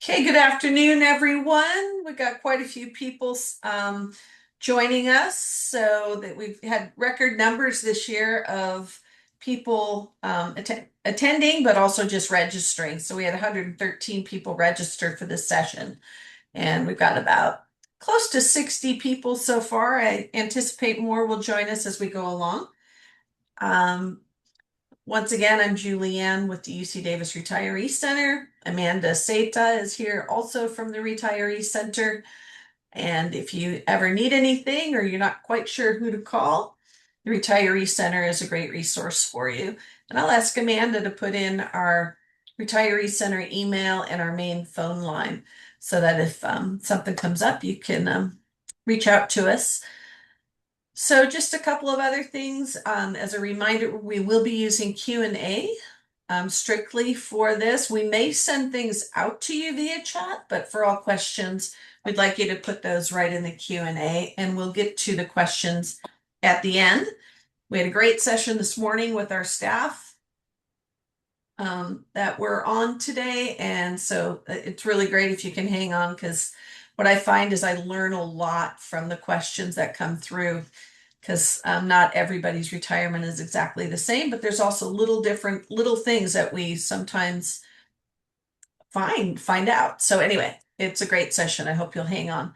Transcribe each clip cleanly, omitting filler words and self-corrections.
Okay, good afternoon, everyone. We've got quite a few people joining us, so that we've had record numbers this year of people attending, but also just registering. So we had 113 people registered for this session, and we've got about close to 60 people so far. I anticipate more will join us as we go along. Um, Once again, I'm Julianne with the UC Davis Retiree Center. Amanda Seta is here also from the Retiree Center. And if you ever need anything or you're not quite sure who to call, the Retiree Center is a great resource for you. And I'll ask Amanda to put in our Retiree Center email and our main phone line so that if something comes up, you can reach out to us. So just a couple of other things. As a reminder, we will be using Q&A strictly for this. We may send things out to you via chat, but for all questions, we'd like you to put those right in the Q&A, and we'll get to the questions at the end. We had a great session this morning with our staff that we're on today, and so it's really great if you can hang on, because what I find is I learn a lot from the questions that come through, because not everybody's retirement is exactly the same, but there's also little things that we sometimes find out. So anyway, it's a great session. I hope you'll hang on.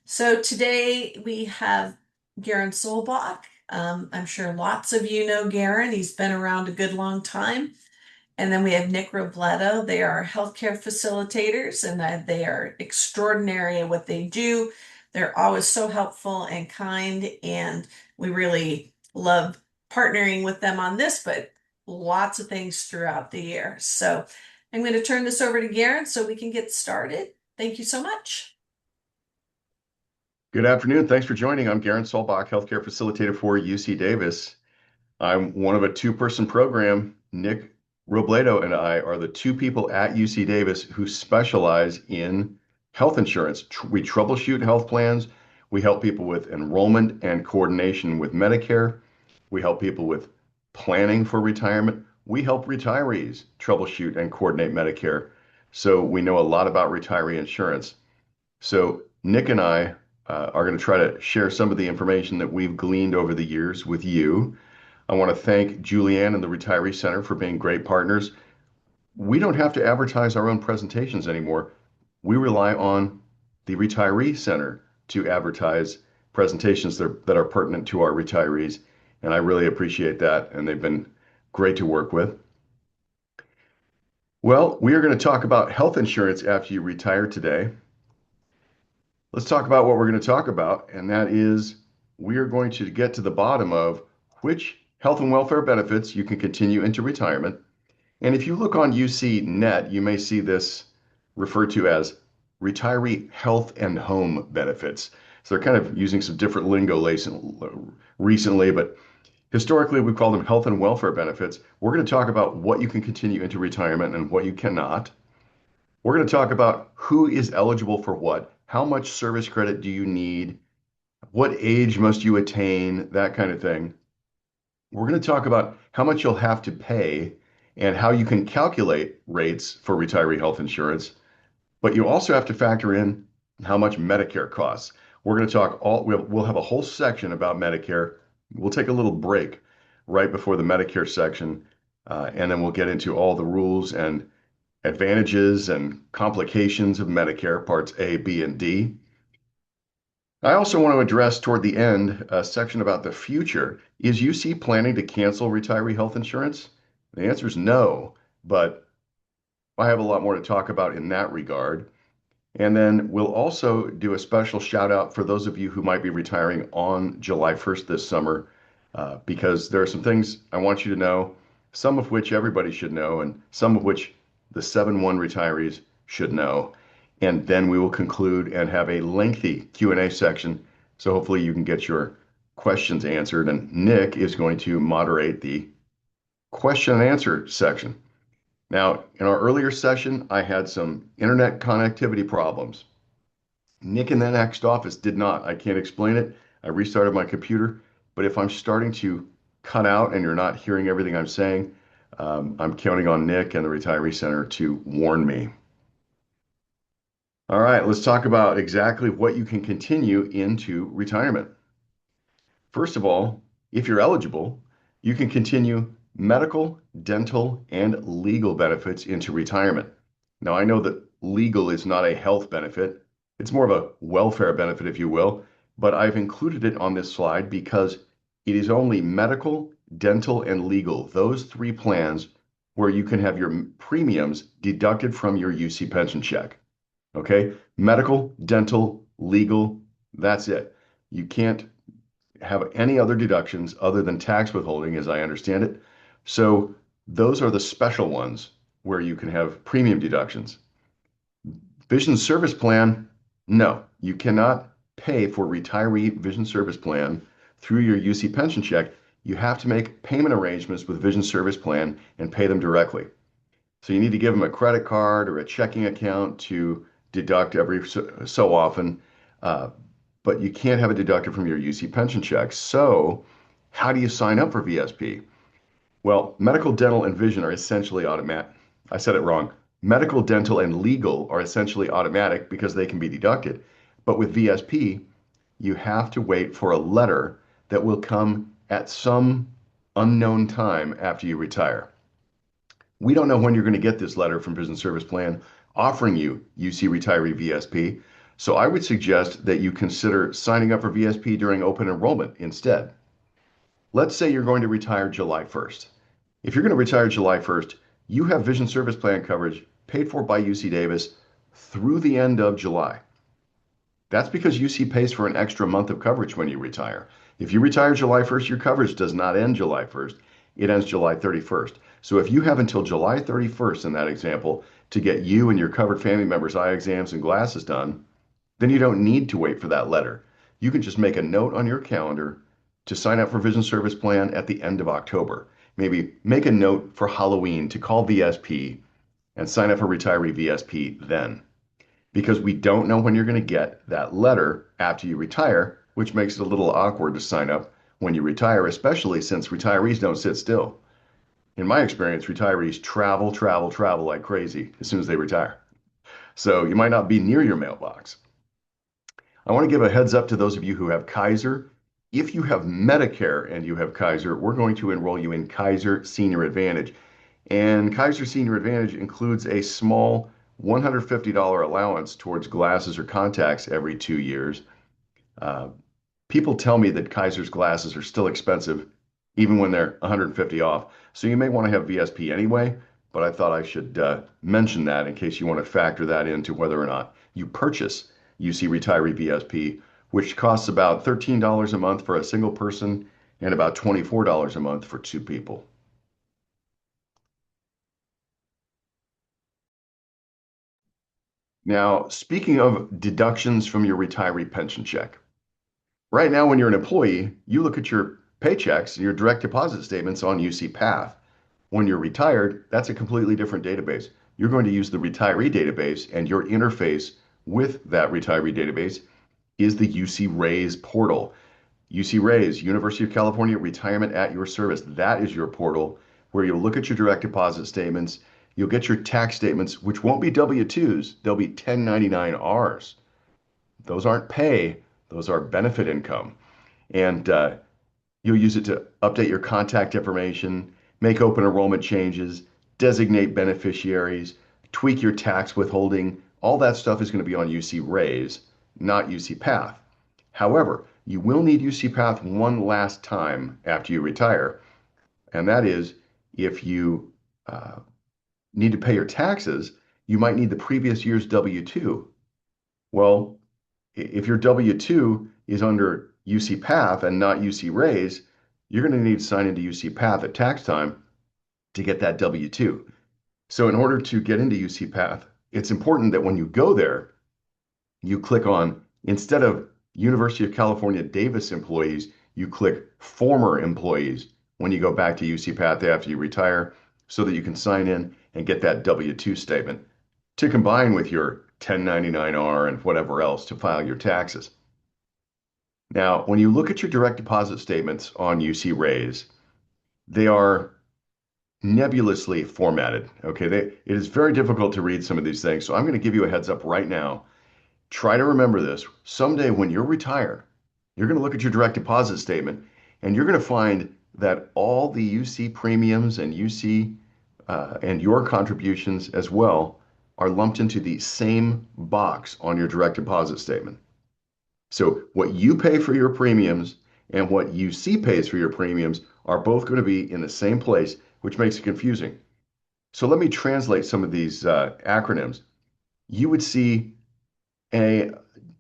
So today we have Garen Solbach. I'm sure lots of you know Garen. He's been around a good long time. And then we have Nick Robledo. They are healthcare facilitators, and they are extraordinary at what they do. They're always so helpful and kind, and we really love partnering with them on this, but lots of things throughout the year. So I'm going to turn this over to Garen so we can get started. Thank you so much. Good afternoon. Thanks for joining. I'm Garen Solbach, healthcare facilitator for UC Davis. I'm one of a two-person program. Nick Robledo and I are the two people at UC Davis who specialize in health insurance. We troubleshoot health plans. We help people with enrollment and coordination with Medicare. We help people with planning for retirement. We help retirees troubleshoot and coordinate Medicare. So we know a lot about retiree insurance. So Nick and I are going to try to share some of the information that we've gleaned over the years with you. I want to thank Julianne and the Retiree Center for being great partners. We don't have to advertise our own presentations anymore. We rely on the Retiree Center to advertise presentations that are pertinent to our retirees. And I really appreciate that. And they've been great to work with. Well, we are going to talk about health insurance after you retire today. Let's talk about what we're going to talk about, and that is we are going to get to the bottom of which health and welfare benefits you can continue into retirement. And if you look on UC Net, you may see this referred to as retiree health and home benefits. So they're kind of using some different lingo recently, but historically we call them health and welfare benefits. We're going to talk about what you can continue into retirement and what you cannot. We're going to talk about who is eligible for what. How much service credit do you need? What age must you attain? That kind of thing. We're going to talk about how much you'll have to pay and how you can calculate rates for retiree health insurance. But you also have to factor in how much Medicare costs. We're going to we'll have a whole section about Medicare. We'll take a little break right before the Medicare section, and then we'll get into all the rules and advantages and complications of Medicare, parts A, B, and D. I also want to address toward the end a section about the future. Is UC planning to cancel retiree health insurance? The answer is no, but I have a lot more to talk about in that regard. And then we'll also do a special shout out for those of you who might be retiring on July 1st this summer, because there are some things I want you to know, some of which everybody should know, and some of which the 7-1 retirees should know. And then we will conclude and have a lengthy Q&A section. So hopefully you can get your questions answered. And Nick is going to moderate the question and answer section. Now, in our earlier session, I had some internet connectivity problems. Nick in the next office did not. I can't explain it. I restarted my computer. But if I'm starting to cut out and you're not hearing everything I'm saying, I'm counting on Nick and the Retiree Center to warn me. All right, let's talk about exactly what you can continue into retirement. First of all, if you're eligible, you can continue medical, dental, and legal benefits into retirement. Now, I know that legal is not a health benefit. It's more of a welfare benefit, if you will, but I've included it on this slide because it is only medical, dental, and legal, those three plans where you can have your premiums deducted from your UC pension check. Okay? Medical, dental, legal, that's it. You can't have any other deductions other than tax withholding, as I understand it. So those are the special ones where you can have premium deductions. Vision service plan, no, you cannot pay for retiree vision service plan through your UC pension check. You have to make payment arrangements with vision service plan and pay them directly. So you need to give them a credit card or a checking account to deduct every so often. Uh, but you can't have it deducted from your UC pension check. So, how do you sign up for VSP? Well, medical, dental, and vision are essentially automatic. I said it wrong. Medical, dental, and legal are essentially automatic because they can be deducted. But with VSP, you have to wait for a letter that will come at some unknown time after you retire. We don't know when you're going to get this letter from Vision Service Plan offering you UC Retiree VSP. So I would suggest that you consider signing up for VSP during open enrollment instead. Let's say you're going to retire July 1st. If you're going to retire July 1st, you have Vision Service Plan coverage paid for by UC Davis through the end of July. That's because UC pays for an extra month of coverage when you retire. If you retire July 1st, your coverage does not end July 1st. It ends July 31st. So if you have until July 31st in that example to get you and your covered family members' eye exams and glasses done, then you don't need to wait for that letter. You can just make a note on your calendar to sign up for Vision Service Plan at the end of October. Maybe make a note for Halloween to call VSP and sign up for Retiree VSP then, because we don't know when you're going to get that letter after you retire, which makes it a little awkward to sign up when you retire, especially since retirees don't sit still. In my experience, retirees travel, travel, travel like crazy as soon as they retire. So you might not be near your mailbox. I want to give a heads up to those of you who have Kaiser. If you have Medicare and you have Kaiser, we're going to enroll you in Kaiser Senior Advantage. And Kaiser Senior Advantage includes a small $150 allowance towards glasses or contacts every 2 years. Uh, People tell me that Kaiser's glasses are still expensive, even when they're 150 off. So you may want to have VSP anyway, but I thought I should mention that in case you want to factor that into whether or not you purchase UC Retiree VSP, which costs about $13 a month for a single person and about $24 a month for two people. Now, speaking of deductions from your retiree pension check, right now, when you're an employee, you look at your paychecks and your direct deposit statements on UC Path. When you're retired, that's a completely different database. You're going to use the retiree database, and your interface with that retiree database is the UC Raise portal. UC Raise, University of California Retirement at Your Service. That is your portal where you'll look at your direct deposit statements. You'll get your tax statements, which won't be W-2s, they'll be 1099-Rs. Those aren't pay, those are benefit income. And you'll use it to update your contact information, make open enrollment changes, designate beneficiaries, tweak your tax withholding. All that stuff is going to be on UC Raise, not UC Path. However, you will need UC Path one last time after you retire, and that is if you need to pay your taxes, you might need the previous year's W-2. Well, if your W-2 is under UC Path and not UC Raise, you're going to need to sign into UC Path at tax time to get that W-2. So in order to get into UC Path, it's important that when you go there, you click on, instead of University of California Davis employees, you click former employees when you go back to UC Path after you retire so that you can sign in and get that W-2 statement to combine with your 1099-R and whatever else to file your taxes. Now, when you look at your direct deposit statements on UC Raise, they are nebulously formatted. Okay, it is very difficult to read some of these things. So I'm going to give you a heads up right now Try to remember this. Someday when you're retired, you're going to look at your direct deposit statement and you're going to find that all the UC premiums and UC and your contributions as well are lumped into the same box on your direct deposit statement. So what you pay for your premiums and what UC pays for your premiums are both going to be in the same place, which makes it confusing. So let me translate some of these acronyms. You would see a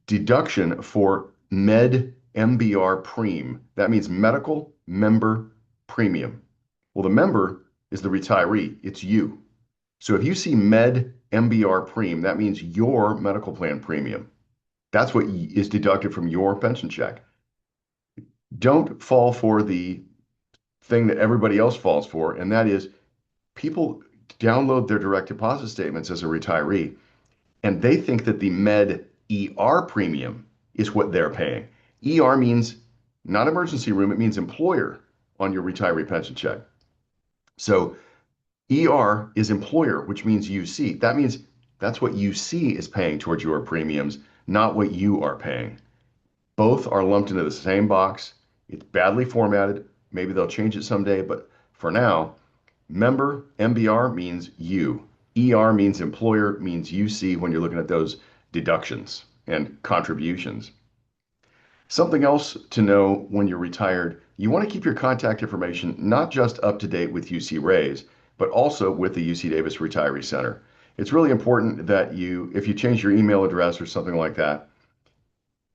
deduction for Med MBR Preem. That means medical member premium. Well, the member is the retiree, it's you. So if you see Med MBR Preem, that means your medical plan premium. That's what is deducted from your pension check. Don't fall for the thing that everybody else falls for, and that is people download their direct deposit statements as a retiree, and they think that the Med ER premium is what they're paying. ER means not emergency room, it means employer on your retiree pension check. So ER is employer, which means UC. That means that's what UC is paying towards your premiums, not what you are paying. Both are lumped into the same box. It's badly formatted. Maybe they'll change it someday, but for now, member MBR means you. ER means employer, means UC when you're looking at those deductions and contributions. Something else to know when you're retired, you want to keep your contact information not just up to date with UC Rays, but also with the UC Davis Retiree Center. It's really important that if you change your email address or something like that,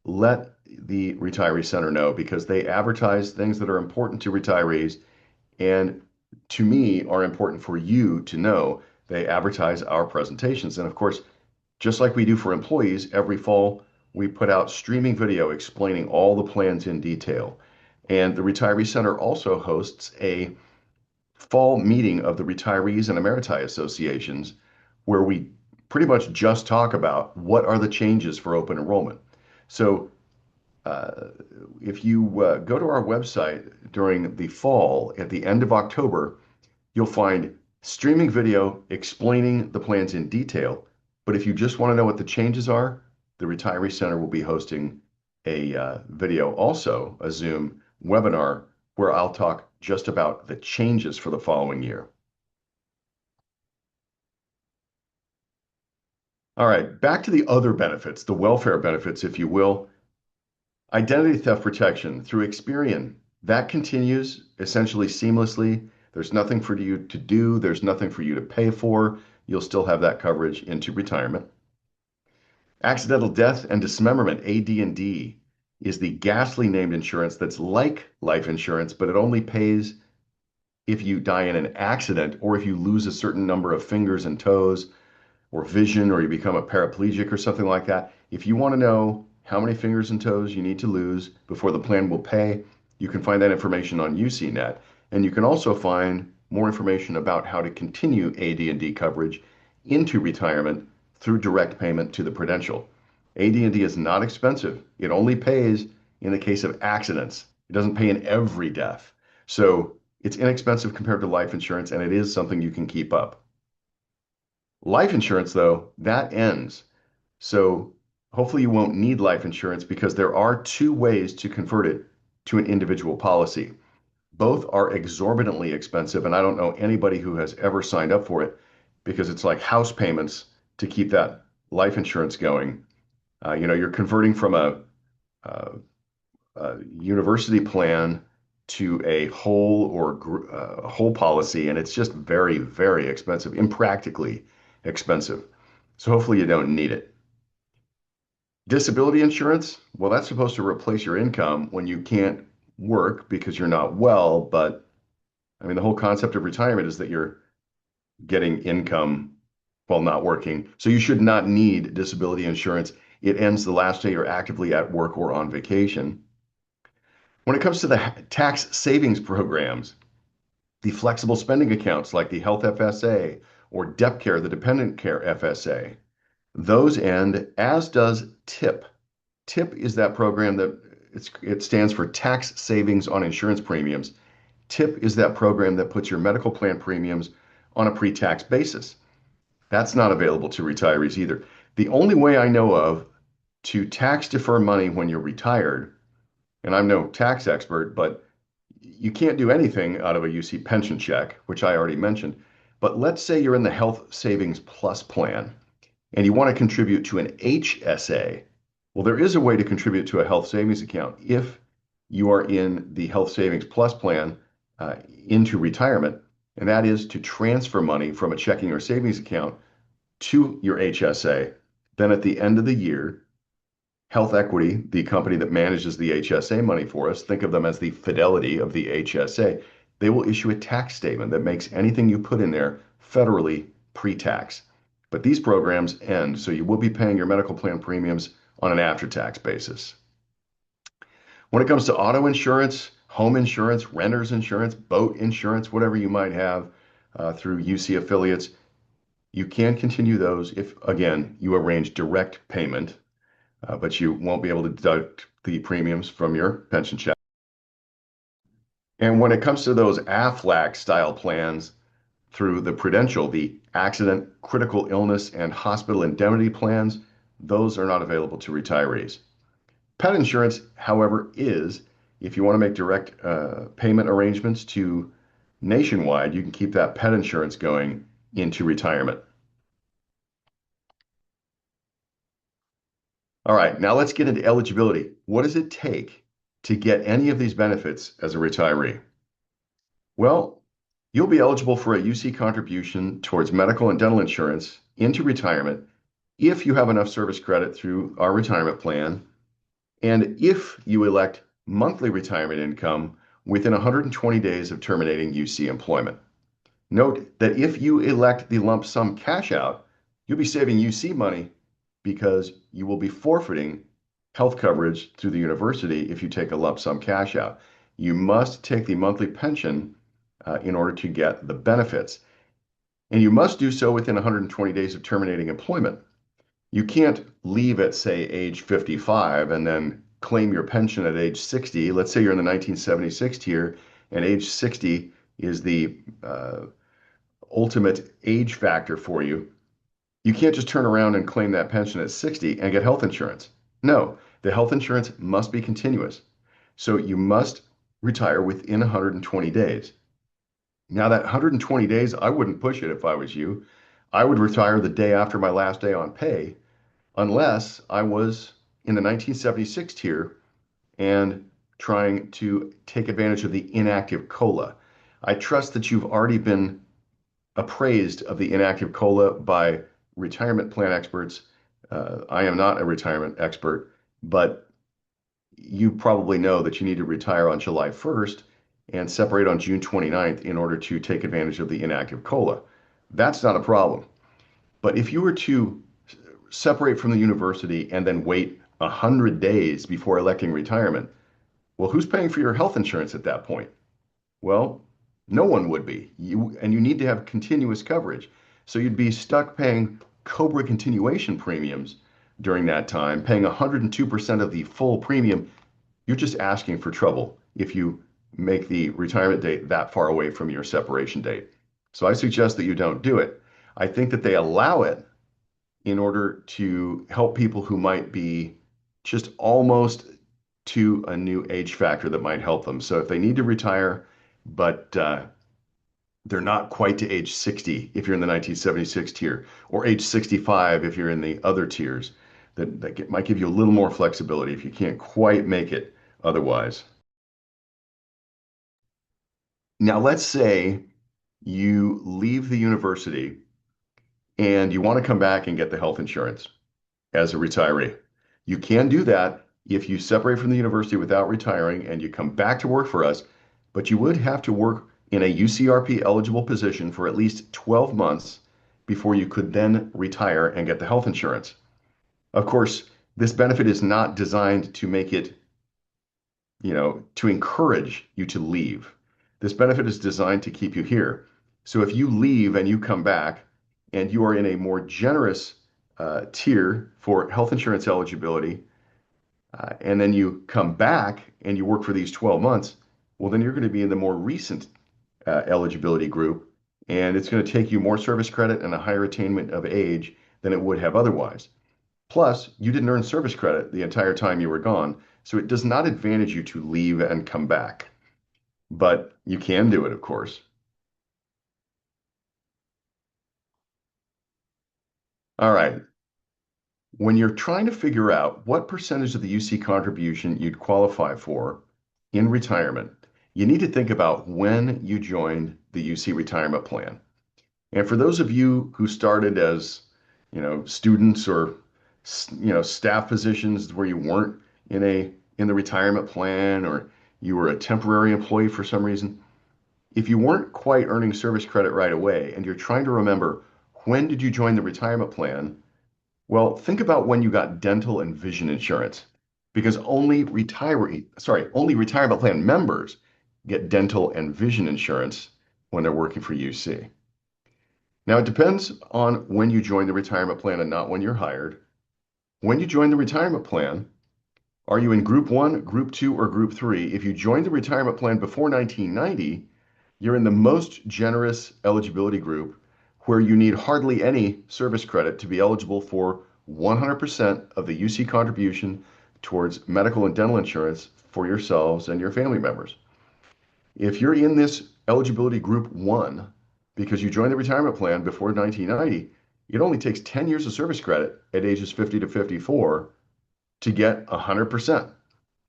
let the Retiree Center know because they advertise things that are important to retirees and to me are important for you to know. They advertise our presentations. And of course, just like we do for employees, every fall we put out streaming video explaining all the plans in detail. And the Retiree Center also hosts a fall meeting of the retirees and emeriti associations where we pretty much just talk about what are the changes for open enrollment. So if you go to our website during the fall at the end of October, you'll find streaming video explaining the plans in detail. But if you just want to know what the changes are, the Retiree Center will be hosting a video, also a Zoom webinar, where I'll talk just about the changes for the following year. All right, back to the other benefits, the welfare benefits, if you will. Identity theft protection through Experian, that continues essentially seamlessly. There's nothing for you to do. There's nothing for you to pay for. You'll still have that coverage into retirement. Accidental death and dismemberment, AD&D, is the ghastly named insurance that's like life insurance, but it only pays if you die in an accident or if you lose a certain number of fingers and toes or vision or you become a paraplegic or something like that. If you want to know how many fingers and toes you need to lose before the plan will pay, you can find that information on UCNet. And you can also find more information about how to continue AD&D coverage into retirement through direct payment to the Prudential. AD&D is not expensive. It only pays in the case of accidents. It doesn't pay in every death. So it's inexpensive compared to life insurance, and it is something you can keep up. Life insurance, though, that ends. So hopefully you won't need life insurance because there are two ways to convert it to an individual policy. Both are exorbitantly expensive, and I don't know anybody who has ever signed up for it because it's like house payments to keep that life insurance going. You're converting from a university plan to a whole or whole policy, and it's just very, very expensive, impractically expensive. So hopefully you don't need it. Disability insurance, well, that's supposed to replace your income when you can't work because you're not well, but I mean, the whole concept of retirement is that you're getting income while not working. So you should not need disability insurance. It ends the last day you're actively at work or on vacation. When it comes to the tax savings programs, the flexible spending accounts like the Health FSA or DepCare, the Dependent Care FSA, those end, as does TIP. TIP is that program that it stands for Tax Savings on Insurance Premiums. TIP is that program that puts your medical plan premiums on a pre-tax basis. That's not available to retirees either. The only way I know of to tax defer money when you're retired, and I'm no tax expert, but you can't do anything out of a UC pension check, which I already mentioned. But let's say you're in the Health Savings Plus plan and you want to contribute to an HSA. Well, there is a way to contribute to a health savings account if you are in the Health Savings Plus plan into retirement, and that is to transfer money from a checking or savings account to your HSA. Then at the end of the year, Health Equity, the company that manages the HSA money for us, think of them as the Fidelity of the HSA. They will issue a tax statement that makes anything you put in there federally pre-tax. But these programs end, so you will be paying your medical plan premiums on an after-tax basis. When it comes to auto insurance, home insurance, renter's insurance, boat insurance, whatever you might have through UC affiliates, you can continue those if, again, you arrange direct payment, but you won't be able to deduct the premiums from your pension check. And when it comes to those AFLAC style plans through the Prudential, the accident, critical illness, and hospital indemnity plans, those are not available to retirees. Pet insurance, however, is. If you want to make direct payment arrangements to Nationwide, you can keep that pet insurance going into retirement. All right, now let's get into eligibility. What does it take to get any of these benefits as a retiree? Well, you'll be eligible for a UC contribution towards medical and dental insurance into retirement if you have enough service credit through our retirement plan, and if you elect monthly retirement income within 120 days of terminating UC employment. Note that if you elect the lump sum cash out, you'll be saving UC money because you will be forfeiting health coverage through the university if you take a lump sum cash out. You must take the monthly pension in order to get the benefits. And you must do so within 120 days of terminating employment. You can't leave at, say, age 55 and then claim your pension at age 60. Let's say you're in the 1976 tier and age 60 is the ultimate age factor for you. You can't just turn around and claim that pension at 60 and get health insurance. No, the health insurance must be continuous. So you must retire within 120 days. Now, that 120 days, I wouldn't push it if I was you. I would retire the day after my last day on pay, unless I was in the 1976 tier and trying to take advantage of the inactive COLA. I trust that you've already been appraised of the inactive COLA by retirement plan experts. I am not a retirement expert, but you probably know that you need to retire on July 1st and separate on June 29th in order to take advantage of the inactive COLA. That's not a problem. But if you were to separate from the university and then wait 100 days before electing retirement, well, who's paying for your health insurance at that point? Well, no one would be. You need to have continuous coverage. So you'd be stuck paying COBRA continuation premiums during that time, paying 102% of the full premium. You're just asking for trouble if you make the retirement date that far away from your separation date. So I suggest that you don't do it. I think that they allow it in order to help people who might be just almost to a new age factor that might help them. So if they need to retire, but they're not quite to age 60 if you're in the 1976 tier, or age 65 if you're in the other tiers, that might give you a little more flexibility if you can't quite make it otherwise. Now, let's say you leave the university and you want to come back and get the health insurance as a retiree. You can do that if you separate from the university without retiring and you come back to work for us, but you would have to work in a UCRP eligible position for at least 12 months before you could then retire and get the health insurance. Of course, this benefit is not designed to make it, to encourage you to leave. This benefit is designed to keep you here. So if you leave and you come back and you are in a more generous tier for health insurance eligibility, and then you come back and you work for these 12 months, well, then you're going to be in the more recent eligibility group, and it's going to take you more service credit and a higher attainment of age than it would have otherwise. Plus, you didn't earn service credit the entire time you were gone, so it does not advantage you to leave and come back. But you can do it, of course. All right. When you're trying to figure out what percentage of the UC contribution you'd qualify for in retirement, you need to think about when you joined the UC retirement plan. And for those of you who started as, students or, staff positions where you weren't in the retirement plan, or you were a temporary employee for some reason, if you weren't quite earning service credit right away and you're trying to remember when did you join the retirement plan, well, think about when you got dental and vision insurance, because only retirement plan members get dental and vision insurance when they're working for UC. Now, it depends on when you join the retirement plan and not when you're hired. When you join the retirement plan, are you in Group 1, Group 2, or Group 3? If you joined the retirement plan before 1990, you're in the most generous eligibility group where you need hardly any service credit to be eligible for 100% of the UC contribution towards medical and dental insurance for yourselves and your family members. If you're in this eligibility group 1 because you joined the retirement plan before 1990, it only takes 10 years of service credit at ages 50 to 54 to get 100%.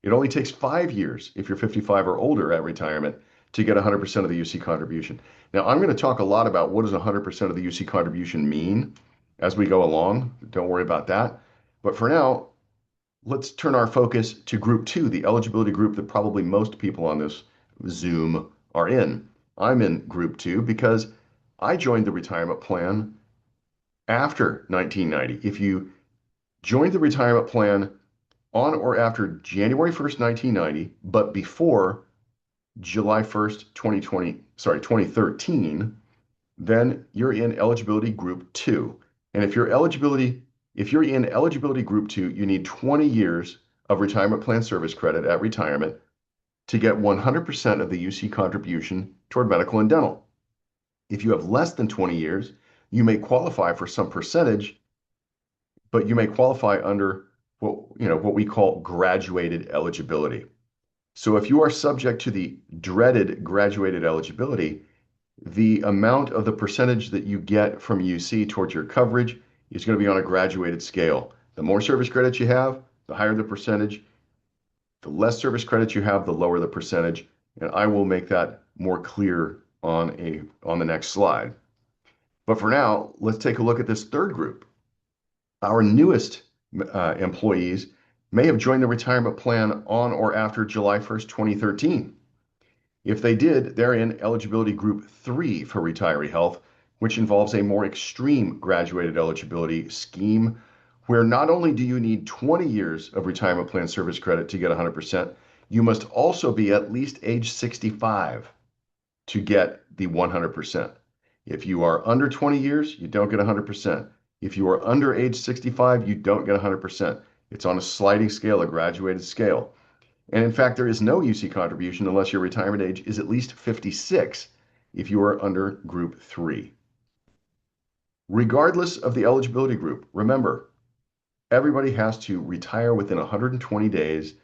It only takes 5 years if you're 55 or older at retirement to get 100% of the UC contribution. Now, I'm going to talk a lot about what does 100% of the UC contribution mean as we go along. Don't worry about that. But for now, let's turn our focus to Group 2, the eligibility group that probably most people on this Zoom are in. I'm in Group 2 because I joined the retirement plan after 1990. If you joined the retirement plan on or after January 1st, 1990, but before July 1st, 2013, then you're in eligibility group 2. And if you're in eligibility group 2, you need 20 years of retirement plan service credit at retirement to get 100% of the UC contribution toward medical and dental. If you have less than 20 years, you may qualify for some percentage, but you may qualify under what we call graduated eligibility. So if you are subject to the dreaded graduated eligibility, the amount of the percentage that you get from UC towards your coverage is going to be on a graduated scale. The more service credits you have, the higher the percentage. The less service credits you have, the lower the percentage. And I will make that more clear on the next slide. But for now, let's take a look at this third group. Our newest employees may have joined the retirement plan on or after July 1st, 2013. If they did, they're in eligibility group 3 for retiree health, which involves a more extreme graduated eligibility scheme where not only do you need 20 years of retirement plan service credit to get 100%, you must also be at least age 65 to get the 100%. If you are under 20 years, you don't get 100%. If you are under age 65, you don't get 100%. It's on a sliding scale, a graduated scale. And in fact, there is no UC contribution unless your retirement age is at least 56 if you are under group 3. Regardless of the eligibility group, remember, everybody has to retire within 120 days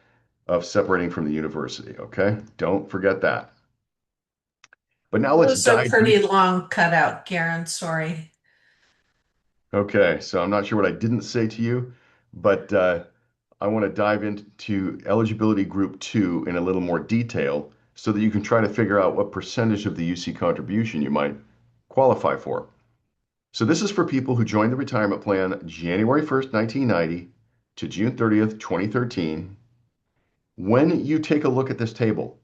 of separating from the university, okay? Don't forget that. But now It let's was a dive pretty deep. long cutout, Garen. Sorry. Okay, so I'm not sure what I didn't say to you, but I want to dive into eligibility group 2 in a little more detail so that you can try to figure out what percentage of the UC contribution you might qualify for. So this is for people who joined the retirement plan January 1st, 1990 to June 30th, 2013. When you take a look at this table,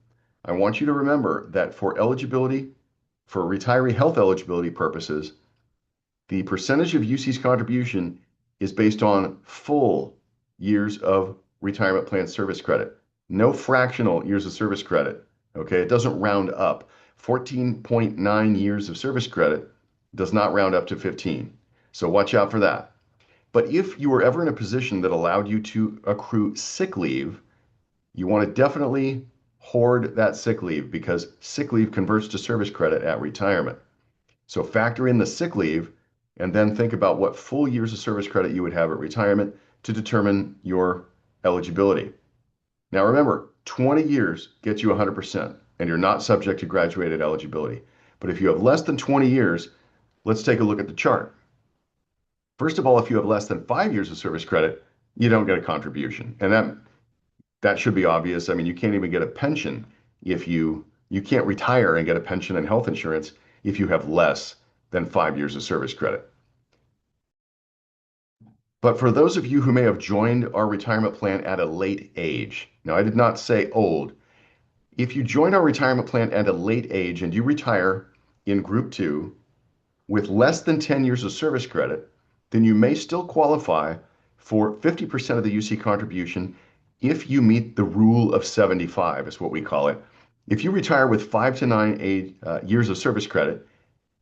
I want you to remember that for retiree health eligibility purposes, the percentage of UC's contribution is based on full years of retirement plan service credit, no fractional years of service credit. Okay, it doesn't round up. 14.9 years of service credit does not round up to 15. So watch out for that. But if you were ever in a position that allowed you to accrue sick leave, you want to definitely hoard that sick leave because sick leave converts to service credit at retirement. So factor in the sick leave and then think about what full years of service credit you would have at retirement. to determine your eligibility. Now remember, 20 years gets you 100%, and you're not subject to graduated eligibility. But if you have less than 20 years, let's take a look at the chart. First of all, if you have less than 5 years of service credit, you don't get a contribution. And that should be obvious. I mean, you can't even get a pension if you can't retire and get a pension and health insurance if you have less than 5 years of service credit. But for those of you who may have joined our retirement plan at a late age, now I did not say old. If you join our retirement plan at a late age and you retire in Group 2 with less than 10 years of service credit, then you may still qualify for 50% of the UC contribution if you meet the rule of 75, is what we call it. If you retire with 5 to 9 years of service credit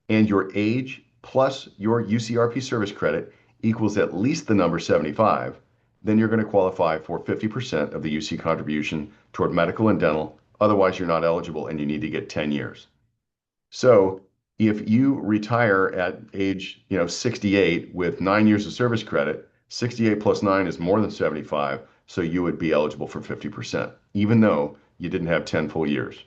and your age plus your UCRP service credit equals at least the number 75, then you're going to qualify for 50% of the UC contribution toward medical and dental. Otherwise, you're not eligible and you need to get 10 years. So if you retire at age 68 with 9 years of service credit, 68 plus 9 is more than 75, so you would be eligible for 50%, even though you didn't have 10 full years.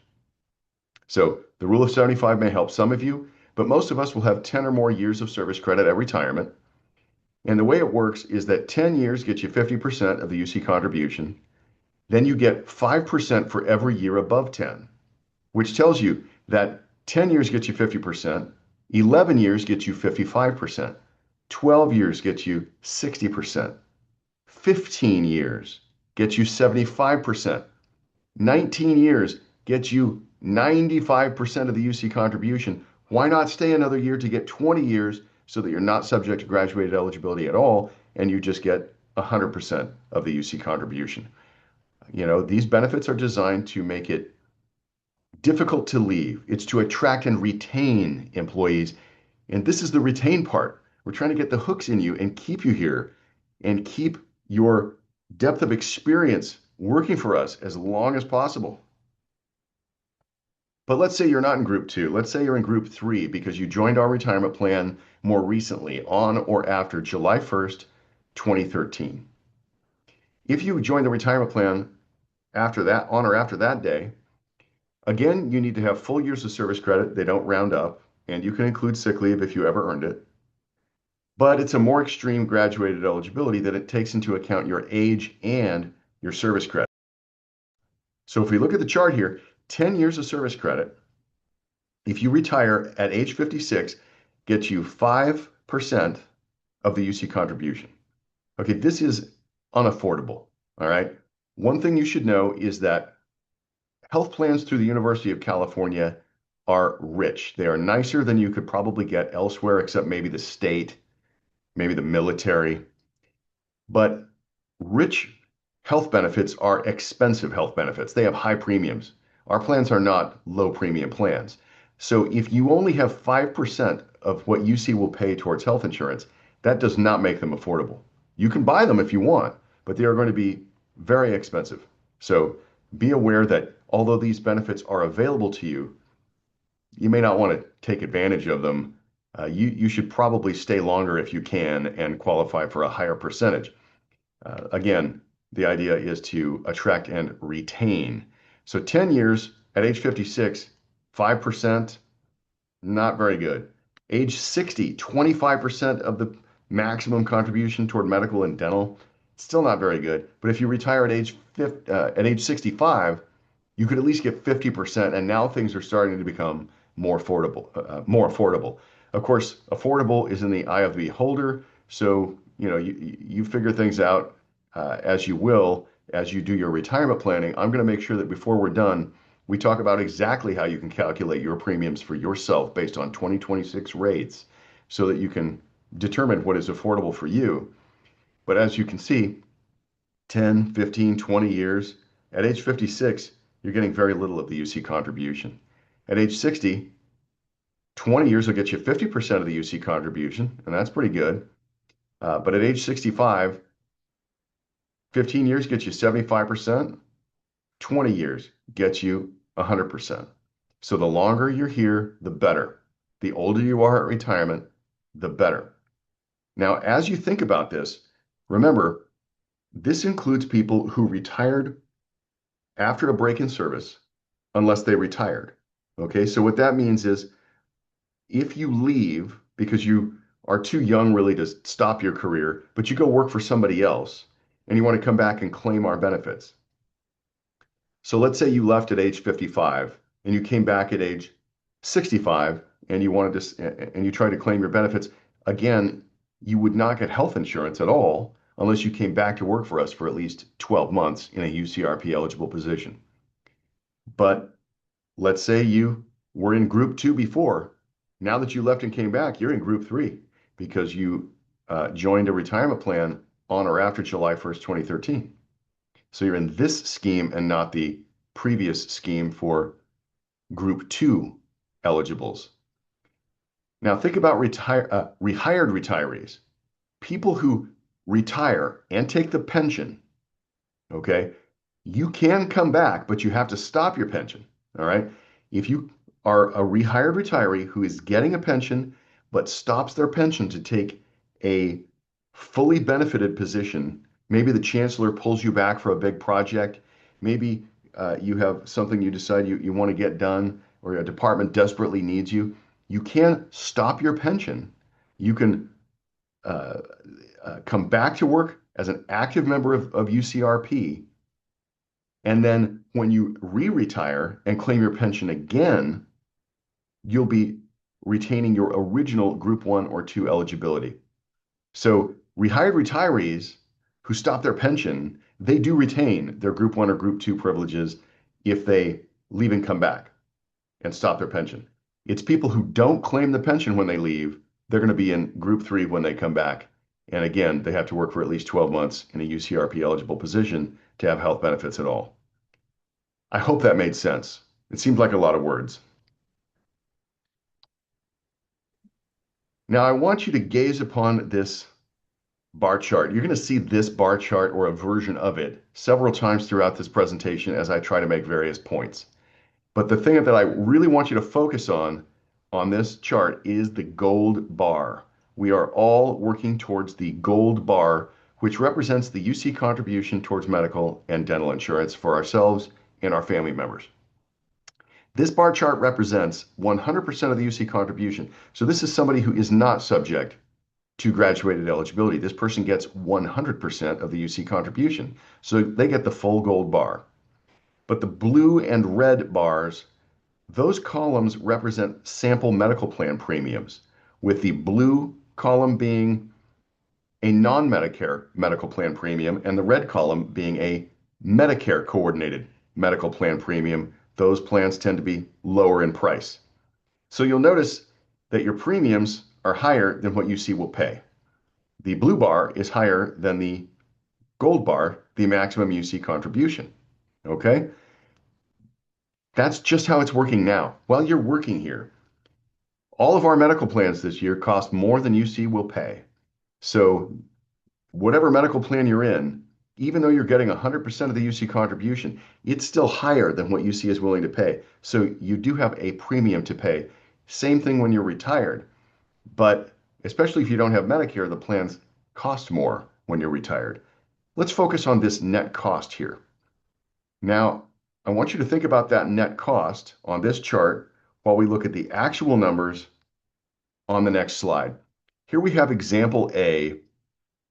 So the rule of 75 may help some of you, but most of us will have 10 or more years of service credit at retirement. And the way it works is that 10 years gets you 50% of the UC contribution. Then you get 5% for every year above 10, which tells you that 10 years gets you 50%, 11 years gets you 55%, 12 years gets you 60%, 15 years gets you 75%, 19 years gets you 95% of the UC contribution. Why not stay another year to get 20 years so that you're not subject to graduated eligibility at all, and you just get 100% of the UC contribution? These benefits are designed to make it difficult to leave. It's to attract and retain employees. And this is the retain part. We're trying to get the hooks in you and keep you here and keep your depth of experience working for us as long as possible. But let's say you're not in Group 2. Let's say you're in Group 3 because you joined our retirement plan more recently, on or after July 1st, 2013. If you join the retirement plan after that, on or after that day, again, you need to have full years of service credit. They don't round up, and you can include sick leave if you ever earned it. But it's a more extreme graduated eligibility that it takes into account your age and your service credit. So if we look at the chart here, 10 years of service credit, if you retire at age 56, gets you 5% of the UC contribution. Okay, this is unaffordable, all right? One thing you should know is that health plans through the University of California are rich. They are nicer than you could probably get elsewhere, except maybe the state, maybe the military. But rich health benefits are expensive health benefits. They have high premiums. Our plans are not low premium plans. So if you only have 5% of what UC will pay towards health insurance, that does not make them affordable. You can buy them if you want, but they are going to be very expensive. So be aware that although these benefits are available to you, you may not want to take advantage of them. You should probably stay longer if you can and qualify for a higher percentage. Again, the idea is to attract and retain. So 10 years at age 56, 5%, not very good. Age 60, 25% of the maximum contribution toward medical and dental, still not very good. But if you retire at age 65, you could at least get 50%, and now things are starting to become more affordable. Of course, affordable is in the eye of the beholder, so you figure things out as you will as you do your retirement planning. I'm going to make sure that before we're done, we talk about exactly how you can calculate your premiums for yourself based on 2026 rates so that you can determine what is affordable for you. But as you can see, 10, 15, 20 years, at age 56, you're getting very little of the UC contribution. At age 60, 20 years will get you 50% of the UC contribution, and that's pretty good. But at age 65, 15 years gets you 75%, 20 years gets you 100%. So the longer you're here, the better. The older you are at retirement, the better. Now, as you think about this, remember, This includes people who retired after a break in service, unless they retired. Okay, so what that means is if you leave because you are too young really to stop your career, but you go work for somebody else and you want to come back and claim our benefits. So let's say you left at age 55 and you came back at age 65 and you wanted to and you tried to claim your benefits. Again, you would not get health insurance at all unless you came back to work for us for at least 12 months in a UCRP eligible position. But let's say you were in group 2 before. Now that you left and came back, you're in group 3 because you joined a retirement plan on or after July 1st, 2013. So you're in this scheme and not the previous scheme for group 2 eligibles. Now think about rehired retirees, people who retire and take the pension. Okay, you can come back, but you have to stop your pension. All right. If you are a rehired retiree who is getting a pension but stops their pension to take a fully benefited position, maybe the chancellor pulls you back for a big project, maybe you have something you decide you want to get done, or a department desperately needs you, you can stop your pension. You can uh, come back to work as an active member of UCRP. And then when you re-retire and claim your pension again, you'll be retaining your original Group 1 or 2 eligibility. So rehired retirees who stop their pension, they do retain their Group 1 or Group 2 privileges if they leave and come back and stop their pension. It's people who don't claim the pension when they leave, they're going to be in Group 3 when they come back. And again, they have to work for at least 12 months in a UCRP eligible position to have health benefits at all. I hope that made sense. It seemed like a lot of words. Now I want you to gaze upon this bar chart. You're going to see this bar chart or a version of it several times throughout this presentation as I try to make various points. But the thing that I really want you to focus on this chart is the gold bar. We are all working towards the gold bar, which represents the UC contribution towards medical and dental insurance for ourselves and our family members. This bar chart represents 100% of the UC contribution. So this is somebody who is not subject to graduated eligibility. This person gets 100% of the UC contribution. So they get the full gold bar. But the blue and red bars, those columns represent sample medical plan premiums, with the blue column being a non-Medicare medical plan premium and the red column being a Medicare coordinated medical plan premium. Those plans tend to be lower in price. So you'll notice that your premiums are higher than what UC will pay. The blue bar is higher than the gold bar, the maximum UC contribution. Okay? That's just how it's working now. While you're working here, all of our medical plans this year cost more than UC will pay. So whatever medical plan you're in, even though you're getting 100% of the UC contribution, it's still higher than what UC is willing to pay. So you do have a premium to pay. Same thing when you're retired, but especially if you don't have Medicare, the plans cost more when you're retired. Let's focus on this net cost here. Now, I want you to think about that net cost on this chart while we look at the actual numbers on the next slide. Here we have example A,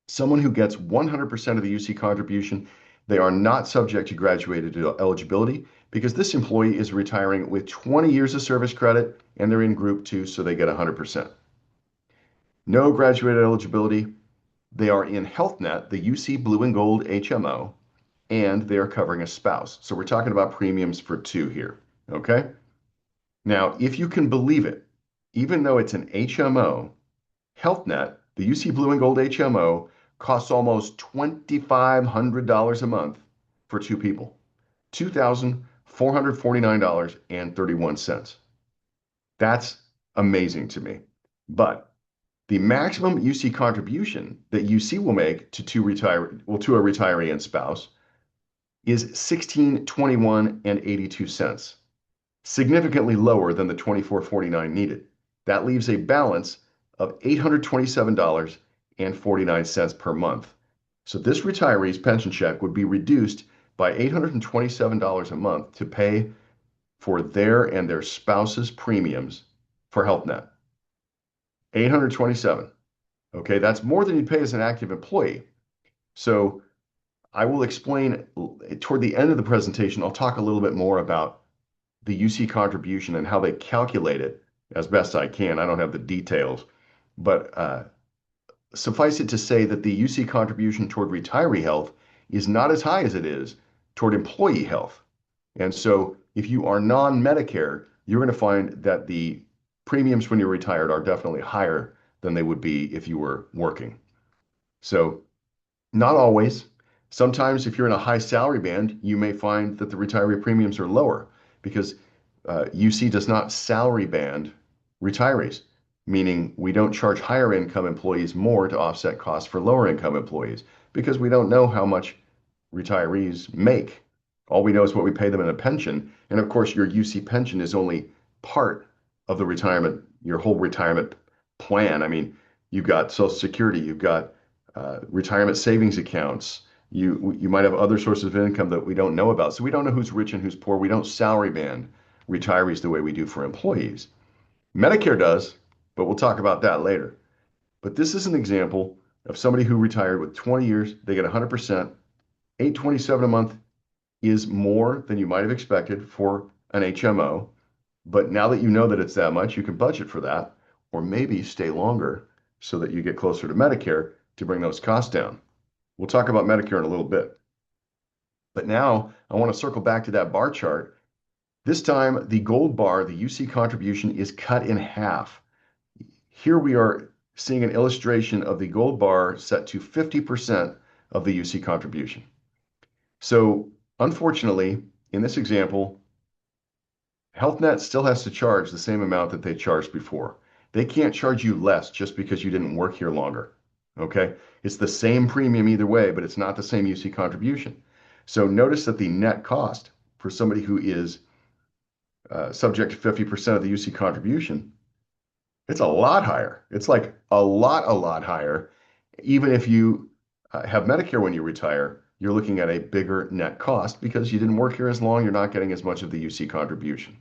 someone who gets 100% of the UC contribution. They are not subject to graduated eligibility because this employee is retiring with 20 years of service credit and they're in group 2, so they get 100%. No graduated eligibility. They are in HealthNet, the UC Blue and Gold HMO, and they are covering a spouse. So we're talking about premiums for 2 here, okay? Now, if you can believe it, even though it's an HMO, HealthNet, the UC Blue and Gold HMO, costs almost $2,500 a month for 2 people, $2,449.31. That's amazing to me. But the maximum UC contribution that UC will make to a retiree and spouse is $16.21.82, significantly lower than the $24.49 needed. That leaves a balance of $827.49 per month. So this retiree's pension check would be reduced by $827 a month to pay for their and their spouse's premiums for Health Net. 827. Okay, that's more than you'd pay as an active employee. So I will explain toward the end of the presentation, I'll talk a little bit more about the UC contribution and how they calculate it as best I can. I don't have the details, but suffice it to say that the UC contribution toward retiree health is not as high as it is toward employee health. And so if you are non-Medicare, you're going to find that the premiums when you're retired are definitely higher than they would be if you were working. So not always. Sometimes if you're in a high salary band, you may find that the retiree premiums are lower because UC does not salary band retirees, meaning we don't charge higher income employees more to offset costs for lower income employees because we don't know how much retirees make. All we know is what we pay them in a pension. And of course, your UC pension is only part of the retirement, your whole retirement plan. I mean, you've got Social Security, you've got retirement savings accounts. You might have other sources of income that we don't know about. So we don't know who's rich and who's poor. We don't salary band retirees the way we do for employees. Medicare does, but we'll talk about that later. But this is an example of somebody who retired with 20 years. They get 100%. 827 a month is more than you might have expected for an HMO. But now that you know that it's that much, you can budget for that, or maybe stay longer so that you get closer to Medicare to bring those costs down. We'll talk about Medicare in a little bit. But now I want to circle back to that bar chart. This time, the gold bar, the UC contribution, is cut in half. Here we are seeing an illustration of the gold bar set to 50% of the UC contribution. So unfortunately, in this example, Health Net still has to charge the same amount that they charged before. They can't charge you less just because you didn't work here longer. Okay? It's the same premium either way, but it's not the same UC contribution. So notice that the net cost for somebody who is subject to 50% of the UC contribution, it's a lot higher. It's like a lot higher. Even if you have Medicare when you retire, you're looking at a bigger net cost because you didn't work here as long, you're not getting as much of the UC contribution.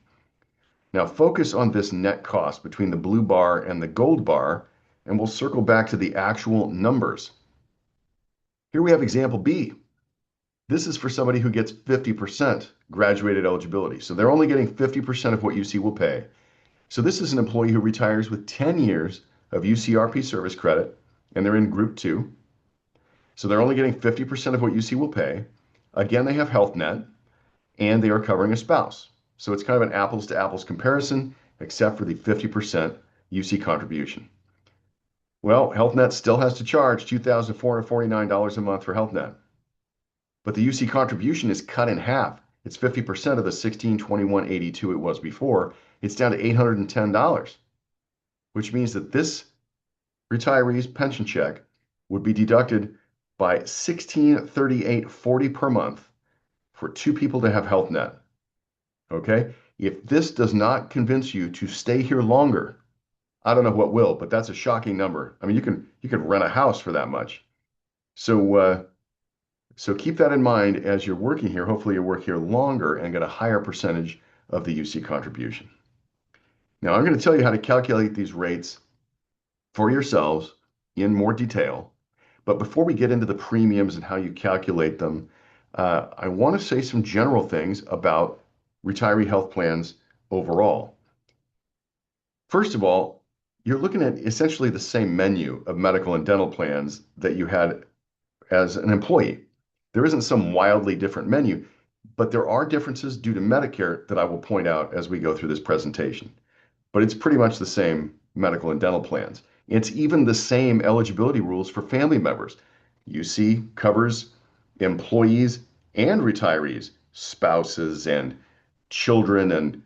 Now focus on this net cost between the blue bar and the gold bar, and we'll circle back to the actual numbers. Here we have example B. This is for somebody who gets 50% graduated eligibility. So they're only getting 50% of what UC will pay. So this is an employee who retires with 10 years of UCRP service credit, and they're in group 2. So they're only getting 50% of what UC will pay. Again, they have Health Net, and they are covering a spouse. So it's kind of an apples to apples comparison, except for the 50% UC contribution. Well, Health Net still has to charge $2,449 a month for Health Net. But the UC contribution is cut in half. It's 50% of the $1,621.82 it was before. It's down to $810, which means that this retiree's pension check would be deducted by $1,638.40 per month for 2 people to have Health Net. Okay? If this does not convince you to stay here longer, I don't know what will, but that's a shocking number. I mean, you can rent a house for that much. So keep that in mind as you're working here. Hopefully you work here longer and get a higher percentage of the UC contribution. Now I'm going to tell you how to calculate these rates for yourselves in more detail. But before we get into the premiums and how you calculate them, I want to say some general things about retiree health plans overall. First of all, you're looking at essentially the same menu of medical and dental plans that you had as an employee. There isn't some wildly different menu, but there are differences due to Medicare that I will point out as we go through this presentation. But it's pretty much the same medical and dental plans. It's even the same eligibility rules for family members. UC covers employees and retirees, spouses and children and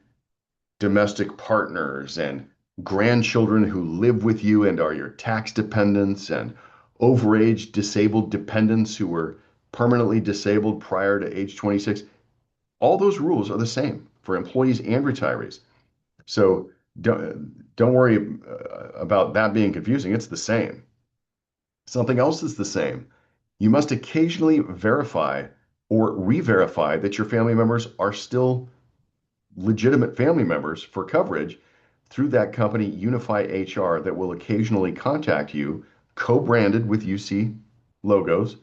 domestic partners and grandchildren who live with you and are your tax dependents and overage disabled dependents who were permanently disabled prior to age 26. All those rules are the same for employees and retirees. So don't worry about that being confusing. It's the same. Something else is the same. You must occasionally verify or re-verify that your family members are still legitimate family members for coverage through that company, Unify HR, that will occasionally contact you, co-branded with UC logos.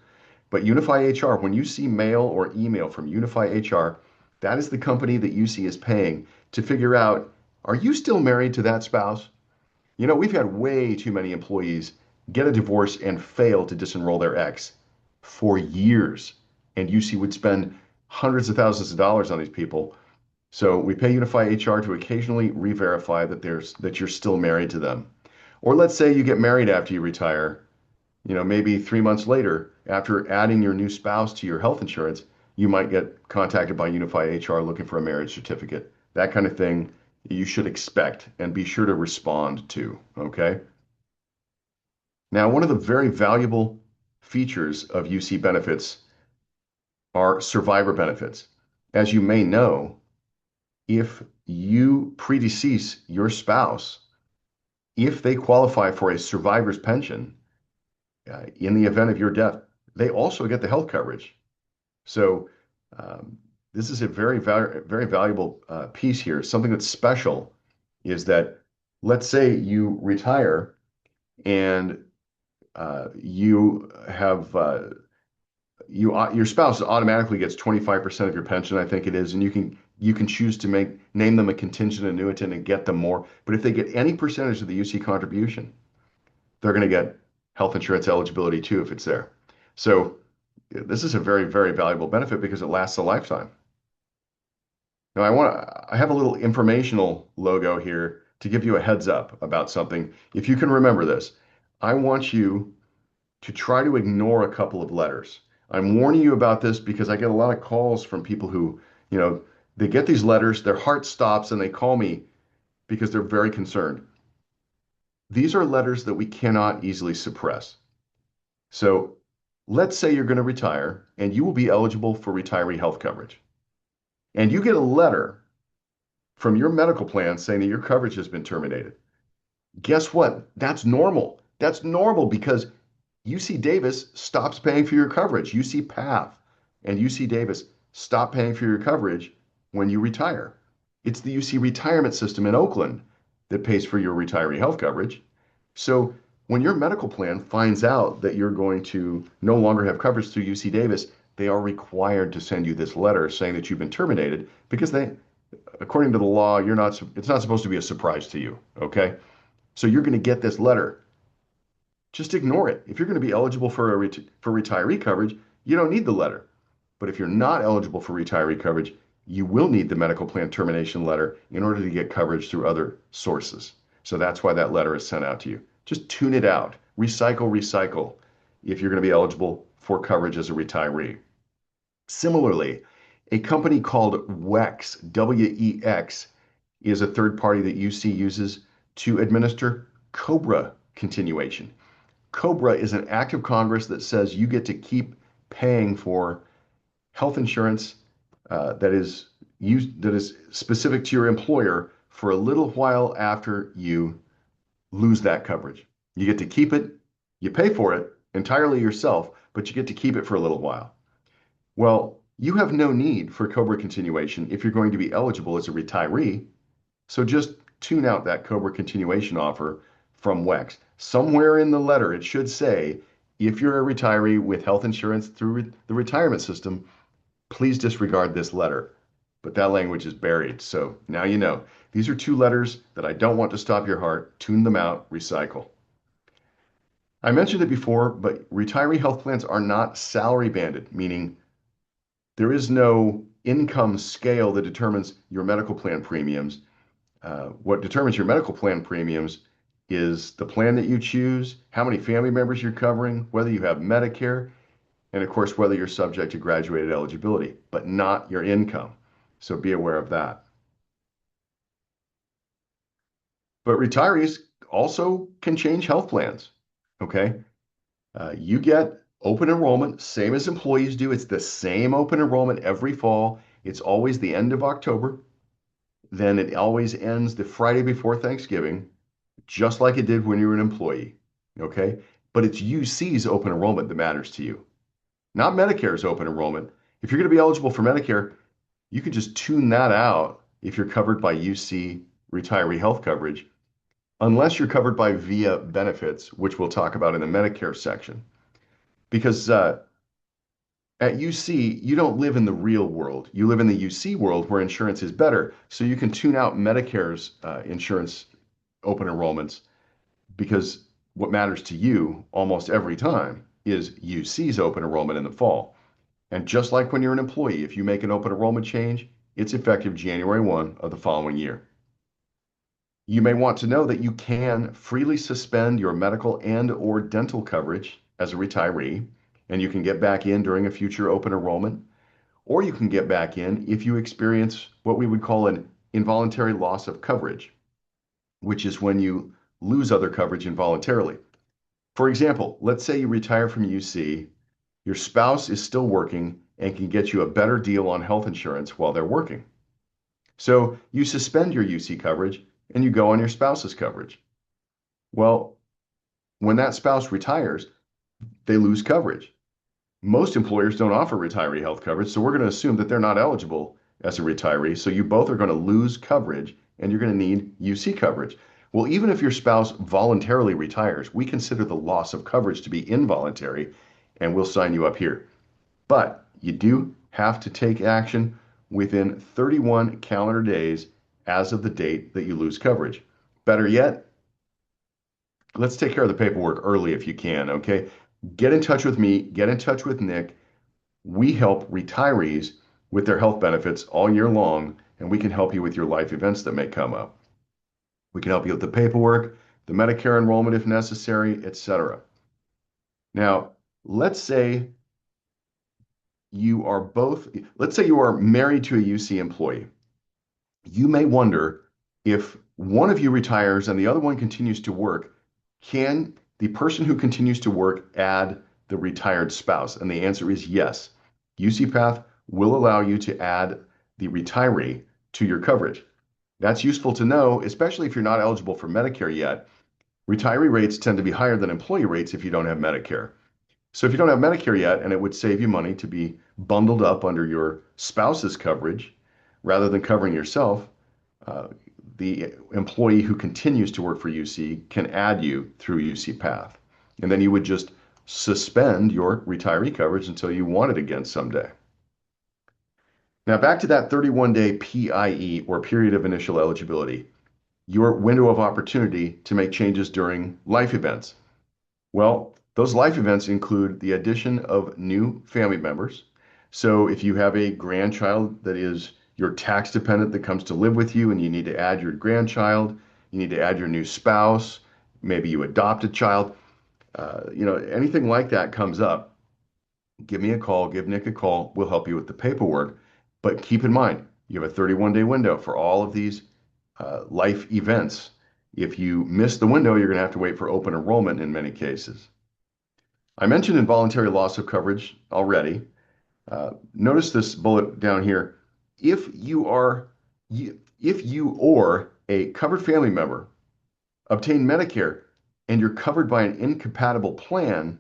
But Unify HR, when you see mail or email from Unify HR, that is the company that UC is paying to figure out, are you still married to that spouse? You know, we've had way too many employees get a divorce and fail to disenroll their ex for years. And UC would spend hundreds of thousands of dollars on these people. So we pay Unify HR to occasionally re-verify that you're still married to them. Or let's say you get married after you retire, you know, maybe 3 months later, after adding your new spouse to your health insurance, you might get contacted by Unify HR looking for a marriage certificate. That kind of thing you should expect and be sure to respond to. Okay. Now, one of the very valuable features of UC benefits are survivor benefits. As you may know, if you predecease your spouse, if they qualify for a survivor's pension in the event of your death, they also get the health coverage. So this is a very valuable piece here. Something that's special is that, let's say you retire and you have your spouse automatically gets 25% of your pension, I think it is, and you can choose to name them a contingent annuitant and get them more. But if they get any percentage of the UC contribution, they're going to get health insurance eligibility too if it's there. So this is a very valuable benefit because it lasts a lifetime. Now I have a little informational logo here to give you a heads up about something. If you can remember this, I want you to try to ignore a couple of letters. I'm warning you about this because I get a lot of calls from people who, you know, they get these letters, their heart stops, and they call me because they're very concerned. These are letters that we cannot easily suppress. So let's say you're going to retire and you will be eligible for retiree health coverage. And you get a letter from your medical plan saying that your coverage has been terminated. Guess what? That's normal. That's normal because UC Davis stops paying for your coverage. UC PATH and UC Davis stop paying for your coverage when you retire. It's the UC retirement system in Oakland that pays for your retiree health coverage. So when your medical plan finds out that you're going to no longer have coverage through UC Davis, they are required to send you this letter saying that you've been terminated because according to the law, it's not supposed to be a surprise to you. Okay. So you're going to get this letter. Just ignore it. If you're going to be eligible for retiree coverage, you don't need the letter. But if you're not eligible for retiree coverage, you will need the medical plan termination letter in order to get coverage through other sources. So that's why that letter is sent out to you. Just tune it out. Recycle if you're going to be eligible for coverage as a retiree. Similarly, a company called WEX, W-E-X, is a third party that UC uses to administer COBRA continuation. COBRA is an act of Congress that says you get to keep paying for health insurance that is specific to your employer for a little while after you lose that coverage. You get to keep it, you pay for it entirely yourself, but you get to keep it for a little while. Well, you have no need for COBRA continuation if you're going to be eligible as a retiree. So just tune out that COBRA continuation offer from WEX. Somewhere in the letter, it should say, if you're a retiree with health insurance through the retirement system, please disregard this letter. But that language is buried. So now you know. These are two letters that I don't want to stop your heart. Tune them out, recycle. I mentioned it before, but retiree health plans are not salary banded, meaning there is no income scale that determines your medical plan premiums. What determines your medical plan premiums is the plan that you choose, how many family members you're covering, whether you have Medicare, and of course, whether you're subject to graduated eligibility, but not your income. So be aware of that. But retirees also can change health plans. Okay. You get open enrollment, same as employees do. It's the same open enrollment every fall. It's always the end of October. Then it always ends the Friday before Thanksgiving, just like it did when you were an employee. Okay. But it's UC's open enrollment that matters to you. not Medicare's open enrollment. If you're going to be eligible for Medicare, you can just tune that out if you're covered by UC retiree health coverage, unless you're covered by VIA benefits, which we'll talk about in the Medicare section. Because at UC, you don't live in the real world. You live in the UC world where insurance is better. So you can tune out Medicare's insurance open enrollments because what matters to you almost every time is UC's open enrollment in the fall. And just like when you're an employee, if you make an open enrollment change, it's effective January 1 of the following year. You may want to know that you can freely suspend your medical and or dental coverage as a retiree, and you can get back in during a future open enrollment, or you can get back in if you experience what we would call an involuntary loss of coverage, which is when you lose other coverage involuntarily. For example, let's say you retire from UC, your spouse is still working and can get you a better deal on health insurance while they're working. So you suspend your UC coverage and you go on your spouse's coverage. Well, when that spouse retires, they lose coverage. Most employers don't offer retiree health coverage, so we're going to assume that they're not eligible as a retiree. So you both are going to lose coverage and you're going to need UC coverage. Well, even if your spouse voluntarily retires, we consider the loss of coverage to be involuntary and we'll sign you up here. But you do have to take action within 31 calendar days as of the date that you lose coverage. Better yet, let's take care of the paperwork early if you can, okay? Get in touch with me, get in touch with Nick. We help retirees with their health benefits all year long, and we can help you with your life events that may come up. We can help you with the paperwork, the Medicare enrollment if necessary, etc. Now, let's say you are married to a UC employee. You may wonder if one of you retires and the other one continues to work, can the person who continues to work add the retired spouse? And the answer is yes. UC Path will allow you to add the retiree to your coverage. That's useful to know, especially if you're not eligible for Medicare yet. Retiree rates tend to be higher than employee rates if you don't have Medicare. So if you don't have Medicare yet, and it would save you money to be bundled up under your spouse's coverage rather than covering yourself, the employee who continues to work for UC can add you through UC Path. And then you would just suspend your retiree coverage until you want it again someday. Now back to that 31-day PIE, or period of initial eligibility, your window of opportunity to make changes during life events. Well, those life events include the addition of new family members. So if you have a grandchild that is your tax dependent that comes to live with you and you need to add your grandchild, you need to add your new spouse, maybe you adopt a child, anything like that comes up, give me a call, give Nick a call, we'll help you with the paperwork. But keep in mind, you have a 31-day window for all of these life events. If you miss the window, you're going to have to wait for open enrollment in many cases. I mentioned involuntary loss of coverage already. Notice this bullet down here. If you or a covered family member obtain Medicare and you're covered by an incompatible plan,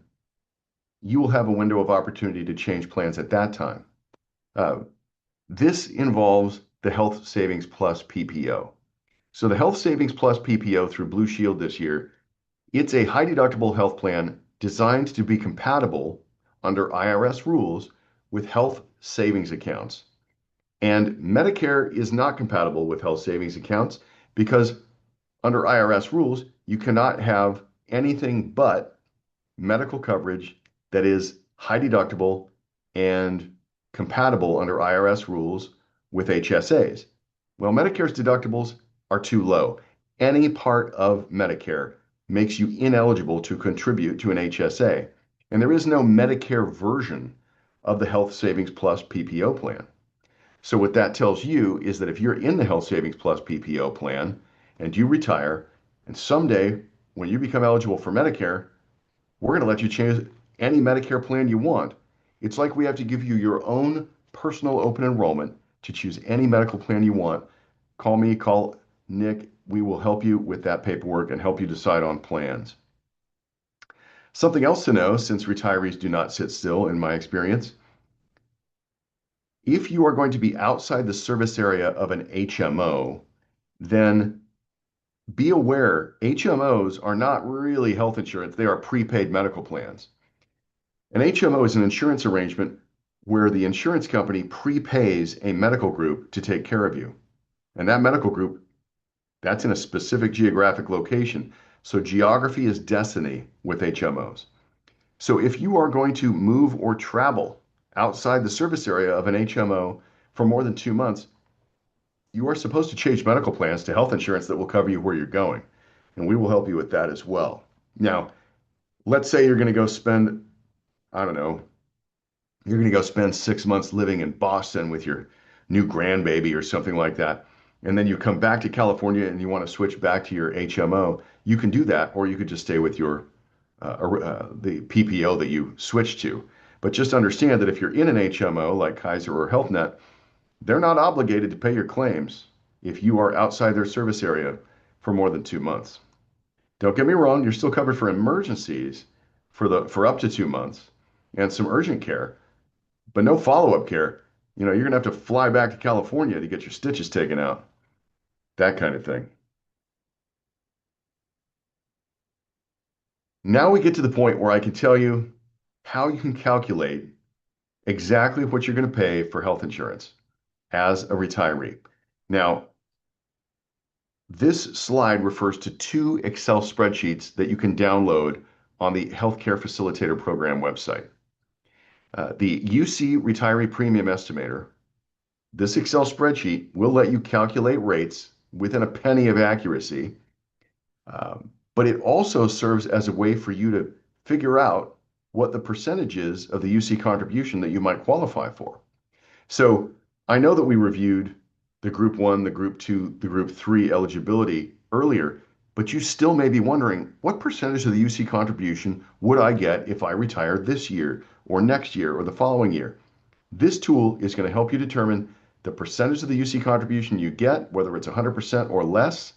you will have a window of opportunity to change plans at that time. This involves the Health Savings Plus PPO. So the Health Savings Plus PPO through Blue Shield this year, it's a high deductible health plan designed to be compatible under IRS rules with health savings accounts. And Medicare is not compatible with health savings accounts because under IRS rules, you cannot have anything but medical coverage that is high deductible and compatible under IRS rules with HSAs. Well, Medicare's deductibles are too low. Any part of Medicare makes you ineligible to contribute to an HSA. And there is no Medicare version of the Health Savings Plus PPO plan. So what that tells you is that if you're in the Health Savings Plus PPO plan and you retire, and someday when you become eligible for Medicare, we're going to let you change any Medicare plan you want. It's like we have to give you your own personal open enrollment to choose any medical plan you want. Call me, call Nick. We will help you with that paperwork and help you decide on plans. Something else to know, since retirees do not sit still, in my experience, if you are going to be outside the service area of an HMO, then be aware HMOs are not really health insurance, they are prepaid medical plans. An HMO is an insurance arrangement where the insurance company prepays a medical group to take care of you. And that medical group, that's in a specific geographic location. So geography is destiny with HMOs. So if you are going to move or travel outside the service area of an HMO for more than 2 months, you are supposed to change medical plans to health insurance that will cover you where you're going. And we will help you with that as well. Now, let's say you're going to go spend, I don't know, you're going to go spend 6 months living in Boston with your new grandbaby or something like that. And then you come back to California and you want to switch back to your HMO, you can do that, or you could just stay with your the PPO that you switched to. But just understand that if you're in an HMO like Kaiser or HealthNet, they're not obligated to pay your claims if you are outside their service area for more than 2 months. Don't get me wrong, you're still covered for emergencies for up to 2 months and some urgent care, but no follow-up care. You're gonna have to fly back to California to get your stitches taken out, that kind of thing. Now we get to the point where I can tell you how you can calculate exactly what you're going to pay for health insurance as a retiree. Now, this slide refers to two Excel spreadsheets that you can download on the Healthcare Facilitator Program website. The UC Retiree Premium Estimator, this Excel spreadsheet will let you calculate rates within a penny of accuracy, but it also serves as a way for you to figure out what the percentage is of the UC contribution that you might qualify for. So I know that we reviewed the Group 1, the Group 2, the Group 3 eligibility earlier, but you still may be wondering, what percentage of the UC contribution would I get if I retire this year or next year or the following year? This tool is going to help you determine the percentage of the UC contribution you get, whether it's 100% or less,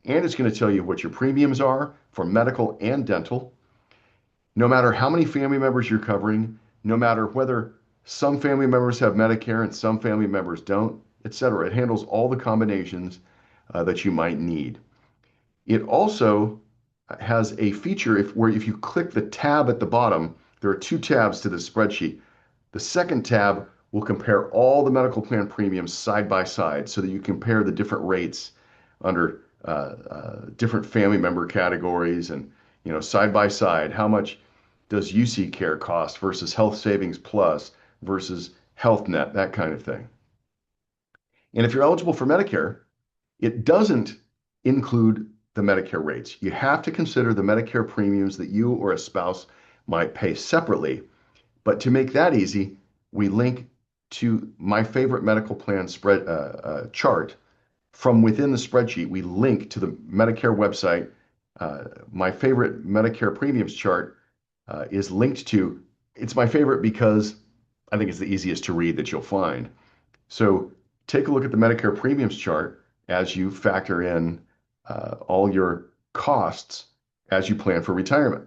and it's going to tell you what your premiums are for medical and dental, no matter how many family members you're covering, no matter whether some family members have Medicare and some family members don't, etc. It handles all the combinations that you might need. It also has a feature where if you click the tab at the bottom, there are two tabs to the spreadsheet. The second tab will compare all the medical plan premiums side by side so that you compare the different rates under different family member categories and, side by side, how much does UC Care cost versus Health Savings Plus versus HealthNet, that kind of thing. And if you're eligible for Medicare, it doesn't include the Medicare rates. You have to consider the Medicare premiums that you or a spouse might pay separately. But to make that easy, we link to my favorite medical plan chart. From within the spreadsheet, we link to the Medicare website. My favorite Medicare premiums chart is linked to. It's my favorite because I think it's the easiest to read that you'll find. So take a look at the Medicare premiums chart as you factor in all your costs as you plan for retirement.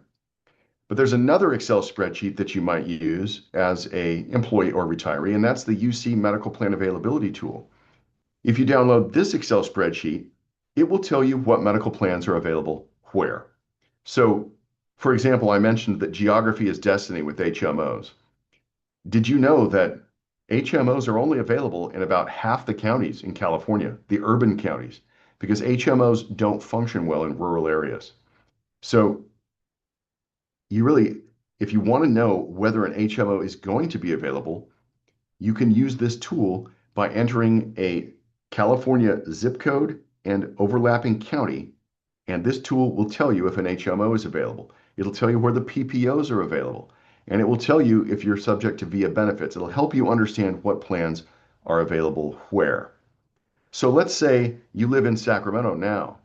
But there's another Excel spreadsheet that you might use as an employee or retiree, and that's the UC Medical Plan Availability tool. If you download this Excel spreadsheet, it will tell you what medical plans are available where. So, for example, I mentioned that geography is destiny with HMOs. Did you know that HMOs are only available in about half the counties in California, the urban counties, because HMOs don't function well in rural areas? So, if you want to know whether an HMO is going to be available, you can use this tool by entering a California zip code and overlapping county, and this tool will tell you if an HMO is available. It'll tell you where the PPOs are available, and it will tell you if you're subject to VIA benefits. It'll help you understand what plans are available where. So let's say you live in Sacramento now,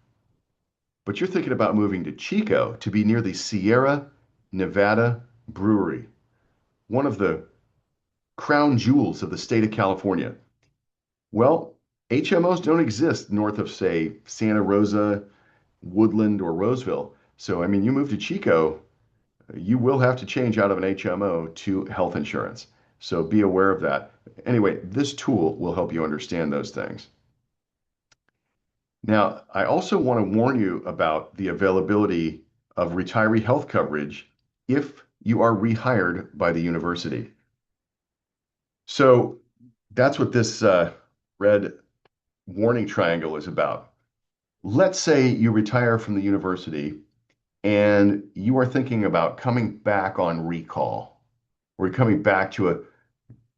but you're thinking about moving to Chico to be near the Sierra Nevada Brewery, one of the crown jewels of the state of California. Well, HMOs don't exist north of, say, Santa Rosa, Woodland, or Roseville. So, I mean, you move to Chico, you will have to change out of an HMO to health insurance. So be aware of that. Anyway, this tool will help you understand those things. Now, I also want to warn you about the availability of retiree health coverage if you are rehired by the university. So that's what this red warning triangle is about. Let's say you retire from the university and you are thinking about coming back on recall, or coming back to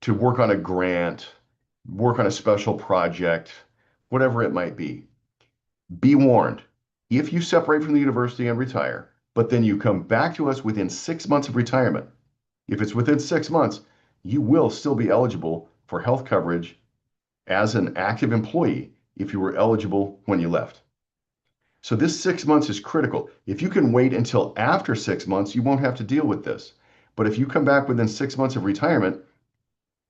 work on a grant, work on a special project, whatever it might be. Be warned, if you separate from the university and retire, but then you come back to us within 6 months of retirement, if it's within 6 months, you will still be eligible for health coverage as an active employee if you were eligible when you left. So this 6 months is critical. If you can wait until after 6 months, you won't have to deal with this. But if you come back within 6 months of retirement,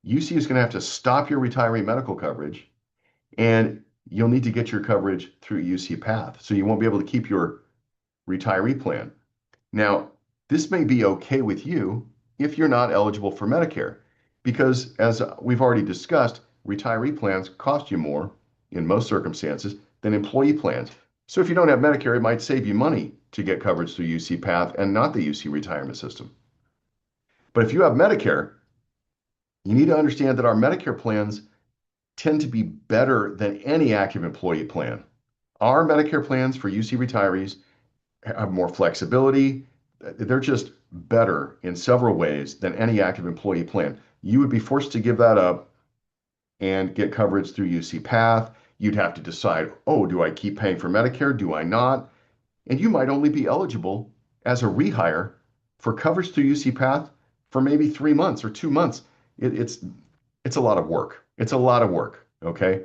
UC is going to have to stop your retiree medical coverage, and you'll need to get your coverage through UC Path. So you won't be able to keep your retiree plan. Now, this may be okay with you if you're not eligible for Medicare, because as we've already discussed, retiree plans cost you more in most circumstances than employee plans. So if you don't have Medicare, it might save you money to get coverage through UC Path and not the UC retirement system. But if you have Medicare, you need to understand that our Medicare plans tend to be better than any active employee plan. Our Medicare plans for UC retirees have more flexibility. They're just better in several ways than any active employee plan. You would be forced to give that up and get coverage through UC Path. You'd have to decide, oh, do I keep paying for Medicare? Do I not? And you might only be eligible as a rehire for coverage through UC Path for maybe 3 months or 2 months. It's a lot of work. It's a lot of work. Okay.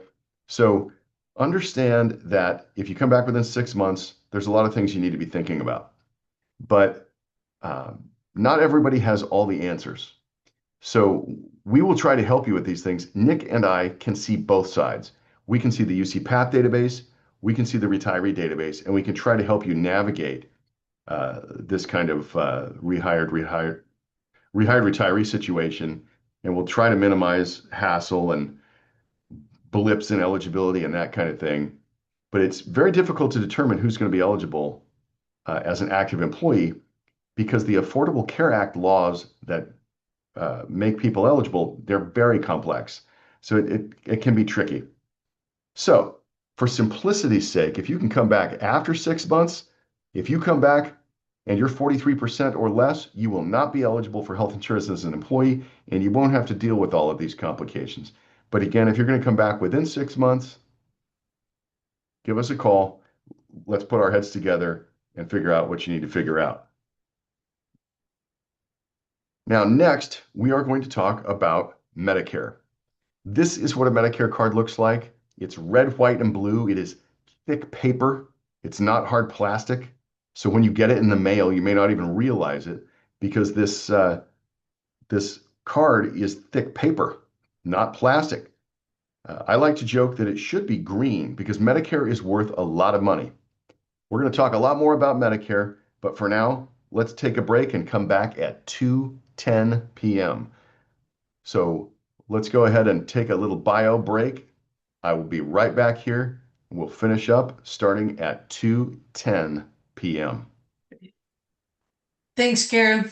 So understand that if you come back within 6 months, there's a lot of things you need to be thinking about. But not everybody has all the answers. So we will try to help you with these things. Nick and I can see both sides. We can see the UC Path database, we can see the retiree database, and we can try to help you navigate this kind of rehired retiree situation. And we'll try to minimize hassle and blips in eligibility and that kind of thing. But it's very difficult to determine who's going to be eligible as an active employee because the Affordable Care Act laws that make people eligible, they're very complex. So it can be tricky. So for simplicity's sake, if you can come back after 6 months, if you come back and you're 43% or less, you will not be eligible for health insurance as an employee, and you won't have to deal with all of these complications. But again, if you're going to come back within 6 months, give us a call. Let's put our heads together and figure out what you need to figure out. Now, next, we are going to talk about Medicare. This is what a Medicare card looks like. It's red, white, and blue. It is thick paper. It's not hard plastic. So when you get it in the mail, you may not even realize it because this card is thick paper, not plastic. I like to joke that it should be green because Medicare is worth a lot of money. We're going to talk a lot more about Medicare, but for now, let's take a break and come back at 2:10 p.m. So let's go ahead and take a little bio break. I will be right back here. We'll finish up starting at 2:10 p.m. Thanks, Karen.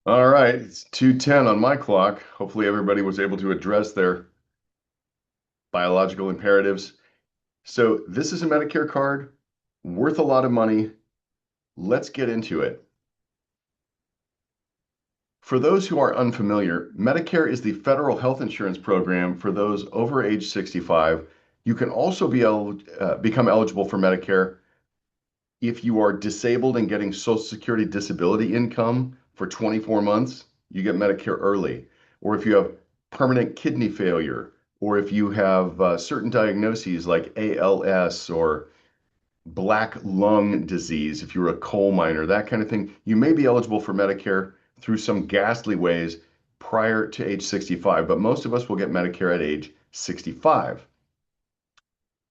All right, it's 2:10 on my clock. Hopefully everybody was able to address their biological imperatives. So this is a Medicare card, worth a lot of money. Let's get into it. For those who are unfamiliar, Medicare is the federal health insurance program for those over age 65. You can also become eligible for Medicare if you are disabled and getting Social Security disability income for 24 months. You get Medicare early. Or if you have permanent kidney failure, or if you have certain diagnoses like ALS or black lung disease, if you're a coal miner, that kind of thing, you may be eligible for Medicare through some ghastly ways prior to age 65, but most of us will get Medicare at age 65.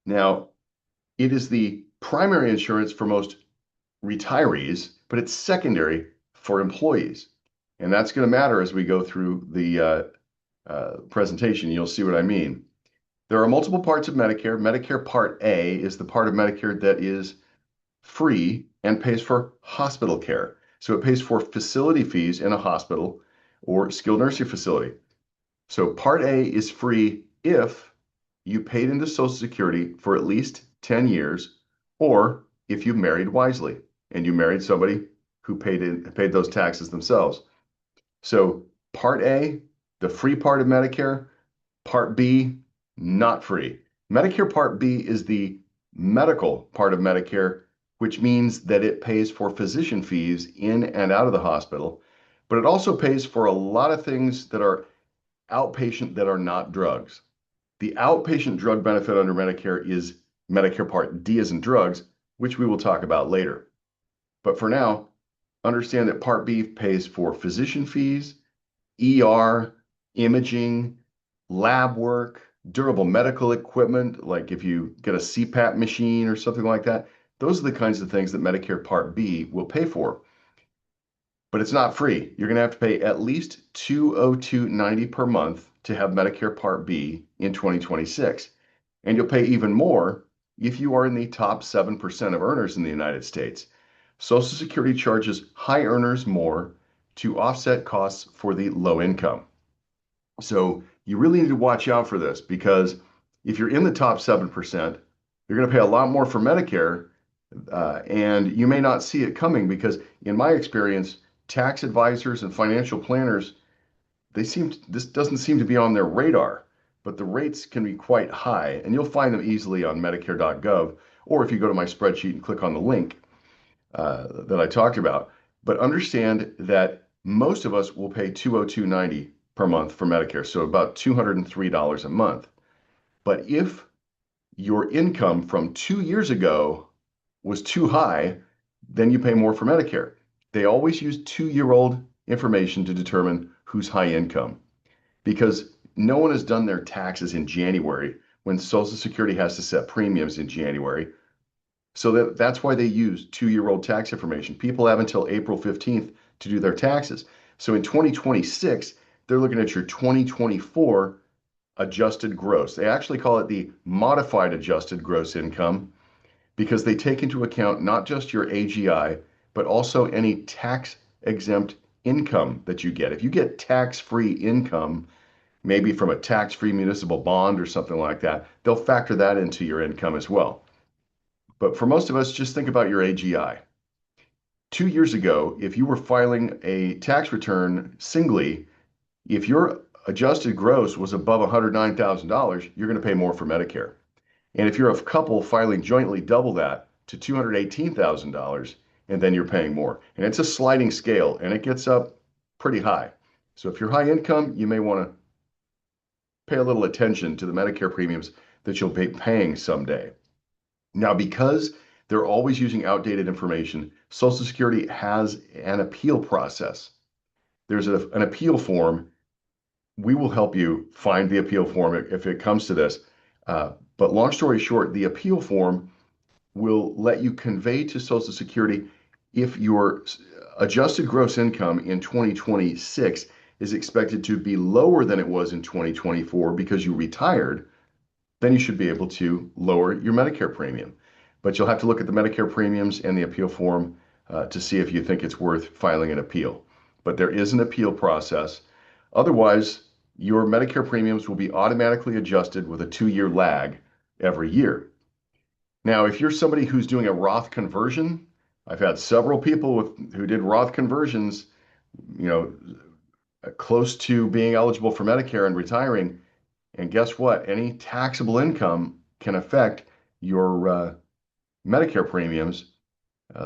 Now, it is the primary insurance for most retirees, but it's secondary for employees. And that's going to matter as we go through the presentation. You'll see what I mean. There are multiple parts of Medicare. Medicare Part A is the part of Medicare that is free and pays for hospital care. So it pays for facility fees in a hospital or skilled nursing facility. So Part A is free if you paid into Social Security for at least 10 years, or if you married wisely and you married somebody who paid those taxes themselves. So Part A, the free part of Medicare. Part B, not free. Medicare Part B is the medical part of Medicare, which means that it pays for physician fees in and out of the hospital, but it also pays for a lot of things that are outpatient that are not drugs. The outpatient drug benefit under Medicare is Medicare Part D as in drugs, which we will talk about later. But for now, understand that Part B pays for physician fees, ER, imaging, lab work, durable medical equipment, like if you get a CPAP machine or something like that. Those are the kinds of things that Medicare Part B will pay for. But it's not free. You're going to have to pay at least $202.90 per month to have Medicare Part B in 2026. And you'll pay even more if you are in the top 7% of earners in the United States. Social Security charges high earners more to offset costs for the low income. So you really need to watch out for this because if you're in the top 7%, you're going to pay a lot more for Medicare, and you may not see it coming because, in my experience, tax advisors and financial planners, this doesn't seem to be on their radar, but the rates can be quite high, and you'll find them easily on Medicare.gov, or if you go to my spreadsheet and click on the link that I talked about. But understand that most of us will pay $202.90 per month for Medicare, so about $203 a month. But if your income from 2 years ago was too high, then you pay more for Medicare. They always use 2-year-old information to determine who's high income because no one has done their taxes in January when Social Security has to set premiums in January. So that's why they use 2-year-old tax information. People have until April 15th to do their taxes. So in 2026, they're looking at your 2024 adjusted gross. They actually call it the modified adjusted gross income because they take into account not just your AGI, but also any tax exempt income that you get. If you get tax-free income, maybe from a tax-free municipal bond or something like that, they'll factor that into your income as well. But for most of us, just think about your AGI. 2 years ago, if you were filing a tax return singly, if your adjusted gross was above $109,000, you're going to pay more for Medicare. And if you're a couple filing jointly, double that to $218,000, and then you're paying more. And it's a sliding scale, and it gets up pretty high. So if you're high income, you may want to pay a little attention to the Medicare premiums that you'll be paying someday. Now, because they're always using outdated information, Social Security has an appeal process. There's an appeal form. We will help you find the appeal form if it comes to this. But long story short, the appeal form will let you convey to Social Security if your adjusted gross income in 2026 is expected to be lower than it was in 2024 because you retired, then you should be able to lower your Medicare premium. But you'll have to look at the Medicare premiums and the appeal form to see if you think it's worth filing an appeal. but there is an appeal process. Otherwise, your Medicare premiums will be automatically adjusted with a 2-year lag every year. Now, if you're somebody who's doing a Roth conversion, I've had several people who did Roth conversions, you know, close to being eligible for Medicare and retiring. And guess what? Any taxable income can affect your Medicare premiums.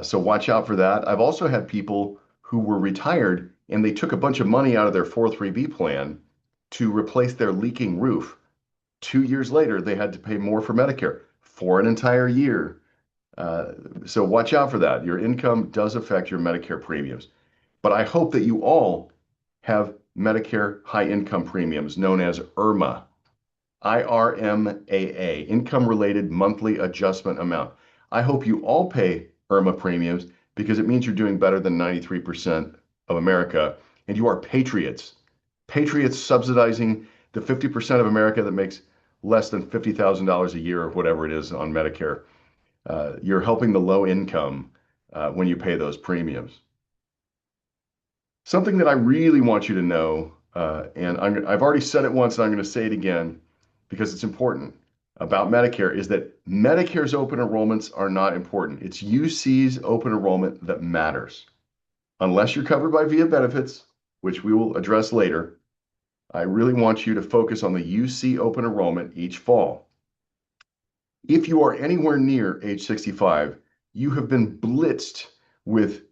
So watch out for that. I've also had people who were retired and they took a bunch of money out of their 403(b) plan to replace their leaking roof. 2 years later, they had to pay more for Medicare for an entire year. So watch out for that. Your income does affect your Medicare premiums. But I hope that you all have Medicare high income premiums known as IRMAA, IRMAA, Income Related Monthly Adjustment Amount. I hope you all pay IRMAA premiums because it means you're doing better than 93% of America and you are patriots. Patriots subsidizing the 50% of America that makes less than $50,000 a year or whatever it is on Medicare. You're helping the low income when you pay those premiums. Something that I really want you to know, and I've already said it once and I'm going to say it again because it's important about Medicare, is that Medicare's open enrollments are not important. It's UC's open enrollment that matters. Unless you're covered by VIA benefits, which we will address later, I really want you to focus on the UC open enrollment each fall. If you are anywhere near age 65, you have been blitzed with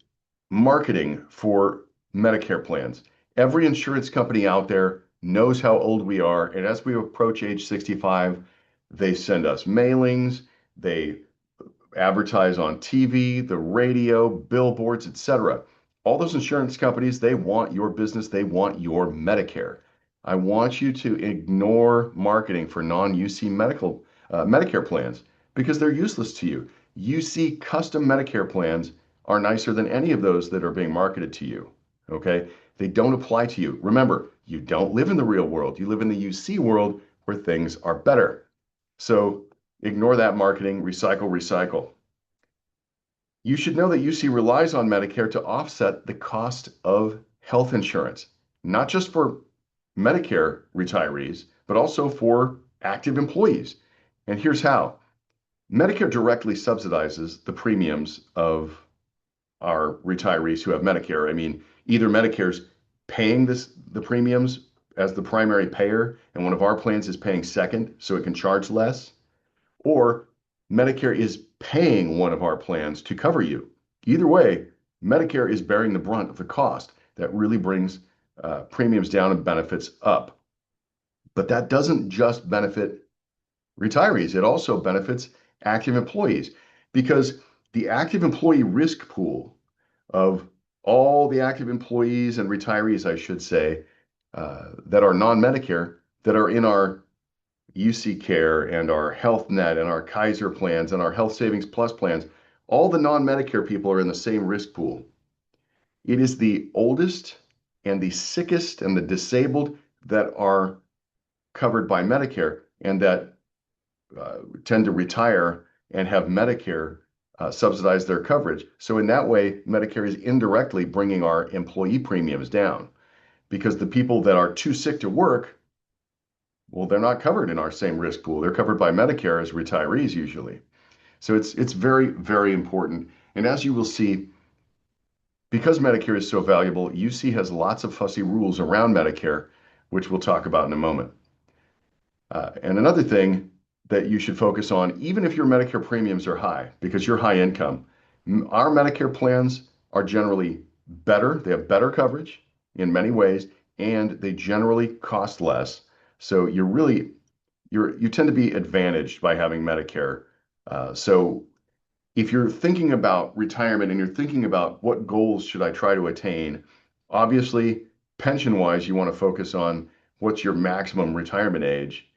marketing for Medicare plans. Every insurance company out there knows how old we are, and as we approach age 65, they send us mailings, they advertise on TV, the radio, billboards, etc. All those insurance companies, they want your business, they want your Medicare. I want you to ignore marketing for non-UC Medicare plans because they're useless to you. UC custom Medicare plans are nicer than any of those that are being marketed to you. Okay? They don't apply to you. Remember, you don't live in the real world. You live in the UC world where things are better. So ignore that marketing, recycle, recycle. You should know that UC relies on Medicare to offset the cost of health insurance, not just for Medicare retirees, but also for active employees. And here's how. Medicare directly subsidizes the premiums of our retirees who have Medicare. I mean, either Medicare's paying the premiums as the primary payer, and one of our plans is paying second, so it can charge less, or Medicare is paying one of our plans to cover you. Either way, Medicare is bearing the brunt of the cost. That really brings premiums down and benefits up. But that doesn't just benefit retirees, it also benefits active employees because the active employee risk pool of all the active employees and retirees, I should say, that are non-Medicare, that are in our UC Care and our Health Net and our Kaiser plans and our Health Savings Plus plans, all the non-Medicare people are in the same risk pool. It is the oldest and the sickest and the disabled that are covered by Medicare and that tend to retire and have Medicare subsidize their coverage. So in that way, Medicare is indirectly bringing our employee premiums down because the people that are too sick to work, well, they're not covered in our same risk pool. They're covered by Medicare as retirees usually. So it's very, very important. And as you will see, because Medicare is so valuable, UC has lots of fussy rules around Medicare, which we'll talk about in a moment. And another thing that you should focus on, even if your Medicare premiums are high, because you're high income, our Medicare plans are generally better. They have better coverage in many ways, and they generally cost less. So you tend to be advantaged by having Medicare. So if you're thinking about retirement and you're thinking about what goals should I try to attain, obviously pension-wise, you want to focus on what's your maximum retirement age.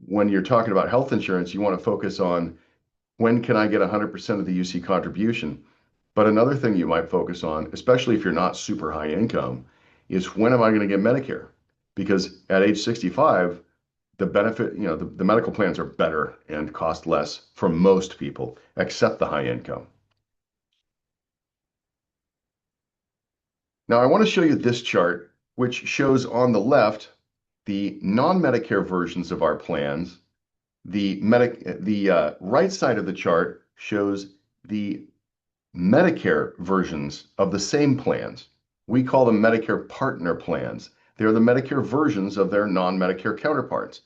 When you're talking about health insurance, you want to focus on when can I get 100% of the UC contribution. But another thing you might focus on, especially if you're not super high income, is when am I going to get Medicare? Because at age 65, the benefit, the medical plans are better and cost less for most people, except the high income. Now, I want to show you this chart, which shows on the left the non-Medicare versions of our plans. The right side of the chart shows the Medicare versions of the same plans. We call them Medicare partner plans. They're the Medicare versions of their non-Medicare counterparts.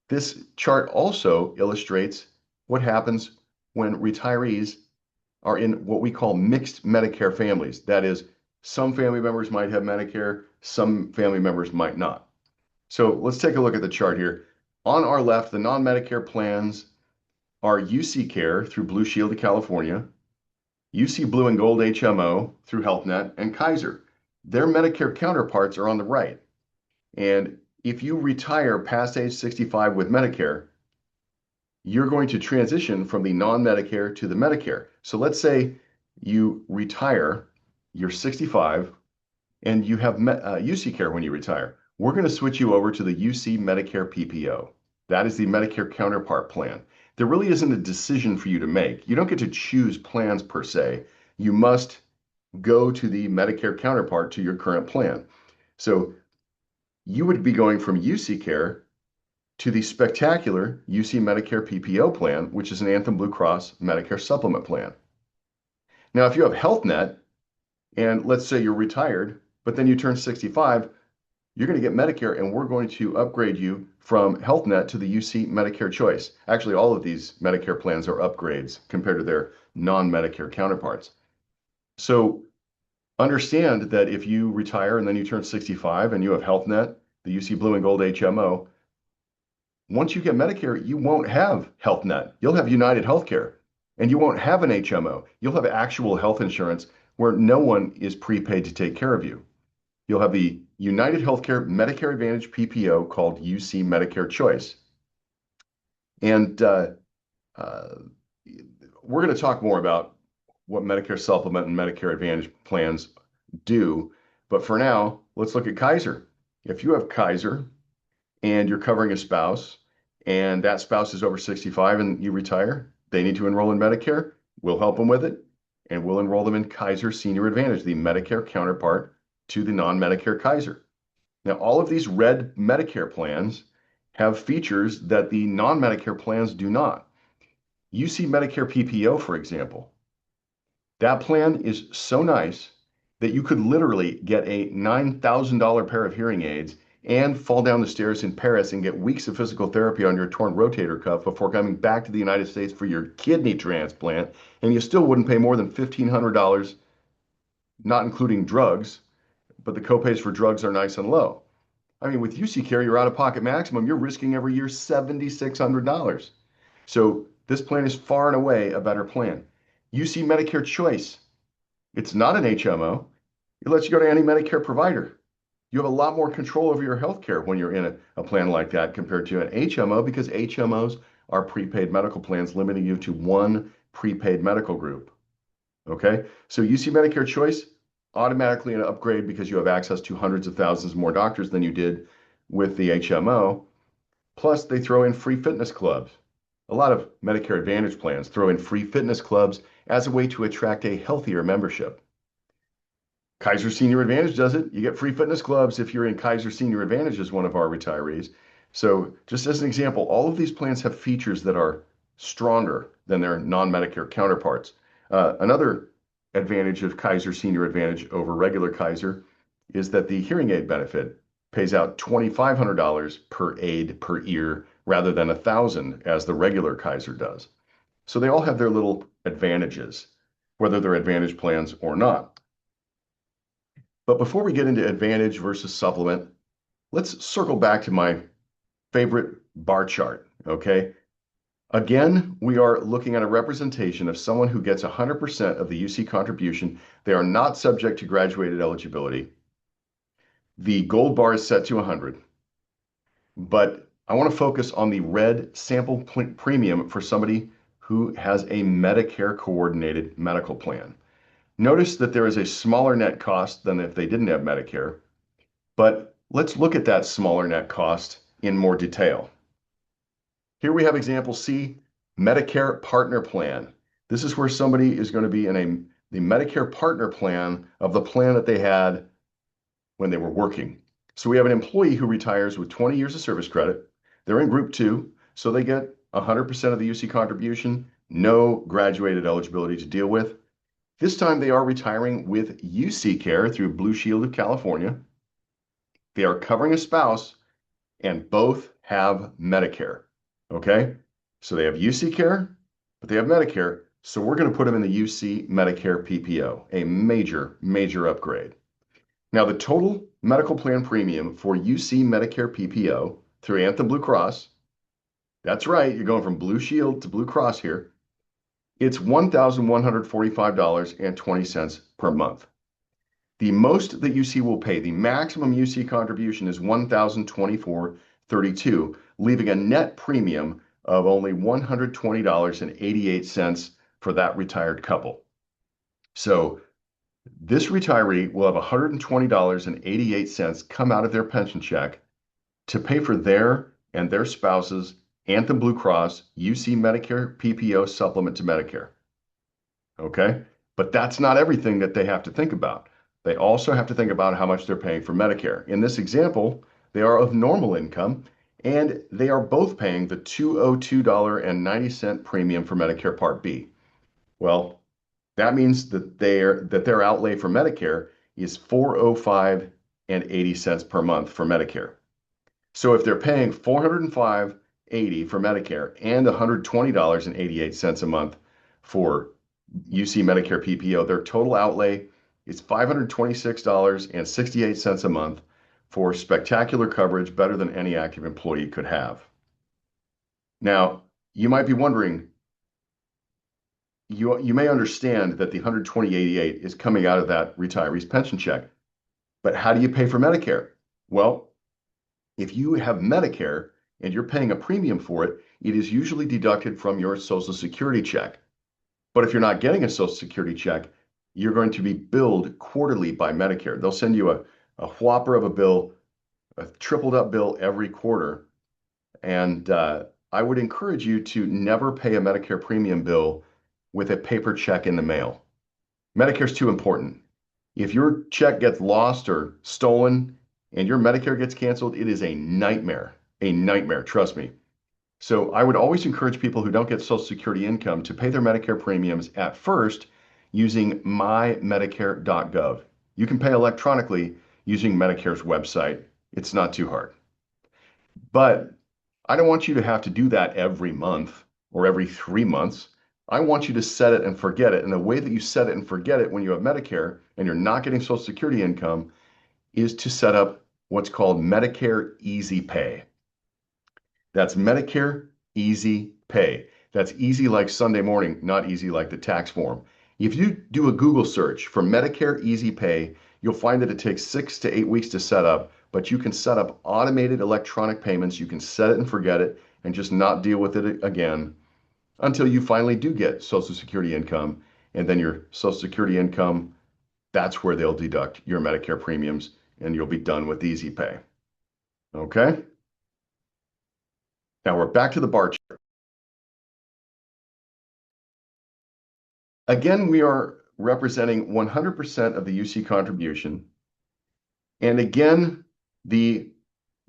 This chart also illustrates what happens when retirees are in what we call mixed Medicare families. That is, some family members might have Medicare, some family members might not. So let's take a look at the chart here. On our left, the non-Medicare plans are UC Care through Blue Shield of California, UC Blue and Gold HMO through Health Net, and Kaiser. Their Medicare counterparts are on the right. And if you retire past age 65 with Medicare, you're going to transition from the non-Medicare to the Medicare. So let's say you retire, you're 65, and you have UC Care when you retire. We're going to switch you over to the UC Medicare PPO. That is the Medicare counterpart plan. There really isn't a decision for you to make. You don't get to choose plans per se. You must go to the Medicare counterpart to your current plan. So you would be going from UC Care to the spectacular UC Medicare PPO plan, which is an Anthem Blue Cross Medicare supplement plan. Now, if you have Health Net, and let's say you're retired, but then you turn 65, you're going to get Medicare, and we're going to upgrade you from Health Net to the UC Medicare Choice. Actually, all of these Medicare plans are upgrades compared to their non-Medicare counterparts. So understand that if you retire and then you turn 65 and you have Health Net, the UC Blue and Gold HMO, once you get Medicare, you won't have Health Net. You'll have United Healthcare, and you won't have an HMO. You'll have actual health insurance where no one is prepaid to take care of you. You'll have the United Healthcare Medicare Advantage PPO called UC Medicare Choice. And we're going to talk more about what Medicare Supplement and Medicare Advantage plans do. But for now, let's look at Kaiser. If you have Kaiser and you're covering a spouse, and that spouse is over 65 and you retire, they need to enroll in Medicare, we'll help them with it, and we'll enroll them in Kaiser Senior Advantage, the Medicare counterpart to the non-Medicare Kaiser. Now, all of these red Medicare plans have features that the non-Medicare plans do not. UC Medicare PPO, for example, that plan is so nice that you could literally get a $9,000 pair of hearing aids and fall down the stairs in Paris and get weeks of physical therapy on your torn rotator cuff before coming back to the United States for your kidney transplant, and you still wouldn't pay more than $1,500, not including drugs, but the copays for drugs are nice and low. I mean, with UC Care, your out-of-pocket maximum, you're risking every year $7,600. So this plan is far and away a better plan. UC Medicare Choice, it's not an HMO. It lets you go to any Medicare provider. You have a lot more control over your health care when you're in a plan like that compared to an HMO, because HMOs are prepaid medical plans limiting you to one prepaid medical group. Okay, so UC Medicare Choice, automatically an upgrade because you have access to hundreds of thousands more doctors than you did with the HMO. Plus, they throw in free fitness clubs. A lot of Medicare Advantage plans throw in free fitness clubs as a way to attract a healthier membership. Kaiser Senior Advantage does it. You get free fitness clubs if you're in Kaiser Senior Advantage as one of our retirees. So just as an example, all of these plans have features that are stronger than their non-Medicare counterparts. Another advantage of Kaiser Senior Advantage over regular Kaiser is that the hearing aid benefit pays out $2,500 per aid per ear rather than $1,000 as the regular Kaiser does. So they all have their little advantages, whether they're Advantage plans or not. But before we get into Advantage versus Supplement, let's circle back to my favorite bar chart, okay? Again, we are looking at a representation of someone who gets 100% of the UC contribution. They are not subject to graduated eligibility. The gold bar is set to 100, but I want to focus on the red sample premium for somebody who has a Medicare coordinated medical plan. Notice that there is a smaller net cost than if they didn't have Medicare, but let's look at that smaller net cost in more detail. Here we have example C, Medicare Partner Plan. This is where somebody is going to be in the Medicare Partner Plan of the plan that they had when they were working. So we have an employee who retires with 20 years of service credit. They're in group 2, so they get 100% of the UC contribution, no graduated eligibility to deal with. This time they are retiring with UC Care through Blue Shield of California. They are covering a spouse and both have Medicare. Okay? So they have UC Care, but they have Medicare. So we're going to put them in the UC Medicare PPO, a major, major upgrade. Now, the total medical plan premium for UC Medicare PPO through Anthem Blue Cross, that's right, you're going from Blue Shield to Blue Cross here. It's $1,145.20 per month. The most that UC will pay, the maximum UC contribution is $1,024.32, leaving a net premium of only $120.88 for that retired couple. So this retiree will have $120.88 come out of their pension check to pay for their and their spouse's Anthem Blue Cross UC Medicare PPO supplement to Medicare. Okay? But that's not everything that they have to think about. They also have to think about how much they're paying for Medicare. In this example, they are of normal income and they are both paying the $202.90 premium for Medicare Part B. Well, that means that their outlay for Medicare is $405.80 per month for Medicare. So if they're paying $405.80 for Medicare and $120.88 a month for UC Medicare PPO, their total outlay is $526.68 a month for spectacular coverage, better than any active employee could have. Now, you might be wondering, you may understand that the $120.88 is coming out of that retiree's pension check, but how do you pay for Medicare? Well, if you have Medicare and you're paying a premium for it, it is usually deducted from your Social Security check. But if you're not getting a Social Security check, you're going to be billed quarterly by Medicare. They'll send you a whopper of a bill, a tripled up bill every quarter. And I would encourage you to never pay a Medicare premium bill with a paper check in the mail. Medicare's too important. If your check gets lost or stolen and your Medicare gets canceled, it is a nightmare, trust me. So I would always encourage people who don't get Social Security income to pay their Medicare premiums at first using mymedicare.gov. You can pay electronically using Medicare's website. It's not too hard. But I don't want you to have to do that every month or every 3 months. I want you to set it and forget it. And the way that you set it and forget it when you have Medicare and you're not getting Social Security income is to set up what's called Medicare Easy Pay. That's Medicare Easy Pay. That's easy like Sunday morning, not easy like the tax form. If you do a Google search for Medicare Easy Pay, you'll find that it takes 6 to 8 weeks to set up, but you can set up automated electronic payments. You can set it and forget it and just not deal with it again until you finally do get Social Security income. And then your Social Security income, that's where they'll deduct your Medicare premiums and you'll be done with Easy Pay. Okay? Now we're back to the bar chart. Again, we are representing 100% of the UC contribution. And again, the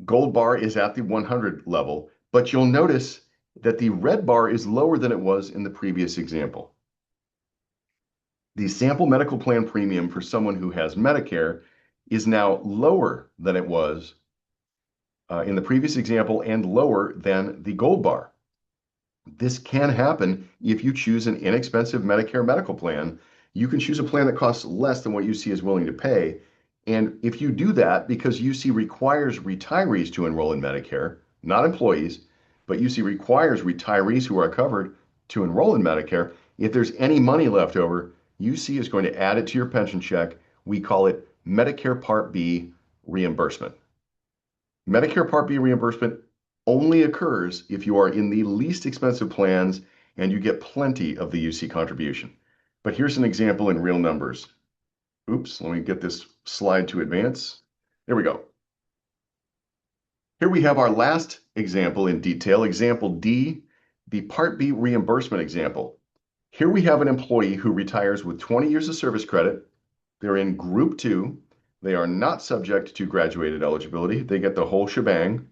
gold bar is at the 100 level, but you'll notice that the red bar is lower than it was in the previous example. The sample medical plan premium for someone who has Medicare is now lower than it was in the previous example and lower than the gold bar. This can happen if you choose an inexpensive Medicare medical plan. You can choose a plan that costs less than what UC is willing to pay. And if you do that, because UC requires retirees to enroll in Medicare, not employees, but UC requires retirees who are covered to enroll in Medicare, if there's any money left over, UC is going to add it to your pension check. We call it Medicare Part B reimbursement. Medicare Part B reimbursement only occurs if you are in the least expensive plans and you get plenty of the UC contribution. But here's an example in real numbers. Oops, let me get this slide to advance. There we go. Here we have our last example in detail, example D, the Part B reimbursement example. Here we have an employee who retires with 20 years of service credit. They're in Group 2. They are not subject to graduated eligibility. They get the whole shebang.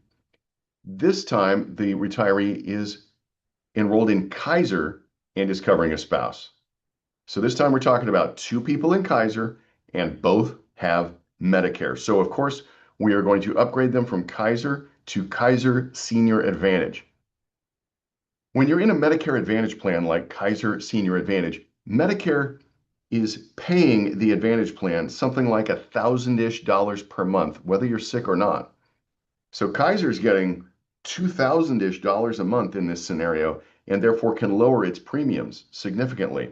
This time, the retiree is enrolled in Kaiser and is covering a spouse. So this time we're talking about two people in Kaiser and both have Medicare. So of course, we are going to upgrade them from Kaiser to Kaiser Senior Advantage. When you're in a Medicare Advantage plan like Kaiser Senior Advantage, Medicare is paying the Advantage plan something like $1,000-ish per month, whether you're sick or not. So Kaiser's getting $2,000-ish a month in this scenario, and therefore can lower its premiums significantly.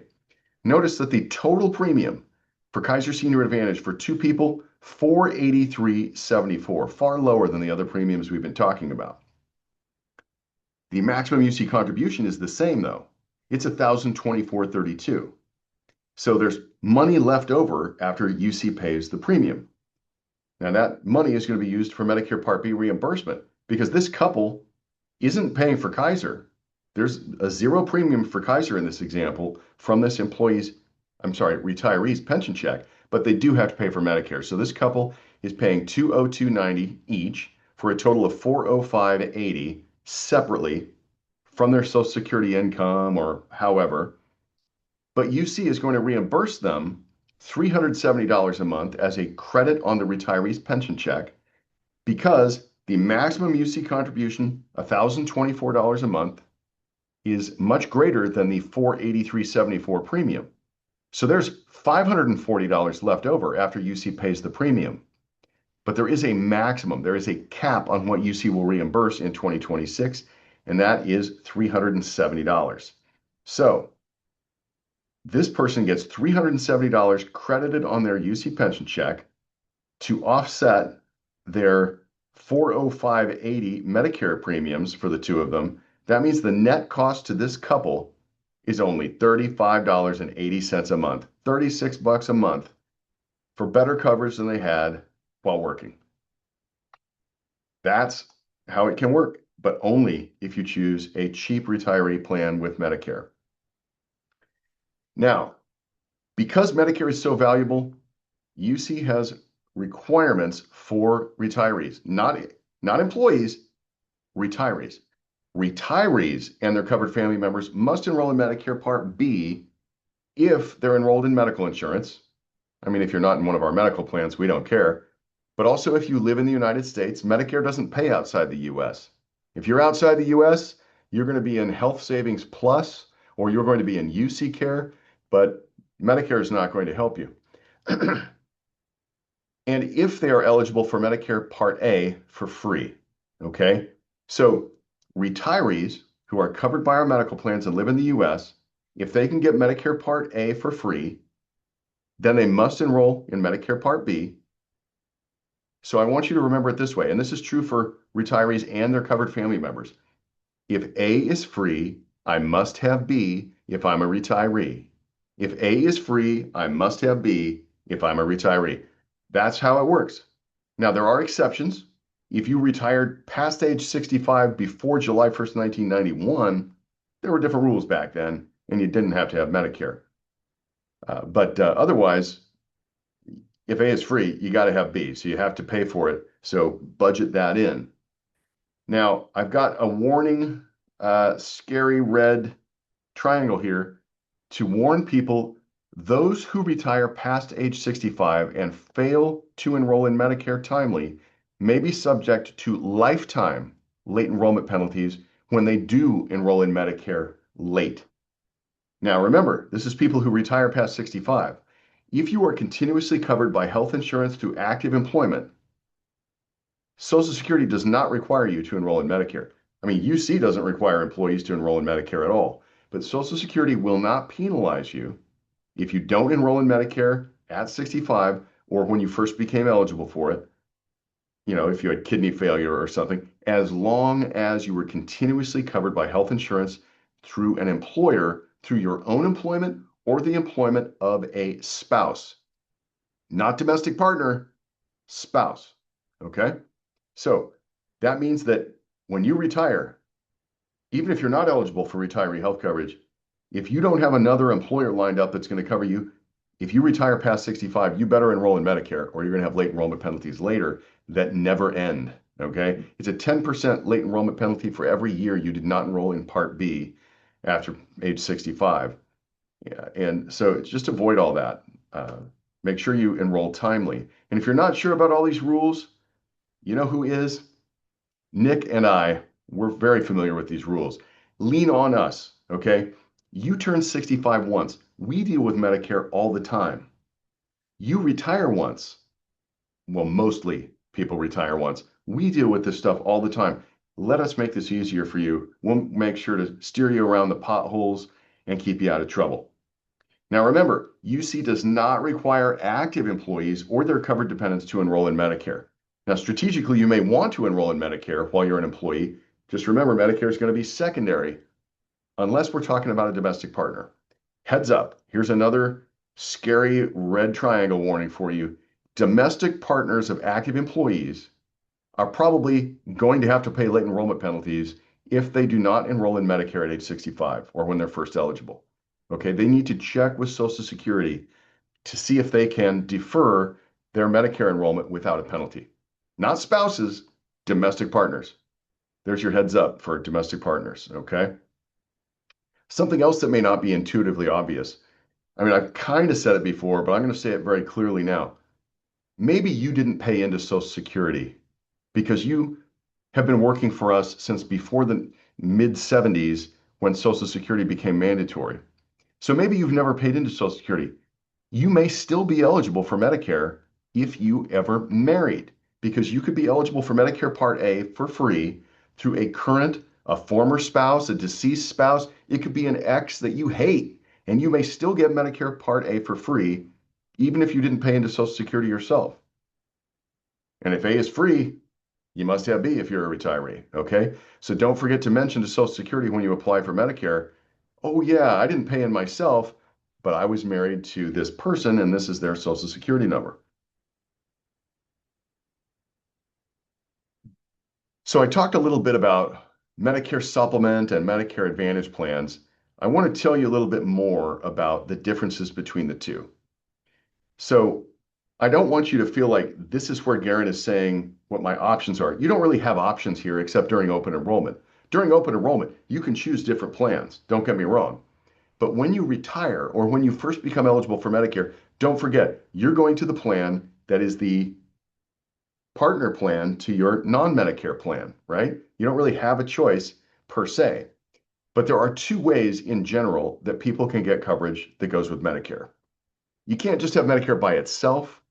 Notice that the total premium for Kaiser Senior Advantage for two people, $483.74, far lower than the other premiums we've been talking about. The maximum UC contribution is the same though. It's $1,024.32. So there's money left over after UC pays the premium. Now that money is going to be used for Medicare Part B reimbursement because this couple isn't paying for Kaiser. There's a zero premium for Kaiser in this example from this retiree's pension check, but they do have to pay for Medicare. So this couple is paying $202.90 each for a total of $405.80 separately from their Social Security income or however. But UC is going to reimburse them $370 a month as a credit on the retiree's pension check because the maximum UC contribution, $1,024 a month, is much greater than the $483.74 premium. So there's $540 left over after UC pays the premium. But there is a maximum, there is a cap on what UC will reimburse in 2026, and that is $370. So this person gets $370 credited on their UC pension check to offset their $405.80 Medicare premiums for the two of them. That means the net cost to this couple is only $35.80 a month, $36 a month for better coverage than they had while working. That's how it can work, but only if you choose a cheap retiree plan with Medicare. Now, because Medicare is so valuable, UC has requirements for retirees, not employees, retirees. Retirees and their covered family members must enroll in Medicare Part B if they're enrolled in medical insurance. I mean, if you're not in one of our medical plans, we don't care. But also if you live in the United States, Medicare doesn't pay outside the US. If you're outside the US, you're going to be in Health Savings Plus or you're going to be in UC Care, but Medicare is not going to help you. And if they are eligible for Medicare Part A for free, okay? So retirees who are covered by our medical plans and live in the US, if they can get Medicare Part A for free, then they must enroll in Medicare Part B. So I want you to remember it this way, and this is true for retirees and their covered family members. If A is free, I must have B if I'm a retiree. If A is free, I must have B if I'm a retiree. That's how it works. Now, there are exceptions. If you retired past age 65 before July 1st, 1991, there were different rules back then, and you didn't have to have Medicare. But otherwise, if A is free, you got to have B, so you have to pay for it. So budget that in. Now, I've got a warning, scary red triangle here to warn people, those who retire past age 65 and fail to enroll in Medicare timely may be subject to lifetime late enrollment penalties when they do enroll in Medicare late. Now, remember, this is people who retire past 65. If you are continuously covered by health insurance through active employment, Social Security does not require you to enroll in Medicare. I mean, UC doesn't require employees to enroll in Medicare at all, but Social Security will not penalize you if you don't enroll in Medicare at 65 or when you first became eligible for it, you know, if you had kidney failure or something, as long as you were continuously covered by health insurance through an employer, through your own employment or the employment of a spouse. Not domestic partner, spouse, okay? So that means that when you retire, even if you're not eligible for retiree health coverage, if you don't have another employer lined up that's going to cover you, if you retire past 65, you better enroll in Medicare or you're going to have late enrollment penalties later that never end. Okay. It's a 10% late enrollment penalty for every year you did not enroll in Part B after age 65. Yeah. And so just avoid all that. Make sure you enroll timely. And if you're not sure about all these rules, you know who is? Nick and I, we're very familiar with these rules. Lean on us, okay? You turn 65 once. We deal with Medicare all the time. You retire once. Well, mostly people retire once. We deal with this stuff all the time. Let us make this easier for you. We'll make sure to steer you around the potholes and keep you out of trouble. Now remember, UC does not require active employees or their covered dependents to enroll in Medicare. Now, strategically, you may want to enroll in Medicare while you're an employee. Just remember, Medicare is going to be secondary unless we're talking about a domestic partner. Heads up, here's another scary red triangle warning for you. Domestic partners of active employees are probably going to have to pay late enrollment penalties if they do not enroll in Medicare at age 65 or when they're first eligible. Okay, they need to check with Social Security to see if they can defer their Medicare enrollment without a penalty. Not spouses, domestic partners. There's your heads up for domestic partners, okay? Something else that may not be intuitively obvious. I mean, I've kind of said it before, but I'm going to say it very clearly now. Maybe you didn't pay into Social Security because you have been working for us since before the mid 70s when Social Security became mandatory. So maybe you've never paid into Social Security. You may still be eligible for Medicare if you ever married, because you could be eligible for Medicare Part A for free through a current, a former spouse, a deceased spouse. It could be an ex that you hate, and you may still get Medicare Part A for free, even if you didn't pay into Social Security yourself. And if A is free, you must have B if you're a retiree, okay? So don't forget to mention to Social Security when you apply for Medicare, oh yeah, I didn't pay in myself, but I was married to this person and this is their Social Security number. So I talked a little bit about Medicare Supplement and Medicare Advantage plans. I want to tell you a little bit more about the differences between the two. So I don't want you to feel like this is where Garen is saying what my options are. You don't really have options here except during open enrollment. During open enrollment, you can choose different plans. Don't get me wrong. But when you retire or when you first become eligible for Medicare, don't forget, you're going to the plan that is the partner plan to your non-Medicare plan, right? You don't really have a choice per se. But there are two ways in general that people can get coverage that goes with Medicare. You can't just have Medicare by itself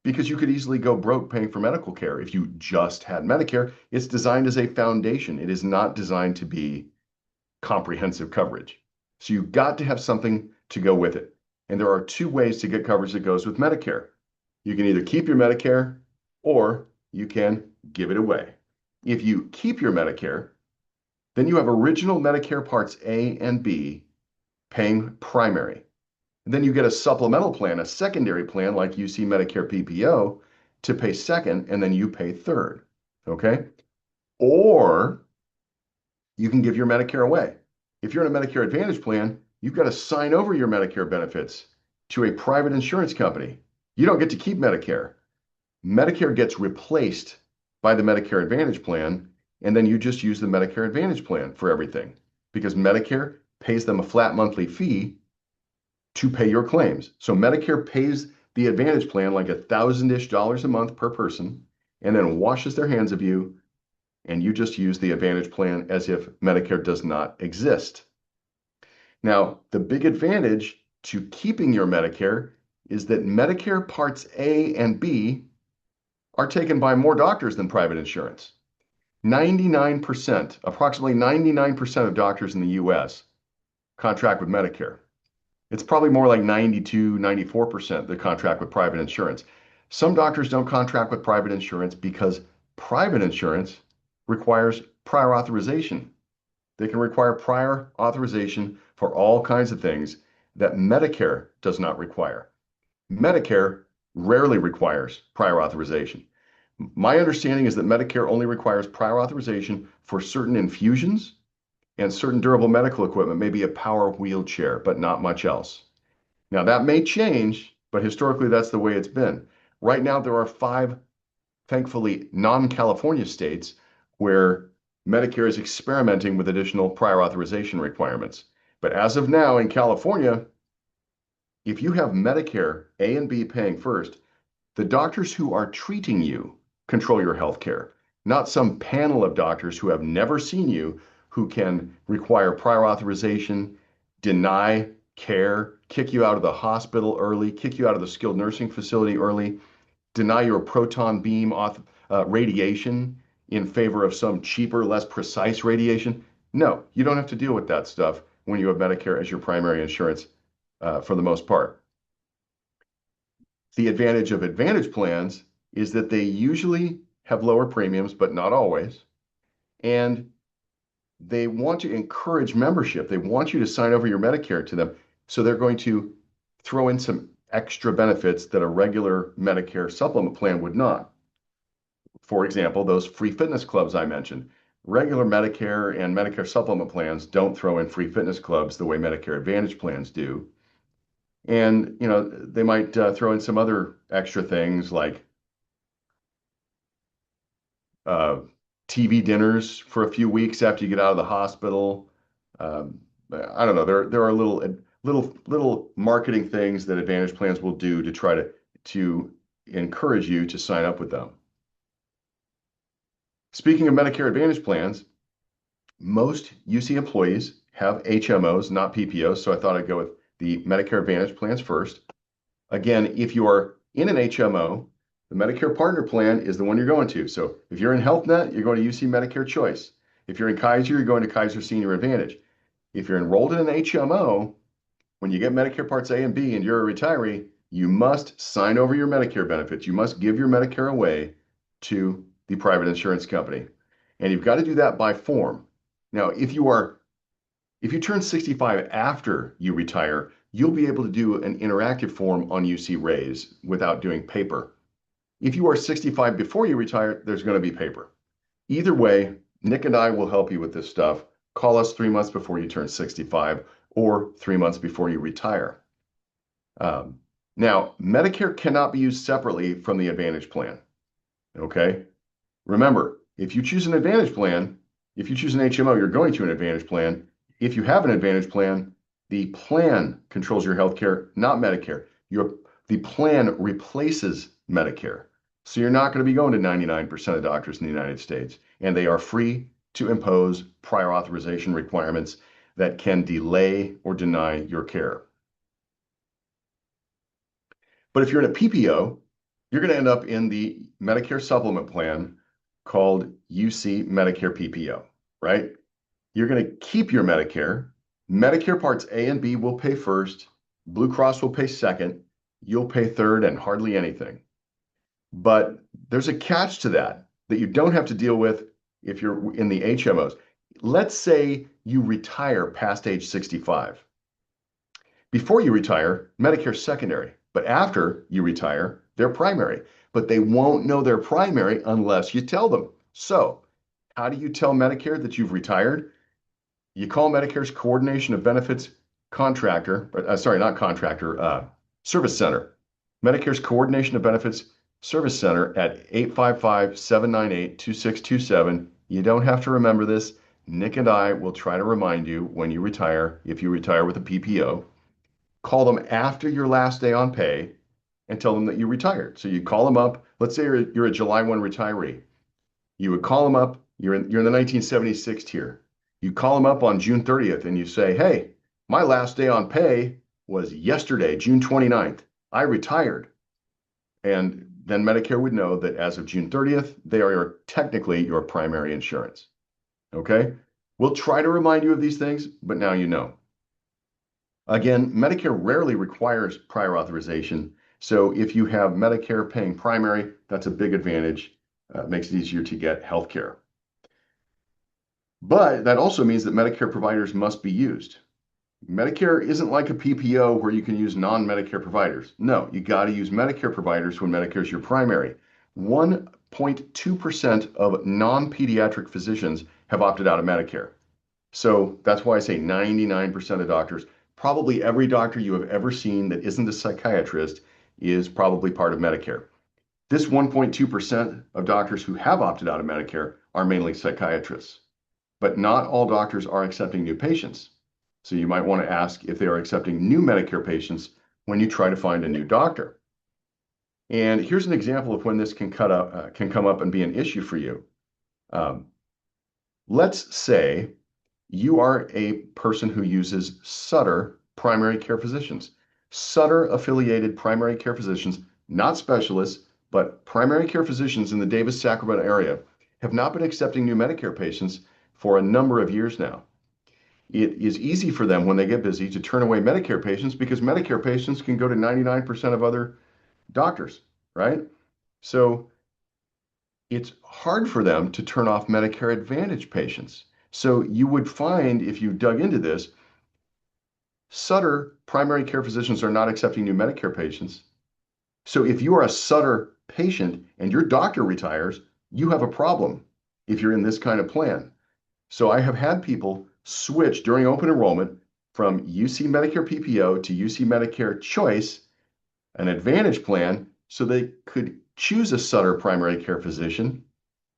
because you could easily go broke paying for medical care if you just had Medicare. It's designed as a foundation. It is not designed to be comprehensive coverage. So you've got to have something to go with it. And there are two ways to get coverage that goes with Medicare. You can either keep your Medicare or you can give it away. If you keep your Medicare, then you have original Medicare Parts A and B paying primary. And then you get a supplemental plan, a secondary plan like UC Medicare PPO to pay second, and then you pay third, okay? Or you can give your Medicare away. If you're in a Medicare Advantage plan, you've got to sign over your Medicare benefits to a private insurance company. You don't get to keep Medicare. Medicare gets replaced by the Medicare Advantage plan, and then you just use the Medicare Advantage plan for everything because Medicare pays them a flat monthly fee to pay your claims. So Medicare pays the Advantage plan like $1,000-ish a month per person and then washes their hands of you, and you just use the Advantage plan as if Medicare does not exist. Now, the big advantage to keeping your Medicare is that Medicare Parts A and B are taken by more doctors than private insurance. 99%, approximately 99% of doctors in the US contract with Medicare. It's probably more like 92, 94% that contract with private insurance. Some doctors don't contract with private insurance because private insurance requires prior authorization. They can require prior authorization for all kinds of things that Medicare does not require. Medicare rarely requires prior authorization. My understanding is that Medicare only requires prior authorization for certain infusions and certain durable medical equipment, maybe a power wheelchair, but not much else. Now, that may change, but historically, that's the way it's been. Right now, there are five, thankfully, non-California states where Medicare is experimenting with additional prior authorization requirements. But as of now, in California, if you have Medicare A and B paying first, the doctors who are treating you control your health care, not some panel of doctors who have never seen you who can require prior authorization, deny care, kick you out of the hospital early, kick you out of the skilled nursing facility early, deny your proton beam radiation in favor of some cheaper, less precise radiation. No, you don't have to deal with that stuff when you have Medicare as your primary insurance for the most part. The advantage of Advantage plans is that they usually have lower premiums, but not always. And they want to encourage membership. They want you to sign over your Medicare to them. So they're going to throw in some extra benefits that a regular Medicare supplement plan would not. For example, those free fitness clubs I mentioned. Regular Medicare and Medicare supplement plans don't throw in free fitness clubs the way Medicare Advantage plans do. And, they might throw in some other extra things like uh, TV dinners for a few weeks after you get out of the hospital. I don't know. There are little marketing things that Advantage plans will do to try to encourage you to sign up with them. Speaking of Medicare Advantage plans, most UC employees have HMOs, not PPOs, so I thought I'd go with the Medicare Advantage plans first. Again, if you are in an HMO, the Medicare Partner Plan is the one you're going to. So if you're in HealthNet, you're going to UC Medicare Choice. If you're in Kaiser, you're going to Kaiser Senior Advantage. If you're enrolled in an HMO, when you get Medicare Parts A and B and you're a retiree, you must sign over your Medicare benefits. You must give your Medicare away to the private insurance company. And you've got to do that by form. Now, if you turn 65 after you retire, you'll be able to do an interactive form on UC Raise without doing paper. If you are 65 before you retire, there's going to be paper. Either way, Nick and I will help you with this stuff. Call us 3 months before you turn 65 or 3 months before you retire. Now, Medicare cannot be used separately from the Advantage plan. Okay? Remember, if you choose an Advantage plan, if you choose an HMO, you're going to an Advantage plan. If you have an Advantage plan, the plan controls your health care, not Medicare. The plan replaces Medicare. So you're not going to be going to 99% of doctors in the United States, and they are free to impose prior authorization requirements that can delay or deny your care. But if you're in a PPO, you're going to end up in the Medicare supplement plan called UC Medicare PPO, right? You're going to keep your Medicare. Medicare Parts A and B will pay first. Blue Cross will pay second. You'll pay third and hardly anything. But there's a catch to that you don't have to deal with if you're in the HMOs. Let's say you retire past age 65. Before you retire, Medicare's secondary, but after you retire, they're primary. But they won't know they're primary unless you tell them. So, how do you tell Medicare that you've retired? You call Medicare's coordination of benefits contractor, not contractor, service center. Medicare's coordination of benefits service center at 855-798-2627. You don't have to remember this. Nick and I will try to remind you when you retire, if you retire with a PPO. Call them after your last day on pay and tell them that you retired. So you call them up. Let's say you're a July 1 retiree. You would call them up. You're in the 1976 tier. You call them up on June 30th and you say, hey, my last day on pay was yesterday, June 29th. I retired. And then Medicare would know that as of June 30th, they are technically your primary insurance. Okay? We'll try to remind you of these things, but now you know. Again, Medicare rarely requires prior authorization. So if you have Medicare paying primary, that's a big advantage. It makes it easier to get health care. But that also means that Medicare providers must be used. Medicare isn't like a PPO where you can use non-Medicare providers. No, you got to use Medicare providers when Medicare is your primary. 1.2% of non-pediatric physicians have opted out of Medicare. So that's why I say 99% of doctors probably every doctor you have ever seen that isn't a psychiatrist is probably part of Medicare. This 1.2% of doctors who have opted out of Medicare are mainly psychiatrists, but not all doctors are accepting new patients. So you might want to ask if they are accepting new Medicare patients when you try to find a new doctor. And here's an example of when this can come up and be an issue for you. Let's say you are a person who uses Sutter primary care physicians. Sutter affiliated primary care physicians, not specialists, but primary care physicians in the Davis-Sacramento area have not been accepting new Medicare patients for a number of years now. It is easy for them when they get busy to turn away Medicare patients because Medicare patients can go to 99% of other doctors, right? So it's hard for them to turn off Medicare Advantage patients. So you would find, if you dug into this, Sutter primary care physicians are not accepting new Medicare patients. So if you are a Sutter patient and your doctor retires, you have a problem if you're in this kind of plan. So I have had people switch during open enrollment from UC Medicare PPO to UC Medicare Choice, an Advantage plan, so they could choose a Sutter primary care physician.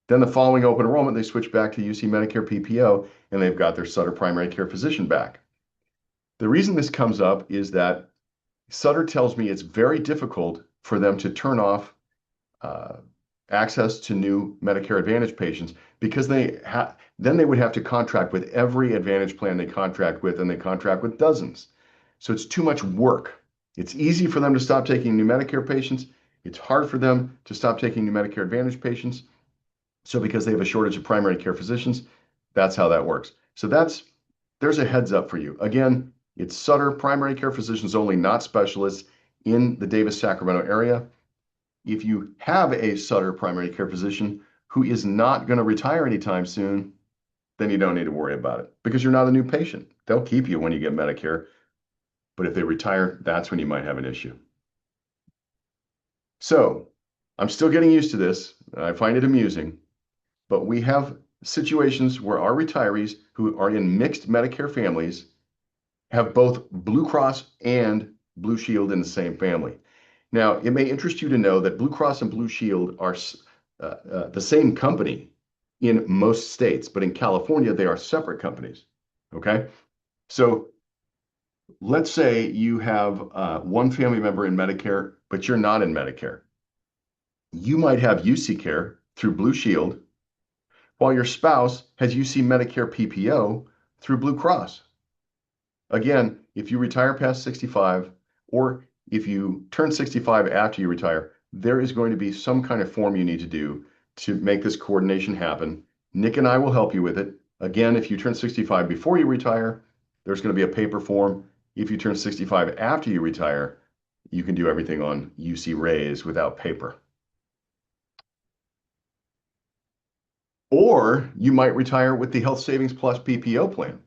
Then the following open enrollment, they switch back to UC Medicare PPO and they've got their Sutter primary care physician back. The reason this comes up is that Sutter tells me it's very difficult for them to turn off access to new Medicare Advantage patients because then they would have to contract with every Advantage plan they contract with, and they contract with dozens. So it's too much work. It's easy for them to stop taking new Medicare patients. It's hard for them to stop taking new Medicare Advantage patients. So because they have a shortage of primary care physicians, that's how that works. So there's a heads up for you. Again, it's Sutter primary care physicians only, not specialists in the Davis-Sacramento area. If you have a Sutter primary care physician who is not going to retire anytime soon, then you don't need to worry about it because you're not a new patient. They'll keep you when you get Medicare. But if they retire, that's when you might have an issue. So I'm still getting used to this. I find it amusing, but we have situations where our retirees who are in mixed Medicare families have both Blue Cross and Blue Shield in the same family. Now, it may interest you to know that Blue Cross and Blue Shield are the same company in most states, but in California, they are separate companies. Okay? So let's say you have one family member in Medicare, but you're not in Medicare. You might have UC Care through Blue Shield, while your spouse has UC Medicare PPO through Blue Cross. Again, if you retire past 65, or if you turn 65 after you retire, there is going to be some kind of form you need to do to make this coordination happen. Nick and I will help you with it. Again, if you turn 65 before you retire, there's going to be a paper form. If you turn 65 after you retire, you can do everything on UC Raise without paper. Or you might retire with the Health Savings Plus PPO plan.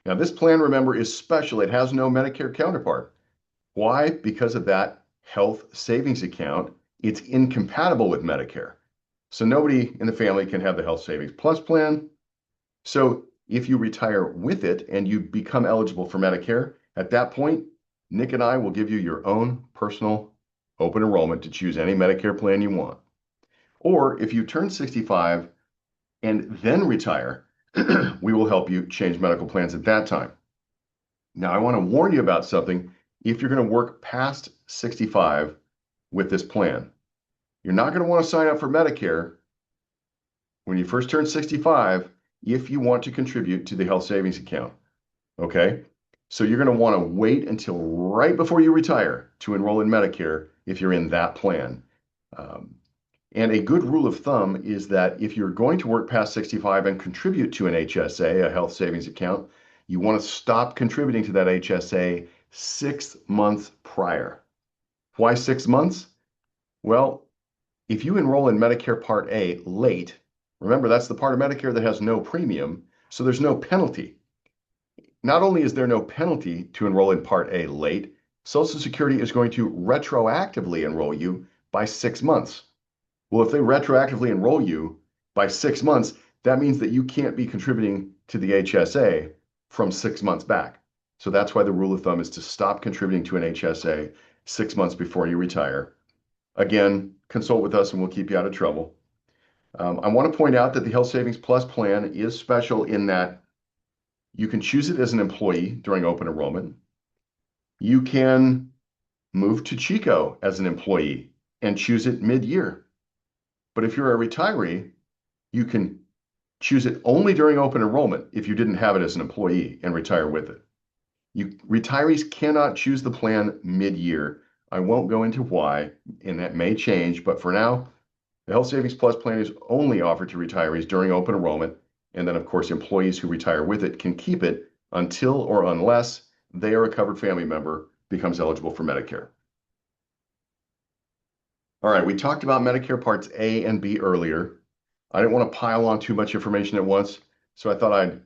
Now, this plan, remember, is special. It has no Medicare counterpart. Why? Because of that health savings account. It's incompatible with Medicare. So nobody in the family can have the Health Savings Plus plan. So if you retire with it and you become eligible for Medicare, at that point, Nick and I will give you your own personal open enrollment to choose any Medicare plan you want. Or if you turn 65 and then retire, we will help you change medical plans at that time. Now, I want to warn you about something. If you're going to work past 65 with this plan, you're not going to want to sign up for Medicare when you first turn 65 if you want to contribute to the health savings account. Okay? So you're going to want to wait until right before you retire to enroll in Medicare if you're in that plan. And a good rule of thumb is that if you're going to work past 65 and contribute to an HSA, a health savings account, you want to stop contributing to that HSA 6 months prior. Why 6 months? Well, if you enroll in Medicare Part A late, remember that's the part of Medicare that has no premium, so there's no penalty. Not only is there no penalty to enroll in Part A late, Social Security is going to retroactively enroll you by 6 months. Well, if they retroactively enroll you by 6 months, that means that you can't be contributing to the HSA from 6 months back. So that's why the rule of thumb is to stop contributing to an HSA 6 months before you retire. Again, consult with us and we'll keep you out of trouble. I want to point out that the Health Savings Plus plan is special in that you can choose it as an employee during open enrollment. You can move to Chico as an employee and choose it mid-year. But if you're a retiree, you can choose it only during open enrollment if you didn't have it as an employee and retire with it. Retirees cannot choose the plan mid-year. I won't go into why, and that may change, but for now, the Health Savings Plus plan is only offered to retirees during open enrollment, and then, of course, employees who retire with it can keep it until or unless they or a covered family member becomes eligible for Medicare. All right, we talked about Medicare Parts A and B earlier. I didn't want to pile on too much information at once, so I thought I'd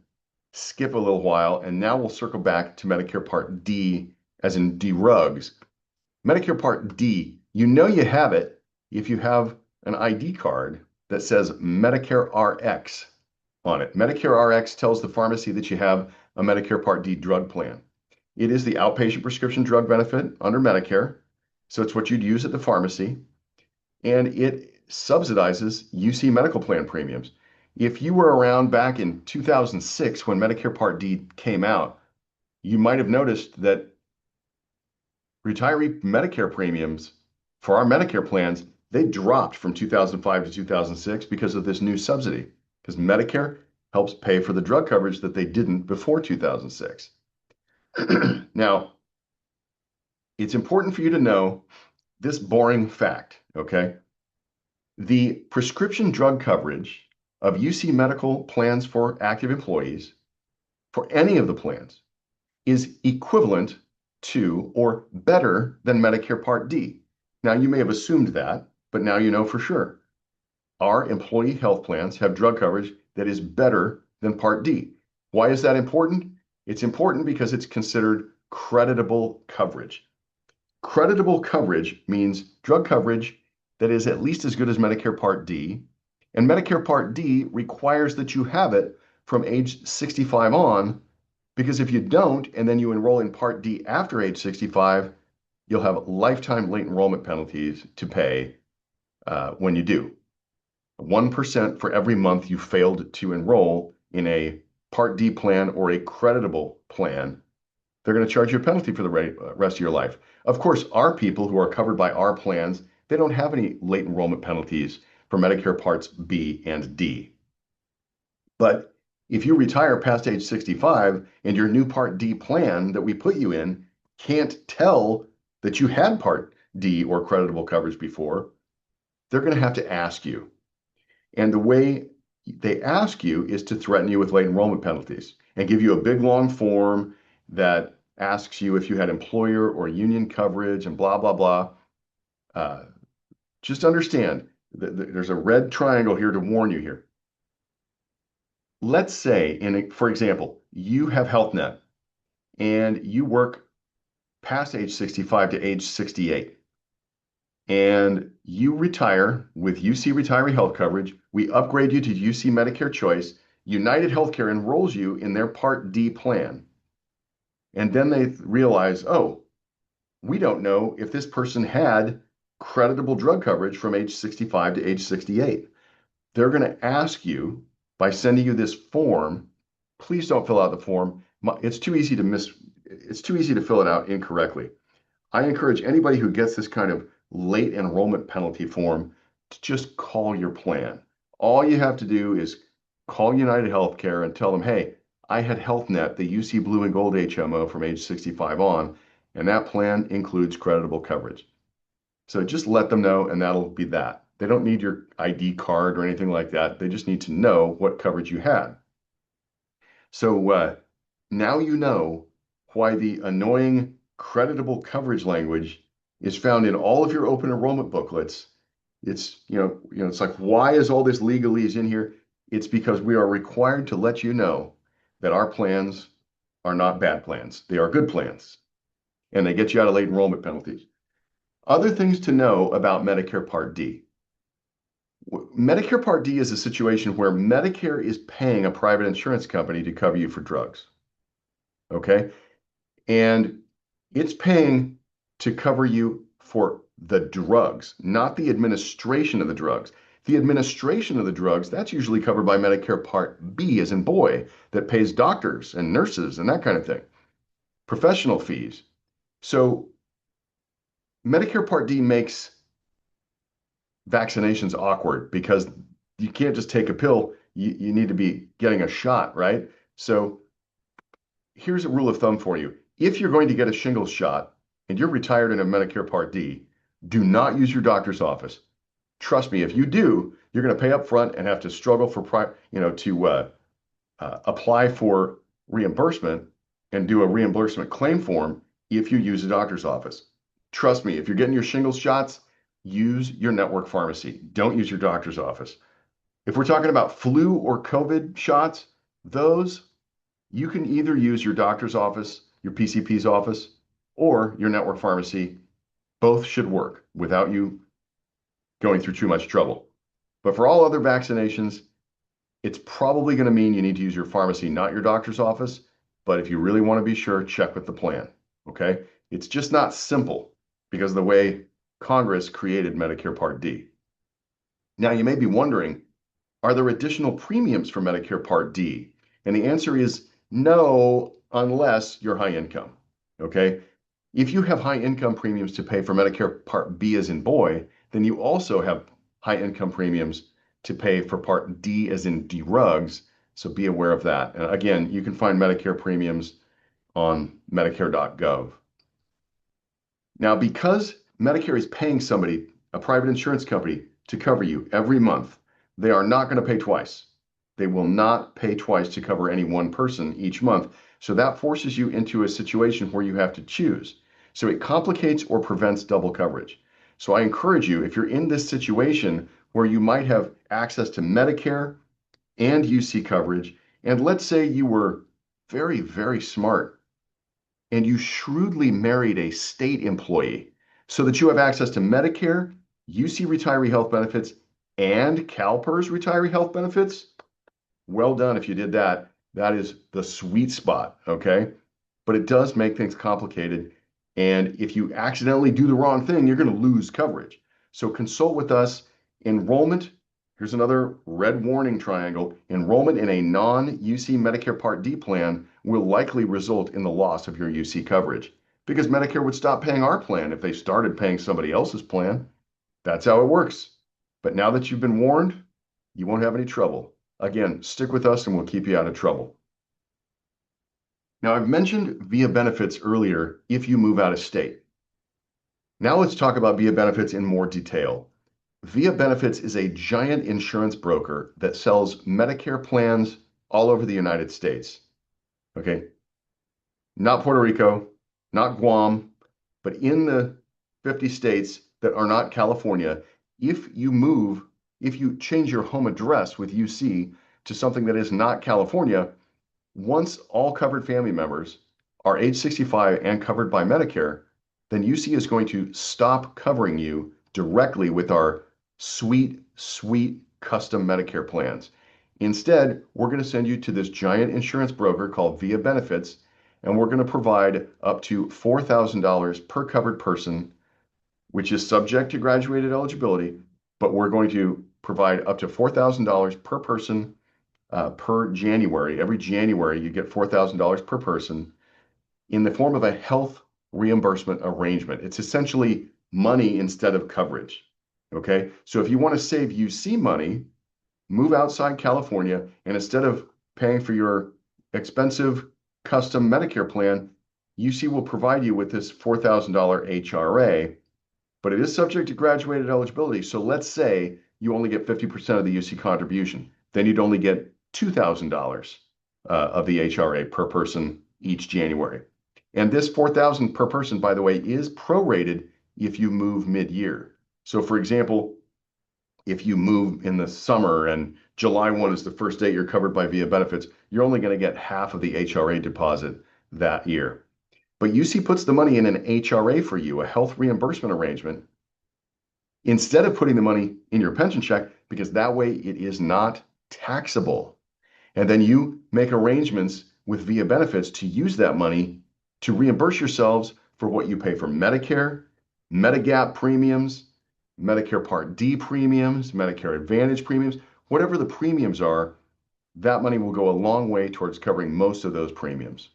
skip a little while, and now we'll circle back to Medicare Part D, as in DRUGs. Medicare Part D, you know you have it if you have an ID card that says Medicare RX on it. Medicare RX tells the pharmacy that you have a Medicare Part D drug plan. It is the outpatient prescription drug benefit under Medicare, so it's what you'd use at the pharmacy, and it subsidizes UC medical plan premiums. If you were around back in 2006 when Medicare Part D came out, you might have noticed that retiree Medicare premiums for our Medicare plans, they dropped from 2005 to 2006 because of this new subsidy, because Medicare helps pay for the drug coverage that they didn't before 2006. Now, it's important for you to know this boring fact, okay? The prescription drug coverage of UC medical plans for active employees, for any of the plans, is equivalent to or better than Medicare Part D. Now, you may have assumed that, but now you know for sure. Our employee health plans have drug coverage that is better than Part D. Why is that important? It's important because it's considered creditable coverage. Creditable coverage means drug coverage that is at least as good as Medicare Part D, and Medicare Part D requires that you have it from age 65 on, because if you don't, and then you enroll in Part D after age 65, you'll have lifetime late enrollment penalties to pay when you do. 1% for every month you failed to enroll in a Part D plan or a creditable plan. They're going to charge you a penalty for the rest of your life. Of course, our people who are covered by our plans, they don't have any late enrollment penalties for Medicare Parts B and D. But if you retire past age 65 and your new Part D plan that we put you in can't tell that you had Part D or creditable coverage before, they're going to have to ask you. And the way they ask you is to threaten you with late enrollment penalties and give you a big long form that asks you if you had employer or union coverage and blah, blah, blah. Just understand that there's a red triangle here to warn you here. Let's say, for example, you have Health Net and you work past age 65 to age 68, and you retire with UC retiree health coverage. We upgrade you to UC Medicare Choice. United Healthcare enrolls you in their Part D plan. And then they realize, oh, we don't know if this person had creditable drug coverage from age 65 to age 68. They're going to ask you by sending you this form. Please don't fill out the form. It's too easy to fill it out incorrectly. I encourage anybody who gets this kind of late enrollment penalty form to just call your plan. All you have to do is call United Healthcare and tell them, hey, I had Health Net, the UC Blue and Gold HMO from age 65 on, and that plan includes creditable coverage. So just let them know, and that'll be that. They don't need your ID card or anything like that. They just need to know what coverage you had. So now you know why the annoying creditable coverage language is found in all of your open enrollment booklets. It's, it's like, why is all this legalese in here? It's because we are required to let you know that our plans are not bad plans. They are good plans, and they get you out of late enrollment penalties. Other things to know about Medicare Part D. Medicare Part D is a situation where Medicare is paying a private insurance company to cover you for drugs. Okay? And it's paying to cover you for the drugs, not the administration of the drugs. The administration of the drugs, that's usually covered by Medicare Part B, as in boy, that pays doctors and nurses and that kind of thing, professional fees. So Medicare Part D makes vaccinations awkward because you can't just take a pill. You need to be getting a shot, right? So here's a rule of thumb for you. If you're going to get a shingles shot and you're retired in a Medicare Part D, do not use your doctor's office. Trust me, if you do, you're going to pay up front and have to struggle for, to apply for reimbursement and do a reimbursement claim form if you use a doctor's office. Trust me, if you're getting your shingles shots, use your network pharmacy. Don't use your doctor's office. If we're talking about flu or COVID shots, those you can either use your doctor's office, your PCP's office, or your network pharmacy. Both should work without you going through too much trouble. But for all other vaccinations, it's probably going to mean you need to use your pharmacy, not your doctor's office. But if you really want to be sure, check with the plan. Okay? It's just not simple because of the way Congress created Medicare Part D. Now, you may be wondering, are there additional premiums for Medicare Part D? And the answer is no, unless you're high income. Okay? If you have high income premiums to pay for Medicare Part B as in boy, then you also have high income premiums to pay for Part D as in drugs. So be aware of that. And again, you can find Medicare premiums on Medicare.gov. Now, because Medicare is paying somebody, a private insurance company, to cover you every month, they are not going to pay twice. They will not pay twice to cover any one person each month. So that forces you into a situation where you have to choose. So it complicates or prevents double coverage. So I encourage you, if you're in this situation where you might have access to Medicare and UC coverage, and let's say you were very, very smart and you shrewdly married a state employee so that you have access to Medicare, UC retiree health benefits, and CalPERS retiree health benefits, well done if you did that. That is the sweet spot, okay? But it does make things complicated. And if you accidentally do the wrong thing, you're going to lose coverage. So consult with us. Enrollment, here's another red warning triangle. Enrollment in a non-UC Medicare Part D plan will likely result in the loss of your UC coverage because Medicare would stop paying our plan if they started paying somebody else's plan. That's how it works. But now that you've been warned, you won't have any trouble. Again, stick with us and we'll keep you out of trouble. Now, I've mentioned VIA benefits earlier if you move out of state. Now let's talk about VIA benefits in more detail. VIA benefits is a giant insurance broker that sells Medicare plans all over the United States. Okay? Not Puerto Rico, not Guam, but in the 50 states that are not California, if you change your home address with UC to something that is not California, once all covered family members are age 65 and covered by Medicare, then UC is going to stop covering you directly with our sweet, sweet custom Medicare plans. Instead, we're going to send you to this giant insurance broker called VIA Benefits, and we're going to provide up to $4,000 per covered person, which is subject to graduated eligibility, but we're going to provide up to $4,000 per person per January. Every January, you get $4,000 per person in the form of a health reimbursement arrangement. It's essentially money instead of coverage. Okay, so if you want to save UC money, move outside California, and instead of paying for your expensive custom Medicare plan, UC will provide you with this $4,000 HRA, but it is subject to graduated eligibility. So let's say you only get 50% of the UC contribution, then you'd only get $2,000 of the HRA per person each January. And this $4,000 per person, by the way, is prorated if you move mid-year. So for example, if you move in the summer and July 1 is the first date you're covered by VIA benefits, you're only going to get half of the HRA deposit that year. But UC puts the money in an HRA for you, a health reimbursement arrangement, instead of putting the money in your pension check, because that way it is not taxable. And then you make arrangements with VIA benefits to use that money to reimburse yourselves for what you pay for Medicare, Medigap premiums, Medicare Part D premiums, Medicare Advantage premiums, whatever the premiums are, that money will go a long way towards covering most of those premiums.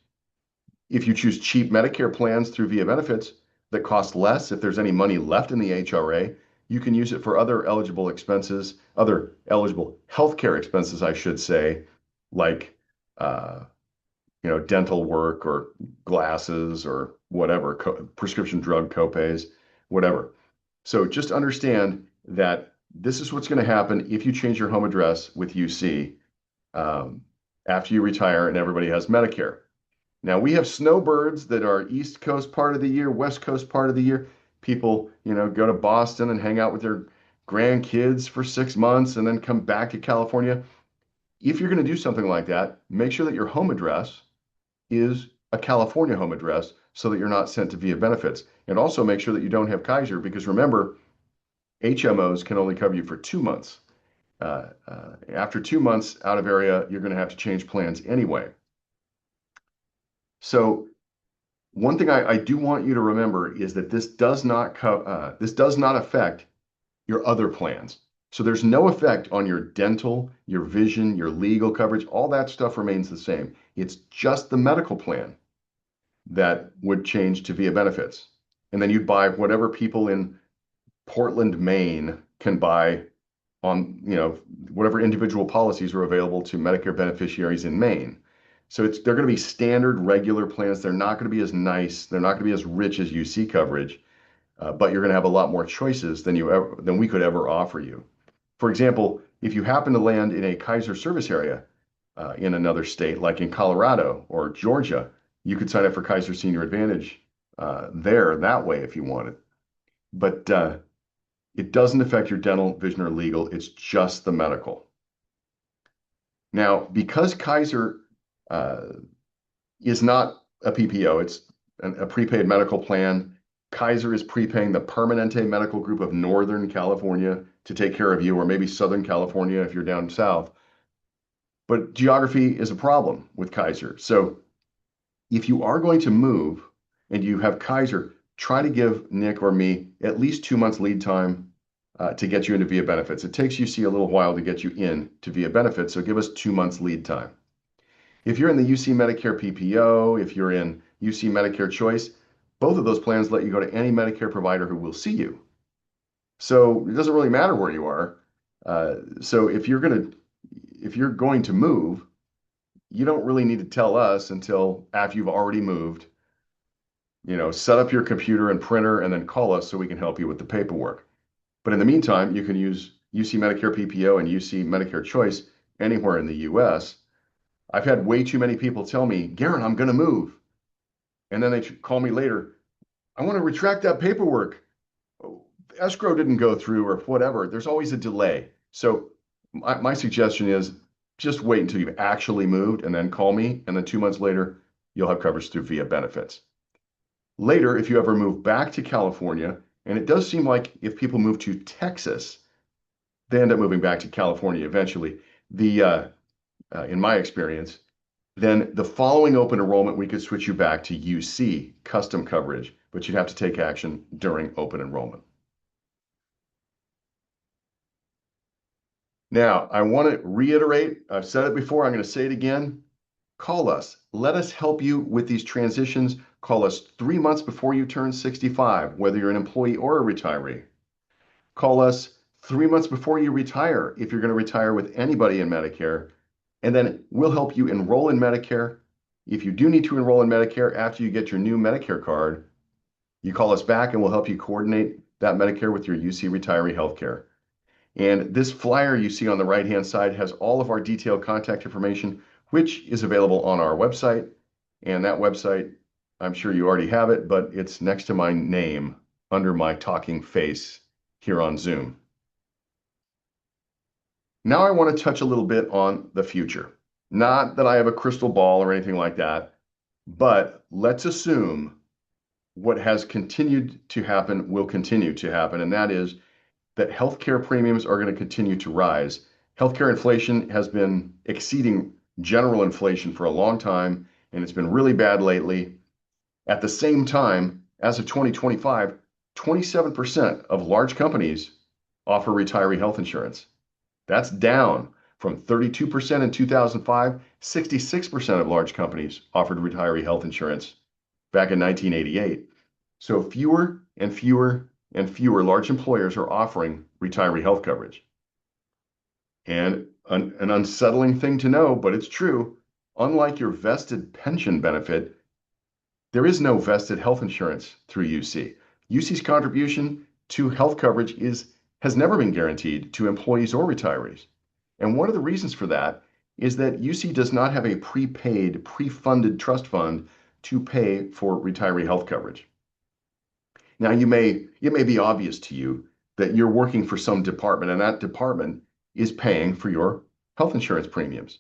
If you choose cheap Medicare plans through Via Benefits that cost less, if there's any money left in the HRA, you can use it for other eligible expenses, other eligible healthcare expenses, I should say, like dental work or glasses or whatever, prescription drug copays, whatever. So just understand that this is what's going to happen if you change your home address with UC after you retire and everybody has Medicare. Now we have snowbirds that are East Coast part of the year, West Coast part of the year. People, go to Boston and hang out with their grandkids for 6 months and then come back to California. If you're going to do something like that, make sure that your home address is a California home address so that you're not sent to Via Benefits. And also make sure that you don't have Kaiser, because remember, HMOs can only cover you for 2 months. After 2 months out of area, you're going to have to change plans anyway. So one thing I do want you to remember is that this does not affect your other plans. So there's no effect on your dental, your vision, your legal coverage. All that stuff remains the same. It's just the medical plan that would change to Via Benefits. And then you'd buy whatever people in Portland, Maine can buy on, whatever individual policies are available to Medicare beneficiaries in Maine. So they're going to be standard regular plans. They're not going to be as nice. They're not going to be as rich as UC coverage, but you're going to have a lot more choices than we could ever offer you. For example, if you happen to land in a Kaiser service area in another state, like in Colorado or Georgia, you could sign up for Kaiser Senior Advantage there that way if you wanted. But it doesn't affect your dental, vision, or legal. It's just the medical. Now, because Kaiser is not a PPO, it's a prepaid medical plan. Kaiser is prepaying the Permanente Medical Group of Northern California to take care of you, or maybe Southern California if you're down south. But geography is a problem with Kaiser. So if you are going to move and you have Kaiser, try to give Nick or me at least 2 months lead time to get you into Via Benefits. It takes UC a little while to get you in to Via Benefits, so give us 2 months lead time. If you're in the UC Medicare PPO, if you're in UC Medicare Choice, both of those plans let you go to any Medicare provider who will see you. So it doesn't really matter where you are. So if you're going to move, you don't really need to tell us until after you've already moved. Set up your computer and printer and then call us so we can help you with the paperwork. But in the meantime, you can use UC Medicare PPO and UC Medicare Choice anywhere in the US. I've had way too many people tell me, Garen, I'm going to move. And then they call me later. I want to retract that paperwork. Escrow didn't go through or whatever. There's always a delay. So my suggestion is just wait until you've actually moved and then call me. And then 2 months later, you'll have coverage through Via Benefits. Later, if you ever move back to California, and it does seem like if people move to Texas, they end up moving back to California eventually. In my experience, then the following open enrollment, we could switch you back to UC custom coverage, but you'd have to take action during open enrollment. Now, I want to reiterate, I've said it before, I'm going to say it again. Call us. Let us help you with these transitions. Call us 3 months before you turn 65, whether you're an employee or a retiree. Call us 3 months before you retire if you're going to retire with anybody in Medicare. And then we'll help you enroll in Medicare. If you do need to enroll in Medicare after you get your new Medicare card, you call us back and we'll help you coordinate that Medicare with your UC retiree healthcare. And this flyer you see on the right-hand side has all of our detailed contact information, which is available on our website. And that website, I'm sure you already have it, but it's next to my name under my talking face here on Zoom. Now I want to touch a little bit on the future. Not that I have a crystal ball or anything like that, but let's assume what has continued to happen will continue to happen, and that is that healthcare premiums are going to continue to rise. Healthcare inflation has been exceeding general inflation for a long time, and it's been really bad lately. At the same time, as of 2025, 27% of large companies offer retiree health insurance. That's down from 32% in 2005. 66% of large companies offered retiree health insurance back in 1988. So fewer and fewer and fewer large employers are offering retiree health coverage. And an unsettling thing to know, but it's true, unlike your vested pension benefit, there is no vested health insurance through UC. UC's contribution to health coverage has never been guaranteed to employees or retirees. And one of the reasons for that is that UC does not have a prepaid, pre-funded trust fund to pay for retiree health coverage. Now, it may be obvious to you that you're working for some department and that department is paying for your health insurance premiums.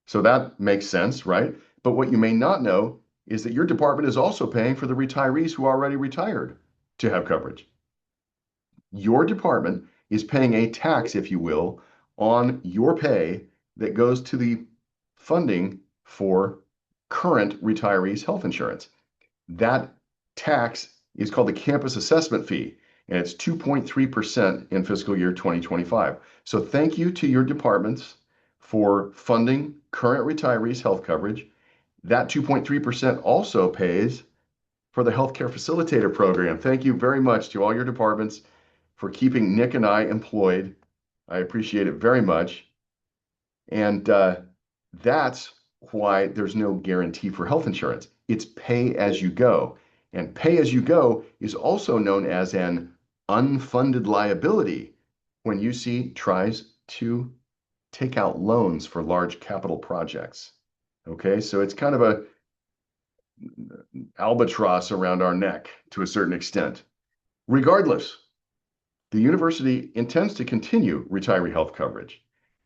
So that makes sense, right? But what you may not know is that your department is also paying for the retirees who already retired to have coverage. Your department is paying a tax, if you will, on your pay that goes to the funding for current retirees' health insurance. That tax is called the campus assessment fee, and it's 2.3% in fiscal year 2025. So thank you to your departments for funding current retirees' health coverage. That 2.3% also pays for the healthcare facilitator program. Thank you very much to all your departments for keeping Nick and I employed. I appreciate it very much. And that's why there's no guarantee for health insurance. It's pay as you go. And pay as you go is also known as an unfunded liability when UC tries to take out loans for large capital projects. Okay, so it's kind of a albatross around our neck to a certain extent. Regardless, the university intends to continue retiree health coverage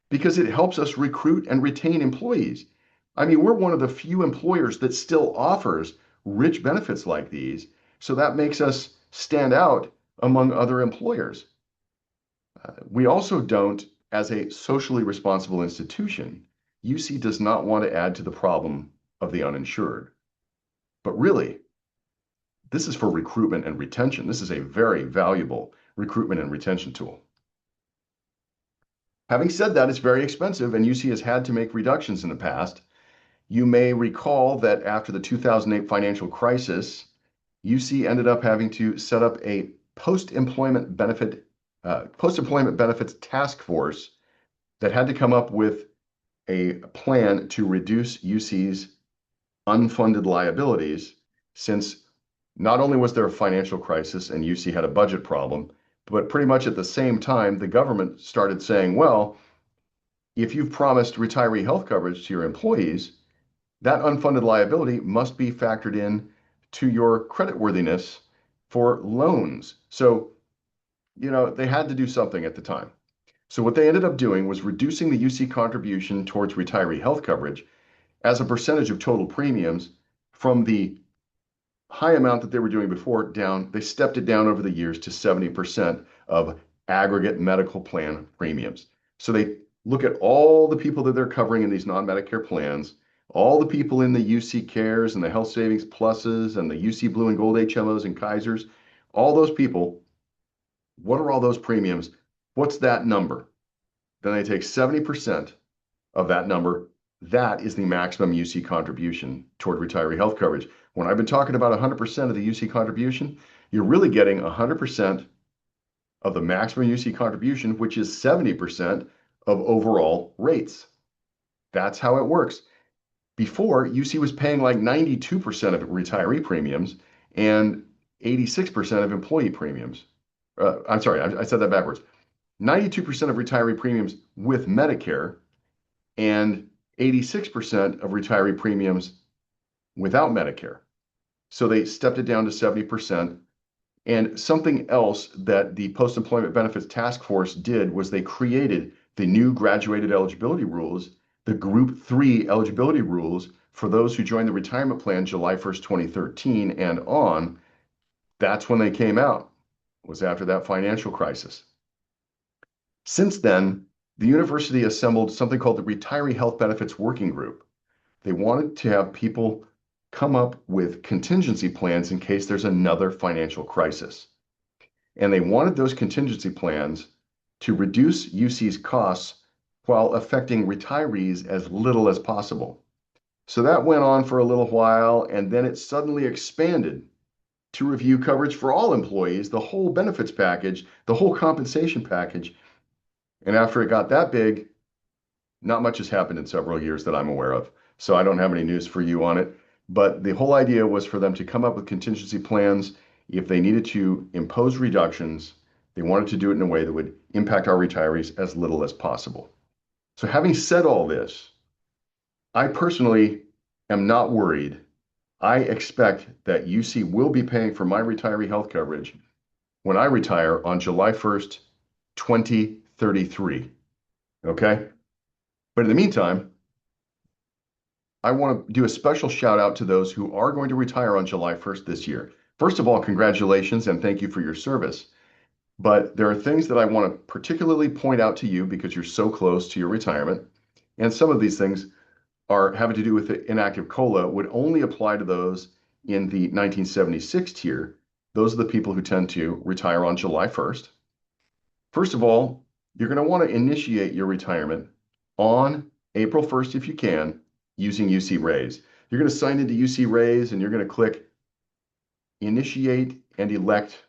because it helps us recruit and retain employees. I mean, we're one of the few employers that still offers rich benefits like these, so that makes us stand out among other employers. We also don't, as a socially responsible institution, UC does not want to add to the problem of the uninsured. But really, this is for recruitment and retention. This is a very valuable recruitment and retention tool. Having said that, it's very expensive, and UC has had to make reductions in the past. You may recall that after the 2008 financial crisis, UC ended up having to set up a post-employment benefits task force that had to come up with a plan to reduce UC's unfunded liabilities, since not only was there a financial crisis and UC had a budget problem, but pretty much at the same time, the government started saying, well, if you've promised retiree health coverage to your employees, that unfunded liability must be factored in to your creditworthiness for loans. So, they had to do something at the time. So what they ended up doing was reducing the UC contribution towards retiree health coverage as a percentage of total premiums from the high amount that they were doing before down. They stepped it down over the years to 70% of aggregate medical plan premiums. So they look at all the people that they're covering in these non-Medicare plans, all the people in the UC Cares and the Health Savings Pluses and the UC Blue and Gold HMOs and Kaisers, all those people. What are all those premiums? What's that number? Then they take 70% of that number. That is the maximum UC contribution toward retiree health coverage. When I've been talking about 100% of the UC contribution, you're really getting 100% of the maximum UC contribution, which is 70% of overall rates. That's how it works. Before, UC was paying like 92% of retiree premiums and 86% of employee premiums. I'm sorry, I said that backwards. 92% of retiree premiums with Medicare and 86% of retiree premiums without Medicare. So they stepped it down to 70%. And something else that the Post-Employment Benefits Task Force did was they created the new graduated eligibility rules, the Group 3 eligibility rules for those who joined the retirement plan July 1st, 2013 and on. That's when they came out, was after that financial crisis. Since then, the university assembled something called the Retiree Health Benefits Working Group. They wanted to have people come up with contingency plans in case there's another financial crisis. And they wanted those contingency plans to reduce UC's costs while affecting retirees as little as possible. So that went on for a little while, and then it suddenly expanded to review coverage for all employees, the whole benefits package, the whole compensation package. And after it got that big, not much has happened in several years that I'm aware of. So I don't have any news for you on it. But the whole idea was for them to come up with contingency plans. If they needed to impose reductions, they wanted to do it in a way that would impact our retirees as little as possible. So having said all this, I personally am not worried. I expect that UC will be paying for my retiree health coverage when I retire on July 1st, 2033. Okay? But in the meantime, I want to do a special shout out to those who are going to retire on July 1st this year. First of all, congratulations and thank you for your service. But there are things that I want to particularly point out to you because you're so close to your retirement. And some of these things are having to do with the inactive COLA would only apply to those in the 1976 tier. Those are the people who tend to retire on July 1st. First of all, you're going to want to initiate your retirement on April 1st if you can using UC Raise. You're going to sign into UC Raise and you're going to click Initiate and Elect